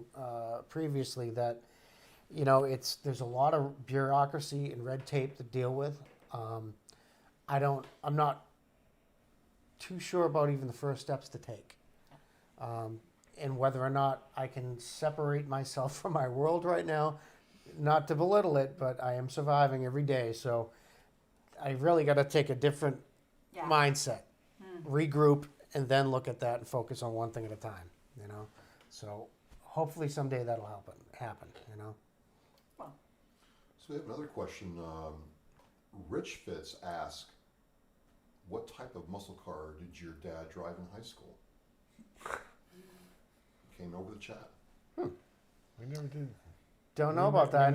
previously that, you know, there's a lot of bureaucracy and red tape to deal with. I'm not too sure about even the first steps to take. And whether or not I can separate myself from my world right now, not to belittle it, but I am surviving every day. So I really got to take a different mindset, regroup, and then look at that and focus on one thing at a time, you know? So hopefully someday that'll happen, you know? So we have another question. Rich Fitz asked, what type of muscle car did your dad drive in high school? Came over the chat. We never did. Don't know about that. I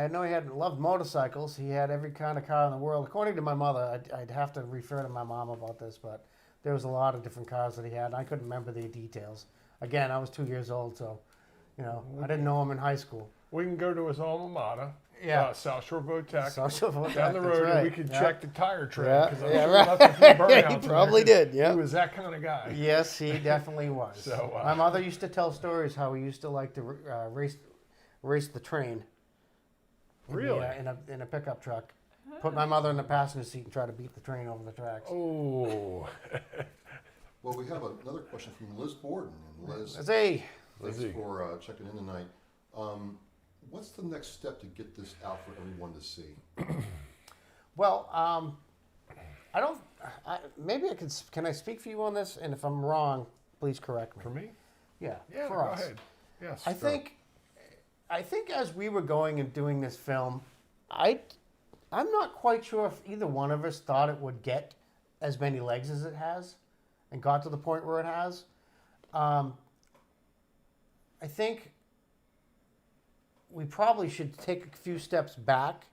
know he had loved motorcycles. He had every kind of car in the world. According to my mother, I'd have to refer to my mom about this, but there was a lot of different cars that he had. And I couldn't remember the details. Again, I was 2 years old, so you know I didn't know him in high school. We can go to his alma mater. Yeah. South Shore Votech. South Shore Votech, down the road, that's right. and we could check the tire tread. Yeah, Because I'm yeah, sure right. left a few burnouts He probably there. did, yeah. He was that kind of guy. Yes, he definitely was. So, my mother used to tell stories how he used to like to race the train. Really? In a pickup truck. Put my mother in the passenger seat and try to beat the train over the tracks. Oh. Well, we have another question from Liz Borden. And Liz, Hey. thanks for checking in tonight. What's the next step to get this out for everyone to see? Well, I don't. Maybe I could. Can I speak for you on this? And if I'm wrong, please correct me. For me? Yeah. Yeah, for go us. ahead. Yes. I sure. think as we were going and doing this film, I'm not quite sure if either one of us thought it would get as many legs as it has, and got to the point where it has. I think we probably should take a few steps back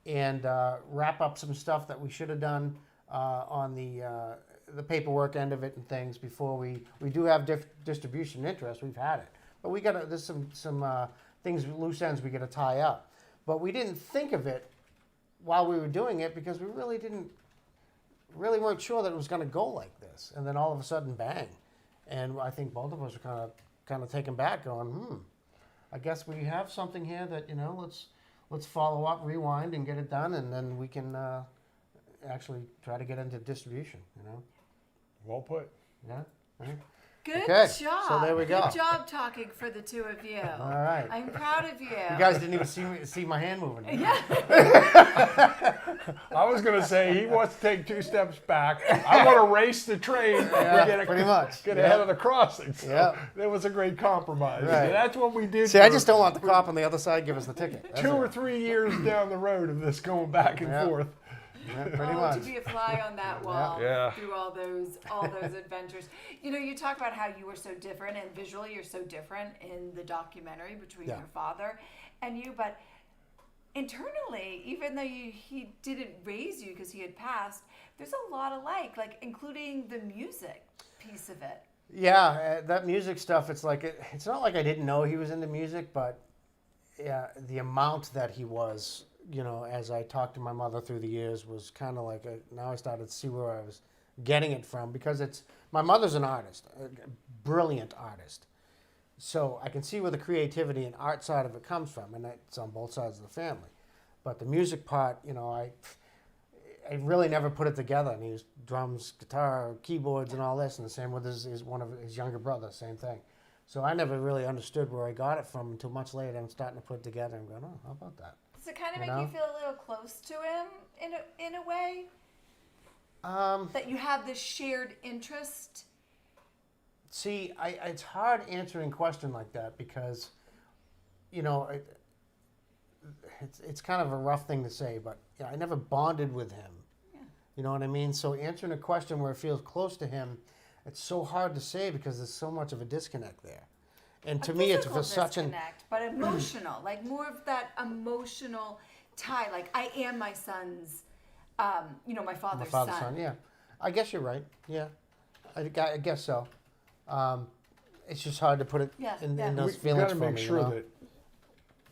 and wrap up some stuff that we should have done on the paperwork end of it and things before we do have distribution interest. We've had it, but there's some things, loose ends we got to tie up. But we didn't think of it while we were doing it because we really weren't sure that it was going to go like this. And then all of a sudden, bang! And I think both of us were kind of taken back, going, I guess we have something here that let's follow up, rewind, and get it done, and then we can actually try to get into distribution. Well put. Yeah. Right. Good Okay, job. so there we go. Good job talking for the two of you. All right. I'm proud of you. You guys didn't even see my hand moving. Yeah. I was going to say he wants to take 2 steps back. I want to race the train. Yeah, pretty much. Get ahead of the crossing. So Yeah. that was a great compromise. Right. And that's what we did. See, I just don't want the cop on the other side give us the ticket. That's 2 or it. 3 years down the road of this going back and Yeah. forth. Yeah, pretty To much. be a fly on that wall Yeah. through all those adventures. You talk about how you were so different, and visually you're so different in the documentary between your father and you, but internally, even though he didn't raise you because he had passed, there's a lot alike, like including the music piece of it. Yeah, that music stuff, it's like, it's not like I didn't know he was into music, but yeah, the amount that he was, as I talked to my mother through the years, was kind of like, now I started to see where I was getting it from, because my mother's an artist, a brilliant artist. So I can see where the creativity and art side of it comes from, and it's on both sides of the family. But the music part, I really never put it together. And he was drums, guitar, keyboards, and all this, and the same with one of his younger brothers, same thing. So I never really understood where I got it from until much later. I'm starting to put it together and going, how about that? Does it kind of make you feel a little close to him in a way? That you have this shared interest? See, it's hard answering a question like that because, it's kind of a rough thing to say, but I never bonded with him. Yeah. You know what I mean? So answering a question where it feels close to him, it's so hard to say because there's so much of a disconnect there. And to me, it's for such an but emotional, like more of that emotional tie. Like I am my son's, my father's son. Yeah, I guess you're right. Yeah, I guess so. It's just hard to put it in those feelings for me. We got to make sure that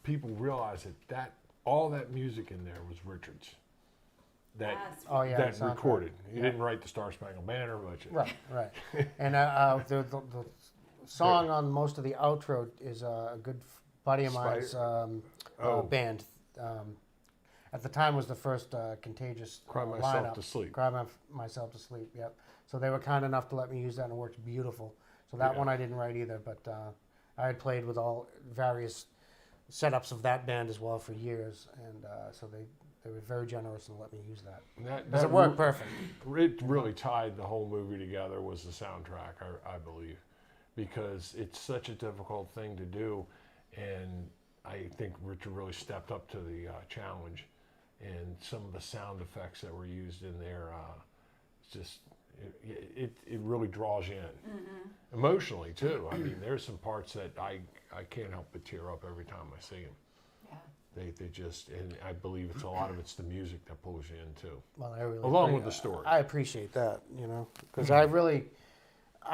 people realize that all that music in there was Richard's. That recorded. He didn't write the Star Spangled Banner, but right. And the song on most of the outro is a good buddy of mine's band. At the time was the first Contagious Cry Myself lineup. to Sleep. Cry Myself to Sleep, yep. So they were kind enough to let me use that, and it worked beautiful. So that one I didn't write either, but I had played with all various setups of that band as well for years, and so they were very generous and let me use that. Because it worked perfect. It really tied the whole movie together was the soundtrack, I believe, because it's such a difficult thing to do, and I think Richard really stepped up to the challenge, and some of the sound effects that were used in there, it really draws you in. Emotionally too. I mean, there's some parts that I can't help but tear up every time I see them. They just, and I believe a lot of it's the music that pulls you in too. Well, I really along with the story. I appreciate that, because I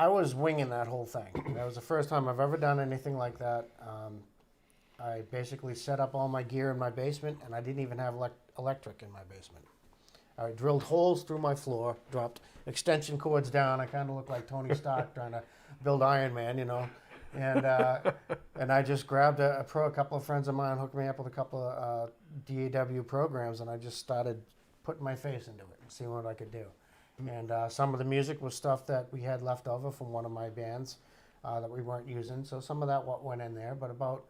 was winging that whole thing. That was the first time I've ever done anything like that. I basically set up all my gear in my basement, and I didn't even have electric in my basement. I drilled holes through my floor, dropped extension cords down. I kind of looked like Tony Stark trying to build Iron Man, And I just grabbed a couple of friends of mine hooked me up with a couple of DAW programs, and I just started putting my face into it and seeing what I could do. And some of the music was stuff that we had left over from one of my bands that we weren't using, so some of that went in there. But about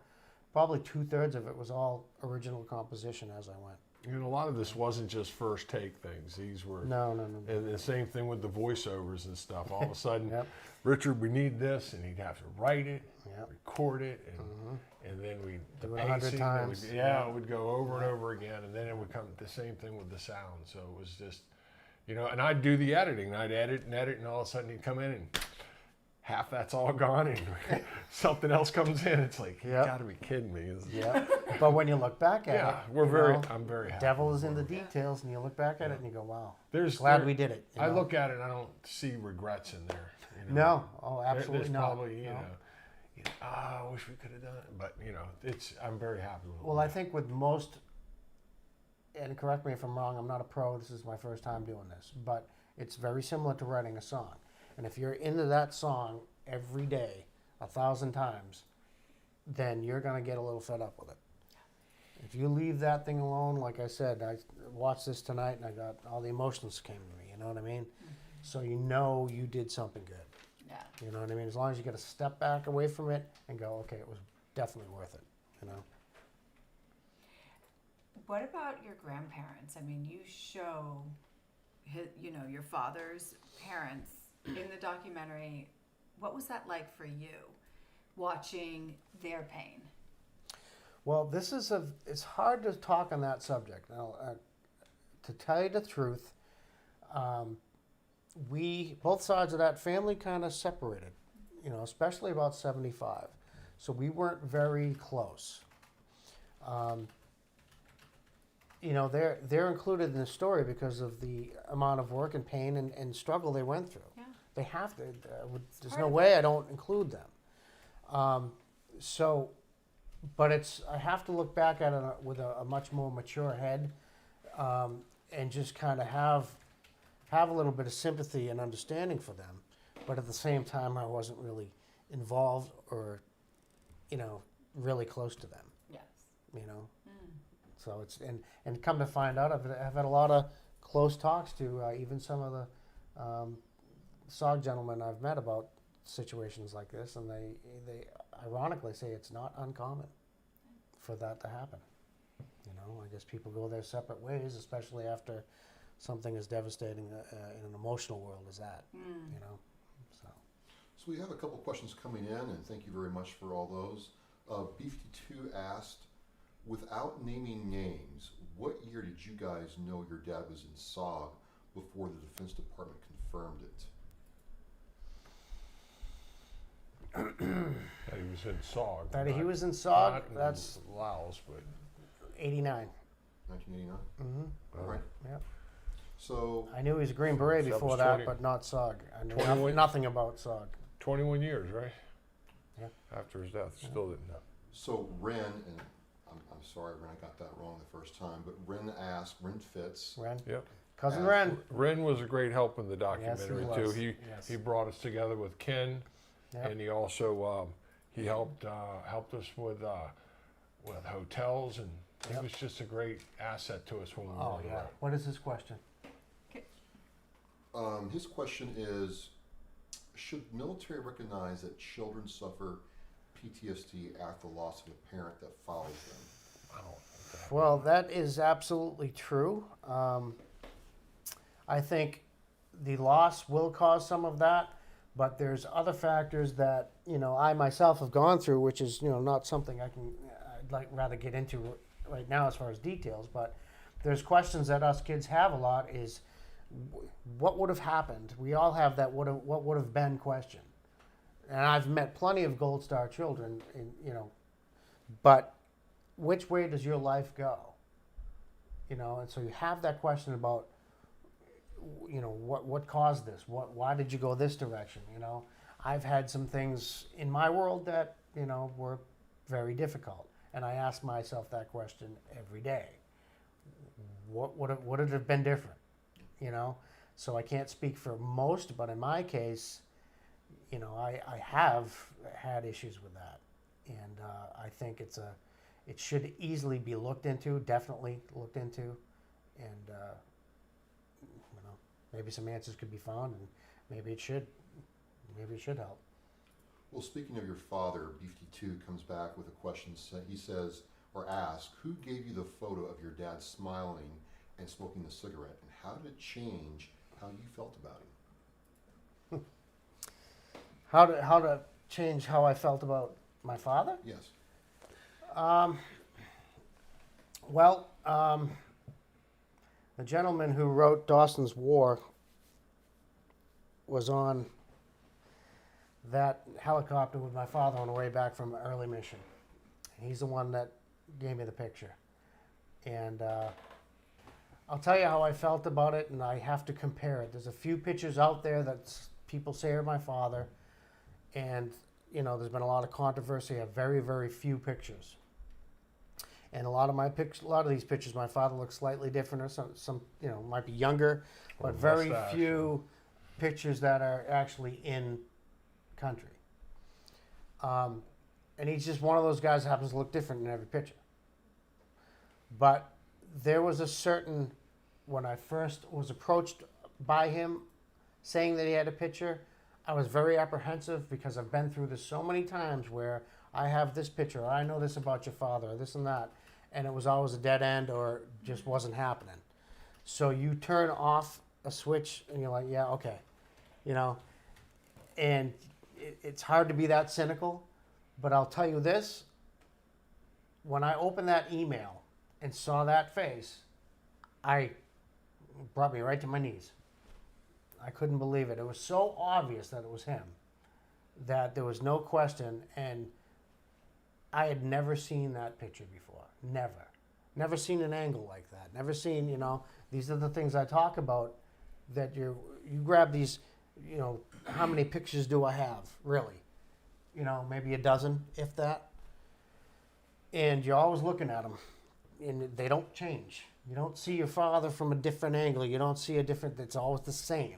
probably 2/3 of it was all original composition as I went. And a lot of this wasn't just first take things. These were No. And the same thing with the voiceovers and stuff. All of a sudden, Richard, we need this, and he'd have to write it, record it, and then we do it 100 times. It would go over and over again, and then it would come the same thing with the sound. So it was just, and I'd do the editing. I'd edit, and all of a sudden he'd come in and half that's all gone, and something else comes in. It's like, you got to be kidding me. Yeah. But when you look back at it, I'm very happy. Devil is in the details, and you look back at it and you go, wow. Glad we did it. I look at it and I don't see regrets in there. No. Oh, absolutely There's not. probably, I wish we could have done it. But, I'm very happy with it. Well, I think with most, and correct me if I'm wrong, I'm not a pro, this is my first time doing this, but it's very similar to writing a song. And if you're into that song every day, 1,000 times, then you're going to get a little fed up with it. If you leave that thing alone, like I said, I watched this tonight and I got all the emotions came to me, you know what I mean? So you did something good. Yeah. You know what I mean? As long as you get a step back away from it and go, okay, it was definitely worth it, What about your grandparents? I mean, you show, your father's parents in the documentary. What was that like for you, watching their pain? Well, it's hard to talk on that subject. Now, to tell you the truth, both sides of that family kind of separated, especially about 75. So we weren't very close. They're included in the story because of the amount of work and pain and struggle they went through. Yeah. They have to. There's no way I don't include them. But I have to look back at it with a much more mature head, and just kind of have a little bit of sympathy and understanding for them. But at the same time, I wasn't really involved or, really close to them. Yes. So and come to find out, I've had a lot of close talks to even some of the SOG gentlemen I've met about situations like this, and they ironically say it's not uncommon for that to happen. I guess people go their separate ways, especially after something as devastating in an emotional world as that. So we have a couple questions coming in, and thank you very much for all those. B52 asked, without naming names, what year did you guys know your dad was in SOG before the Defense Department confirmed it? That he was in SOG. That he was in SOG, not that's in Laos, but 89. 1989? Mm-hmm. All right. Yep. So I knew he was a Green Beret before that, but not SOG. I knew nothing about SOG. 21 years, right? Yeah. After his death, still didn't know. So Ren, and I'm sorry, Ren, I got that wrong the first time, but Ren asked, Ren Fitz. Ren. Yep. Cousin Ren. Ren was a great help in the documentary yes, too. He brought us together with Ken, and he also he helped us with hotels, and he was just a great asset to us when we were on the road. What is his question? His question is, should military recognize that children suffer PTSD after the loss of a parent that follows them? Well, that is absolutely true. I think the loss will cause some of that, but there's other factors that I myself have gone through, which is not something I'd rather get into right now as far as details. But there's questions that us kids have a lot is, what would have happened? We all have that what would have been question, and I've met plenty of Gold Star children, but which way does your life go? And so you have that question about, what caused this? Why did you go this direction? I've had some things in my world that, were very difficult. And I ask myself that question every day. What would it have been different? So I can't speak for most, but in my case, I have had issues with that. And I think it should easily be looked into, definitely looked into. And, maybe some answers could be found, and maybe it should help. Well, speaking of your father, B52 comes back with a question. He says, or asks, who gave you the photo of your dad smiling and smoking the cigarette, and how did it change how you felt about him? How to change how I felt about my father? Yes. The gentleman who wrote Dawson's War was on that helicopter with my father on the way back from an early mission. He's the one that gave me the picture. And I'll tell you how I felt about it, and I have to compare it. There's a few pictures out there that people say are my father, and there's been a lot of controversy. I have very, very few pictures. And a lot of these pictures, my father looks slightly different, or some might be younger, but very few pictures that are actually in country. And he's just one of those guys that happens to look different in every picture. But there was a certain, when I first was approached by him saying that he had a picture, I was very apprehensive because I've been through this so many times where I have this picture, or I know this about your father, or this and that, and it was always a dead end or just wasn't happening. So you turn off a switch and you're like, yeah, okay, and it's hard to be that cynical, but I'll tell you this, when I opened that email and saw that face, it brought me right to my knees. I couldn't believe it. It was so obvious that it was him that there was no question, and I had never seen that picture before. Never seen an angle like that. Never seen, these are the things I talk about, that you grab these, how many pictures do I have, really? Maybe a dozen, if that. And you're always looking at them, and they don't change. You don't see your father from a different angle. You don't see it's always the same.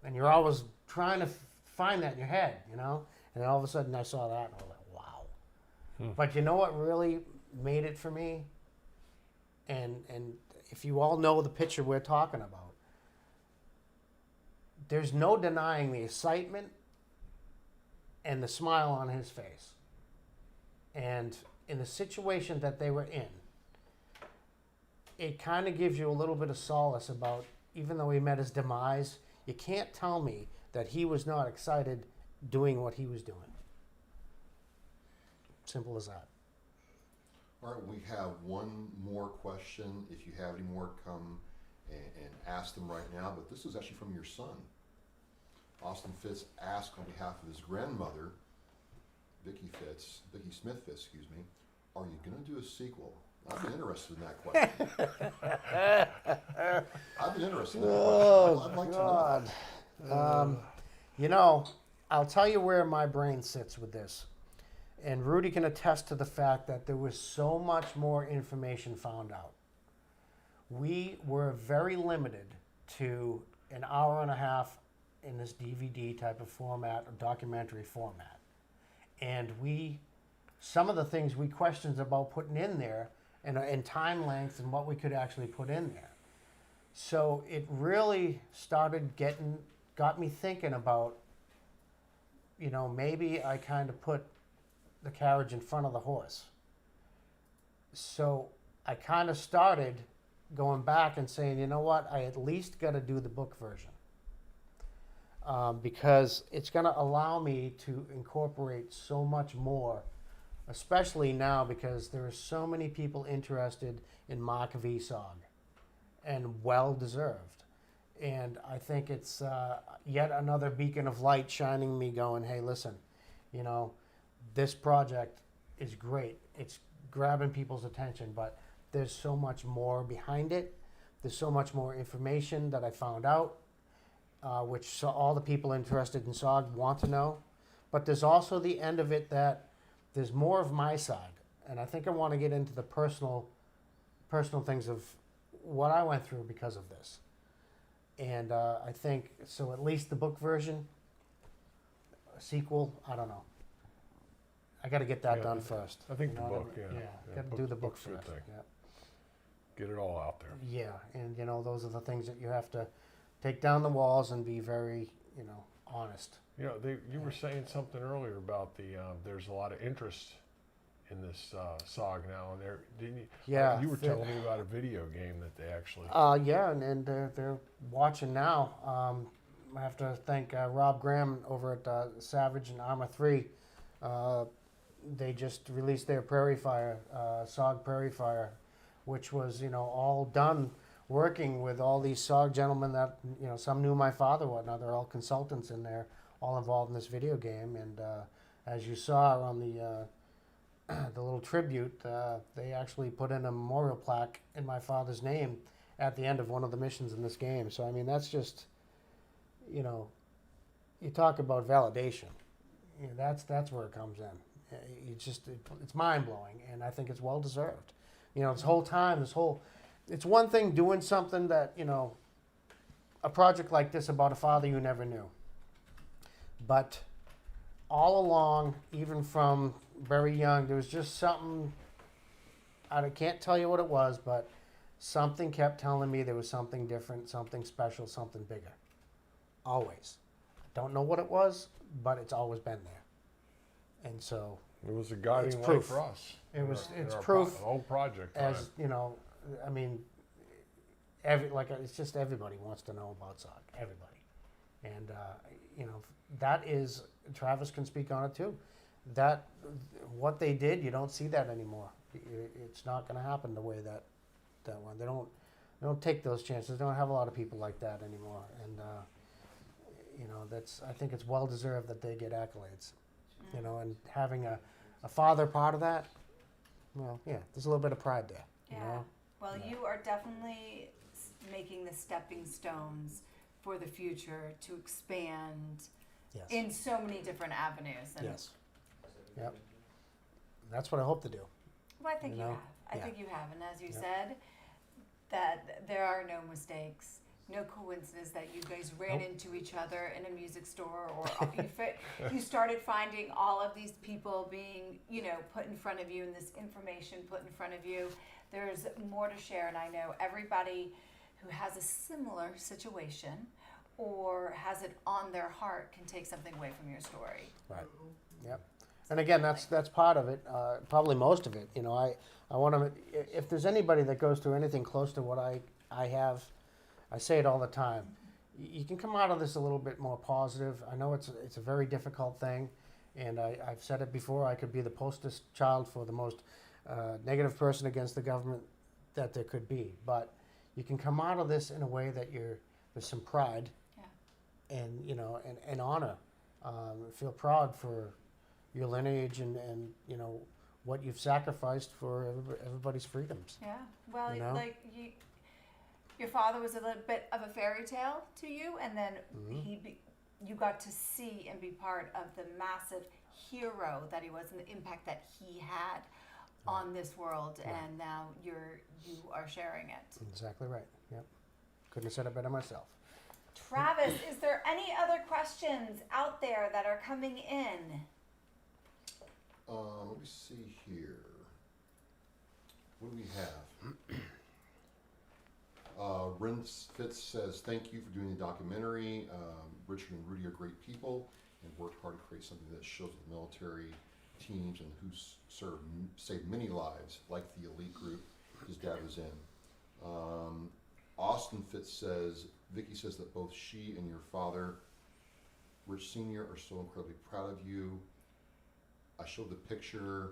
And you're always trying to find that in your head, And then all of a sudden I saw that, and I was like, wow. But you know what really made it for me? And if you all know the picture we're talking about, there's no denying the excitement and the smile on his face. And in the situation that they were in, it kind of gives you a little bit of solace about, even though he met his demise, you can't tell me that he was not excited doing what he was doing. Simple as that. All right, we have one more question. If you have any more, come and ask them right now. But this is actually from your son. Austin Fitz asked on behalf of his grandmother, Vicky Smith Fitz, are you going to do a sequel? I've been interested in that question. I've been interested in that question. I'd like to know. I'll tell you where my brain sits with this. And Rudy can attest to the fact that there was so much more information found out. We were very limited to an hour and a half in this DVD type of format, or documentary format. And some of the things we questioned about putting in there, and time length and what we could actually put in there. So it really got me thinking about, maybe I kind of put the carriage in front of the horse. So I kind of started going back and saying, you know what, I at least got to do the book version. Because it's going to allow me to incorporate so much more, especially now because there are so many people interested in Mark V. Sog, and well-deserved. And I think it's yet another beacon of light shining me going, hey, listen, this project is great. It's grabbing people's attention, but there's so much more behind it. There's so much more information that I found out, which all the people interested in SOG want to know. But there's also the end of it that there's more of my side. And I think I want to get into the personal things of what I went through because of this. And I think, so at least the book version, a sequel, I don't know. I got to get that done first. I think the book, got to do the book first. Yeah. Get it all out there. Yeah, and those are the things that you have to take down the walls and be very, honest. You know, you were saying something earlier about there's a lot of interest in this SOG now, and didn't you? Yeah, you were telling me about a video game that they actually. Yeah, and they're watching now. I have to thank Rob Graham over at Savage and Arma 3. They just released their Prairie Fire, SOG Prairie Fire, which was, all done working with all these SOG gentlemen that, some knew my father, whatnot. They're all consultants in there, all involved in this video game. And as you saw on the little tribute, they actually put in a memorial plaque in my father's name at the end of one of the missions in this game. So, I mean, that's just, you talk about validation. That's where it comes in. It's mind-blowing, and I think it's well-deserved. This whole time, it's one thing doing something that, a project like this about a father you never knew. But all along, even from very young, there was just something, I can't tell you what it was, but something kept telling me there was something different, something special, something bigger. Always. Don't know what it was, but it's always been there. And so it was a guiding light proof for us. It's proof. The whole project. As I mean, it's just everybody wants to know about SOG. Everybody, and that is, Travis can speak on it too. That what they did, you don't see that anymore. It's not going to happen the way that one. They don't take those chances. They don't have a lot of people like that anymore, and I think it's well deserved that they get accolades. And having a father part of that, well, yeah, there's a little bit of pride there. Yeah. Well, you are definitely making the stepping stones for the future to expand in so many different avenues. And yes. Yep. That's what I hope to do. Well, I think you have. I think you have. And as you said, that there are no mistakes. No coincidence that you guys ran into each other in a music store, or you started finding all of these people being, put in front of you, and this information put in front of you. There's more to share, and I know everybody who has a similar situation or has it on their heart can take something away from your story. Right. Yep. And again, that's part of it. Probably most of it. I want to. If there's anybody that goes through anything close to what I have. I say it all the time. You can come out of this a little bit more positive. I know it's a very difficult thing, and I've said it before. I could be the poster child for the most negative person against the government that there could be. But you can come out of this in a way that there's some pride, and and honor. Feel proud for your lineage and what you've sacrificed for everybody's freedoms. Yeah. Well, your father was a little bit of a fairy tale to you, and then you got to see and be part of the massive hero that he was and the impact that he had on this world, and now you are sharing it. Exactly right. Yep. Couldn't have said it better myself. Travis, is there any other questions out there that are coming in? Let me see here. What do we have? Rince Fitz says, thank you for doing the documentary. Richard and Rudy are great people and worked hard to create something that shows the military teams and who saved many lives, like the elite group his dad was in. Austin Fitz says, Vicky says that both she and your father, Rich Sr., are so incredibly proud of you. I showed the picture.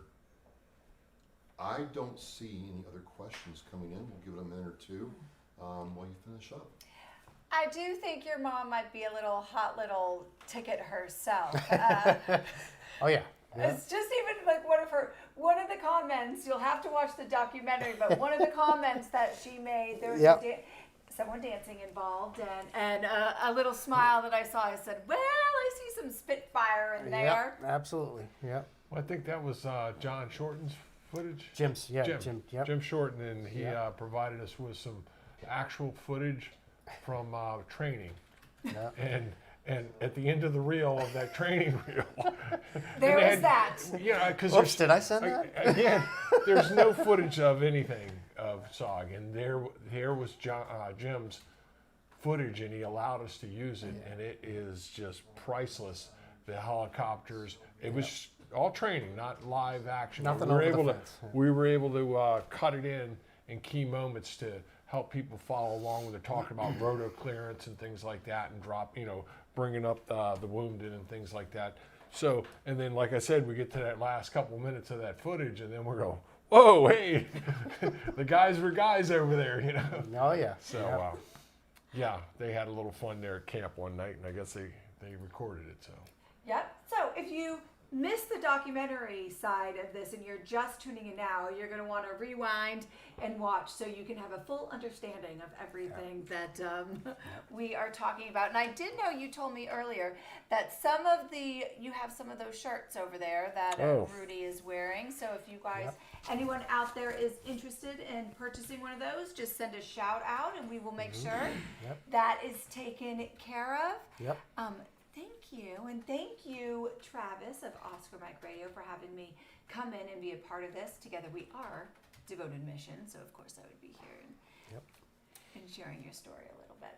I don't see any other questions coming in. We'll give it a minute or two while you finish up. I do think your mom might be a hot little ticket herself. Oh yeah. It's just even like one of the comments. You'll have to watch the documentary, but one of the comments that she made, there was someone dancing involved, and a little smile that I saw. I said, "Well, I see some Spitfire in there." Yep, absolutely. Yep. Well, I think that was John Shorten's footage. Jim. Jim Shorten, and he provided us with some actual footage from training. Yeah. And at the end of the reel of that training reel, there was that. Yeah, because oops, did I send that? Again, there's no footage of anything of SOG, and there was Jim's footage, and he allowed us to use it, and it is just priceless. The helicopters, it was all training, not live action. Nothing we were over the able to fence. we were able to cut it in key moments to help people follow along when they're talking about roto clearance and things like that, and bringing up the wounded and things like that. So, and then like I said, we get to that last couple minutes of that footage, and then we're going, whoa, hey, the guys were guys over there, you know. Oh yeah. So yeah, they had a little fun there at camp one night, and I guess they recorded it. So. Yep. So if you missed the documentary side of this and you're just tuning in now, you're going to want to rewind and watch so you can have a full understanding of everything that we are talking about. And I did know you told me earlier that you have some of those shirts over there that Rudy is wearing. So if you guys, anyone out there is interested in purchasing one of those, just send a shout out and we will make sure that is taken care of. Yep. Thank you, and thank you, Travis of Oscar Mike Radio, for having me come in and be a part of this. Together we are Devoted Mission, so of course I would be here and sharing your story a little bit.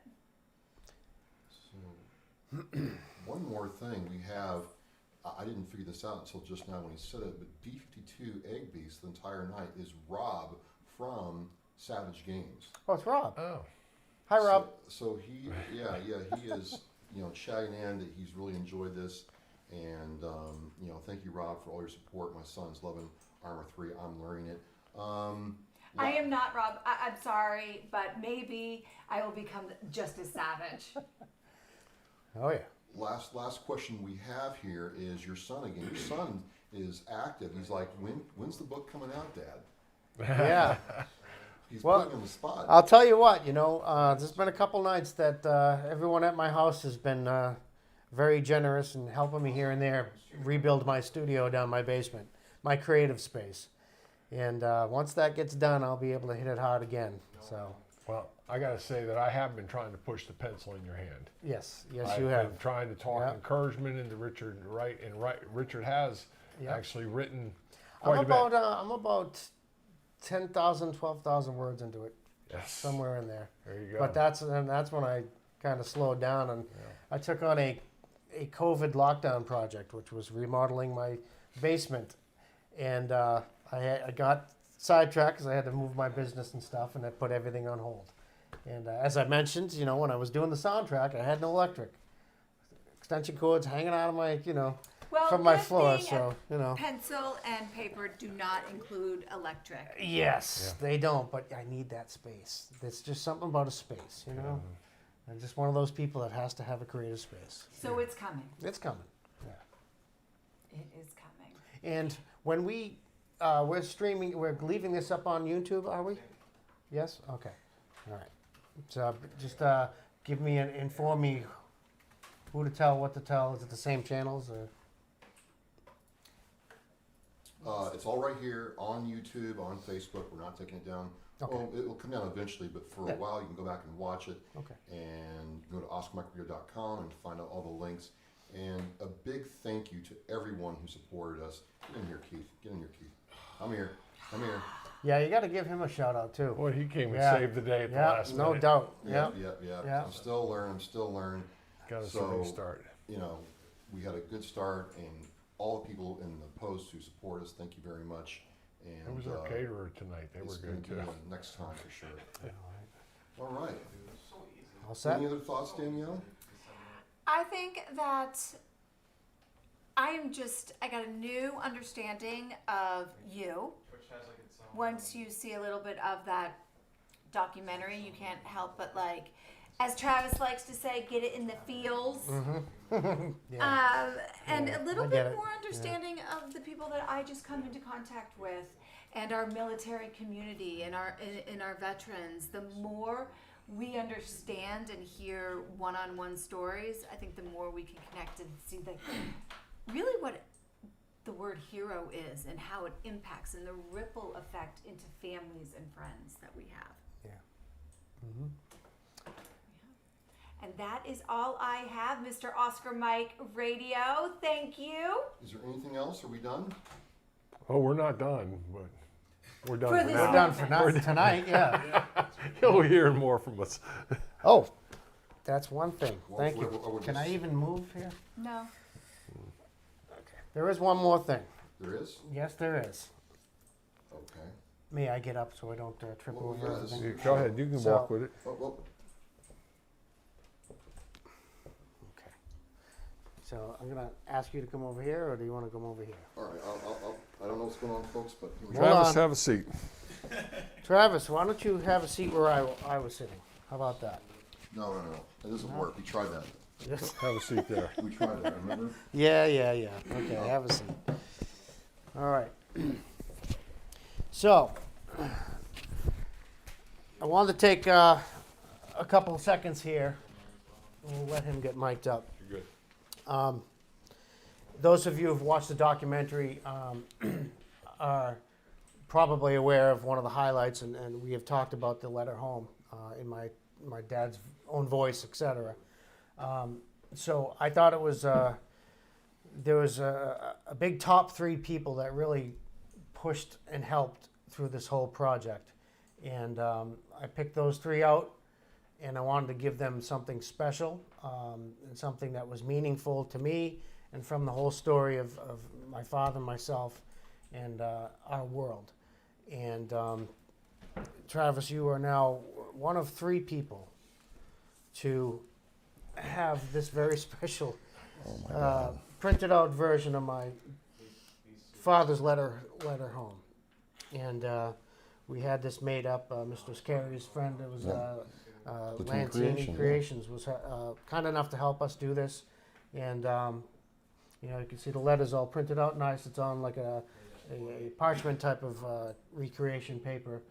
So, one more thing we have, I didn't figure this out until just now when he said it, but B-52 Egg Beast the entire night is Rob from Savage Games. Oh, it's Rob. Oh. Hi, Rob. So he is, chatting in that he's really enjoyed this, and thank you, Rob, for all your support. My son's loving Armor 3. I'm learning it. I am not Rob. I'm sorry, but maybe I will become just as savage. Oh yeah. Last question we have here is your son again. Your son is active. He's like, when's the book coming out, Dad? Yeah. He's putting him on the spot. I'll tell you what, there's been a couple nights that everyone at my house has been very generous in helping me here and there rebuild my studio down my basement, my creative space. And once that gets done, I'll be able to hit it hard again. So. Well, I got to say that I have been trying to push the pencil in your hand. Yes, you I've have. been trying to talk encouragement into Richard, Richard has actually written quite a bit. I'm about 10,000, 12,000 words into it. Yes. Somewhere in there. There you go. But that's when I kind of slowed down, and I took on a COVID lockdown project, which was remodeling my basement. And I got sidetracked because I had to move my business and stuff, and I put everything on hold. And as I mentioned, when I was doing the soundtrack, I had no electric. Extension cords hanging out of my, from my floor. So, pencil and paper do not include electric. Yes, they don't, but I need that space. There's just something about a space, I'm just one of those people that has to have a creative space. So it's coming. It's coming. Yeah. It is coming. And when we're streaming, we're leaving this up on YouTube, are we? Yes? Okay. All right. So just inform me who to tell, what to tell. Is it the same channels? Or? It's all right here on YouTube, on Facebook. We're not taking it down. Okay. Well, it will come down eventually, but for a while you can go back and watch it. Okay. And go to OscarMikeRadio.com and find out all the links. And a big thank you to everyone who supported us. Get in here, Keith. Get in here, Keith. I'm here. Yeah, you got to give him a shout out too. Well, he came and saved the day at the last minute. No doubt. Yeah. I'm still learning. Got us a restart. We had a good start, and all the people in the post who support us, thank you very much. And it was our caterer tonight. They were good too. Next time for sure. All right. All set? Any other thoughts, Danielle? I think that I got a new understanding of you. Once you see a little bit of that documentary, you can't help but as Travis likes to say, get it in the feels. Mm-hmm. And a little bit more understanding of the people that I just come into contact with, and our military community, and our veterans. The more we understand and hear one-on-one stories, I think the more we can connect and see really what the word hero is and how it impacts and the ripple effect into families and friends that we have. Yeah. Mm-hmm. And that is all I have, Mr. Oscar Mike Radio. Thank you. Is there anything else? Are we done? Oh, we're not done, but we're done for now. We're done for tonight, yeah. You'll hear more from us. Oh, That's one thing. Thank you. Can I even move here? No. There is one more thing. There is? Yes, there is. Okay. May I get up so I don't trip over yes. everything? Go ahead, you can walk with it. Okay. So I'm going to ask you to come over here, or do you want to come over here? All right, I don't know what's going on, folks, but here we go. Travis, have a seat. Travis, why don't you have a seat where I was sitting? How about that? No. It doesn't work. We tried that. Yes. Have a seat there. We tried that, remember? Yeah. Okay, have a seat. All right. So, I wanted to take a couple of seconds here. We'll let him get mic'd up. You're good. Those of you who've watched the documentary are probably aware of one of the highlights, and we have talked about the letter home in my dad's own voice, etc. So I thought it was there was a big top 3 people that really pushed and helped through this whole project, and I picked those 3 out, and I wanted to give them something special and something that was meaningful to me and from the whole story of my father, myself, and our world. And Travis, you are now one of 3 people to have this very special printed out version of my father's letter home. And we had this made up. Mr. Scary's friend, it was Lancini Creations, was kind enough to help us do this. And you can see the letters all printed out nice. It's on like a parchment type of recreation paper.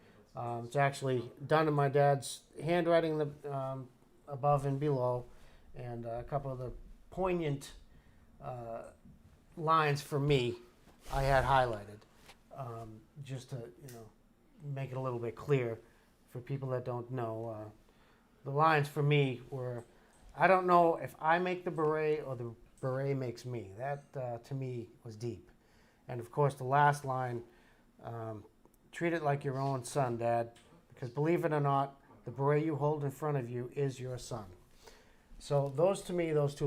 It's actually done in my dad's handwriting, above and below, and a couple of the poignant lines for me I had highlighted, just to make it a little bit clear for people that don't know. The lines for me were, I don't know if I make the beret or the beret makes me. That to me was deep. And of course the last line, treat it like your own son, Dad, because believe it or not, the beret you hold in front of you is your son. So those 2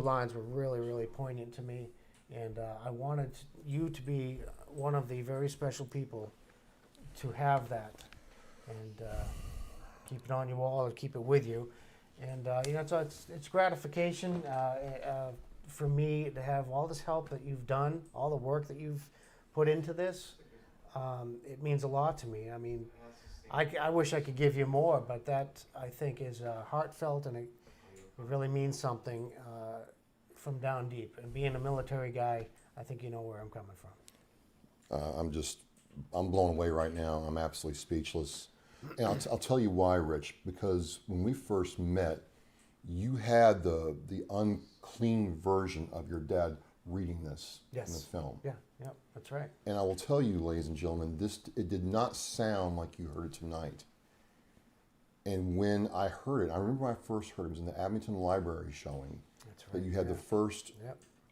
lines were really, really poignant to me, and I wanted you to be one of the very special people to have that, and keep it on your wall or keep it with you. And so it's gratification for me to have all this help that you've done, all the work that you've put into this. It means a lot to me. I mean, I wish I could give you more, but that I think is heartfelt, and it really means something from down deep. And being a military guy, I think you know where I'm coming from. I'm blown away right now. I'm absolutely speechless. And I'll tell you why, Rich, because when we first met, you had the unclean version of your dad reading this in the film. Yeah, that's right. And I will tell you, ladies and gentlemen, it did not sound like you heard it tonight. And when I heard it, I remember when I first heard it was in the Abington Library showing. That's right. That you had the first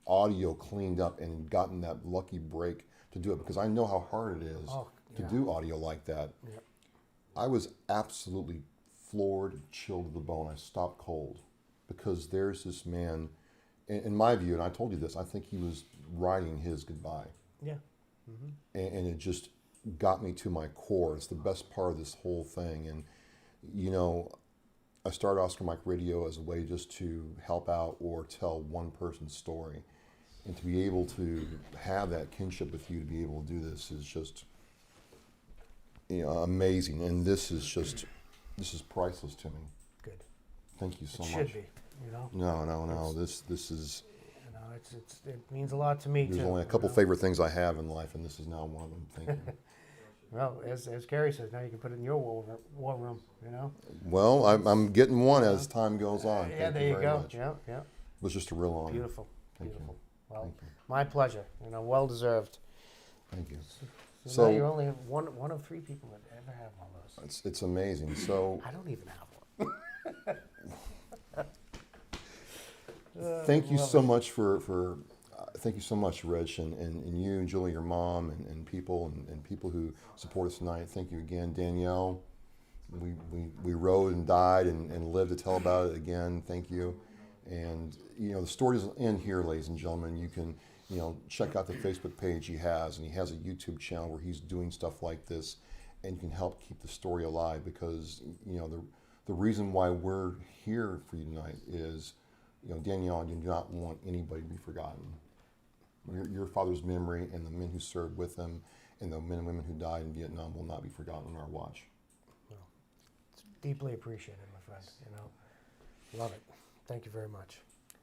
audio cleaned up and gotten that lucky break to do it, because I know how hard it is to do audio like that. Yep. I was absolutely floored, chilled to the bone. I stopped cold, because there's this man, in my view, and I told you this, I think he was writing his goodbye. Yeah. Mm-hmm. And it just got me to my core. It's the best part of this whole thing. And I started Oscar Mike Radio as a way just to help out or tell one person's story. And to be able to have that kinship with you, to be able to do this is just amazing. And this is priceless to me. Good. Thank you so much. It should be, No. This is. It means a lot to me too. There's only a couple favorite things I have in life, and this is now one of them. Thank you. Well, as Gary says, now you can put it in your war room. Well, I'm getting one as time goes on. Yeah, Thank you there you go. much. Yeah. It was just a real honor. Beautiful. Thank Beautiful. you. Well, Thank you. my pleasure. Well deserved. Thank you. So now you only have one of 3 people that ever have one of those. It's amazing. So I don't even have one. thank you so much thank you so much, Rich, and you, and Julie, your mom, and people, and people who support us tonight. Thank you again, Danielle. we rode and died and lived to tell about it again. Thank you. And, you know, the story doesn't end here, ladies and gentlemen. You can, you know, check out the Facebook page he has, and he has a YouTube channel where he's doing stuff like this, and you can help keep the story alive, because, you know, the reason why we're here for you tonight is, you know, Danielle, you do not want anybody to be forgotten. Your father's memory and the men who served with him and the men and women who died in Vietnam will not be forgotten on our watch. Well, it's deeply appreciated, my friend. You know, love it. Thank you very much.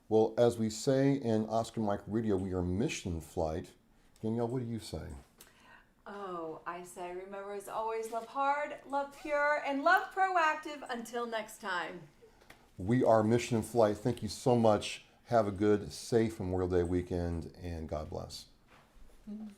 Well, as we say in Oscar Mike Radio, we are mission flight. Danielle, what do you say? Oh, I say, remember as always, love hard, love pure, and love proactive. Until next time. We are mission flight. Thank you so much. Have a good, safe Memorial Day weekend, and God bless. Mm-hmm.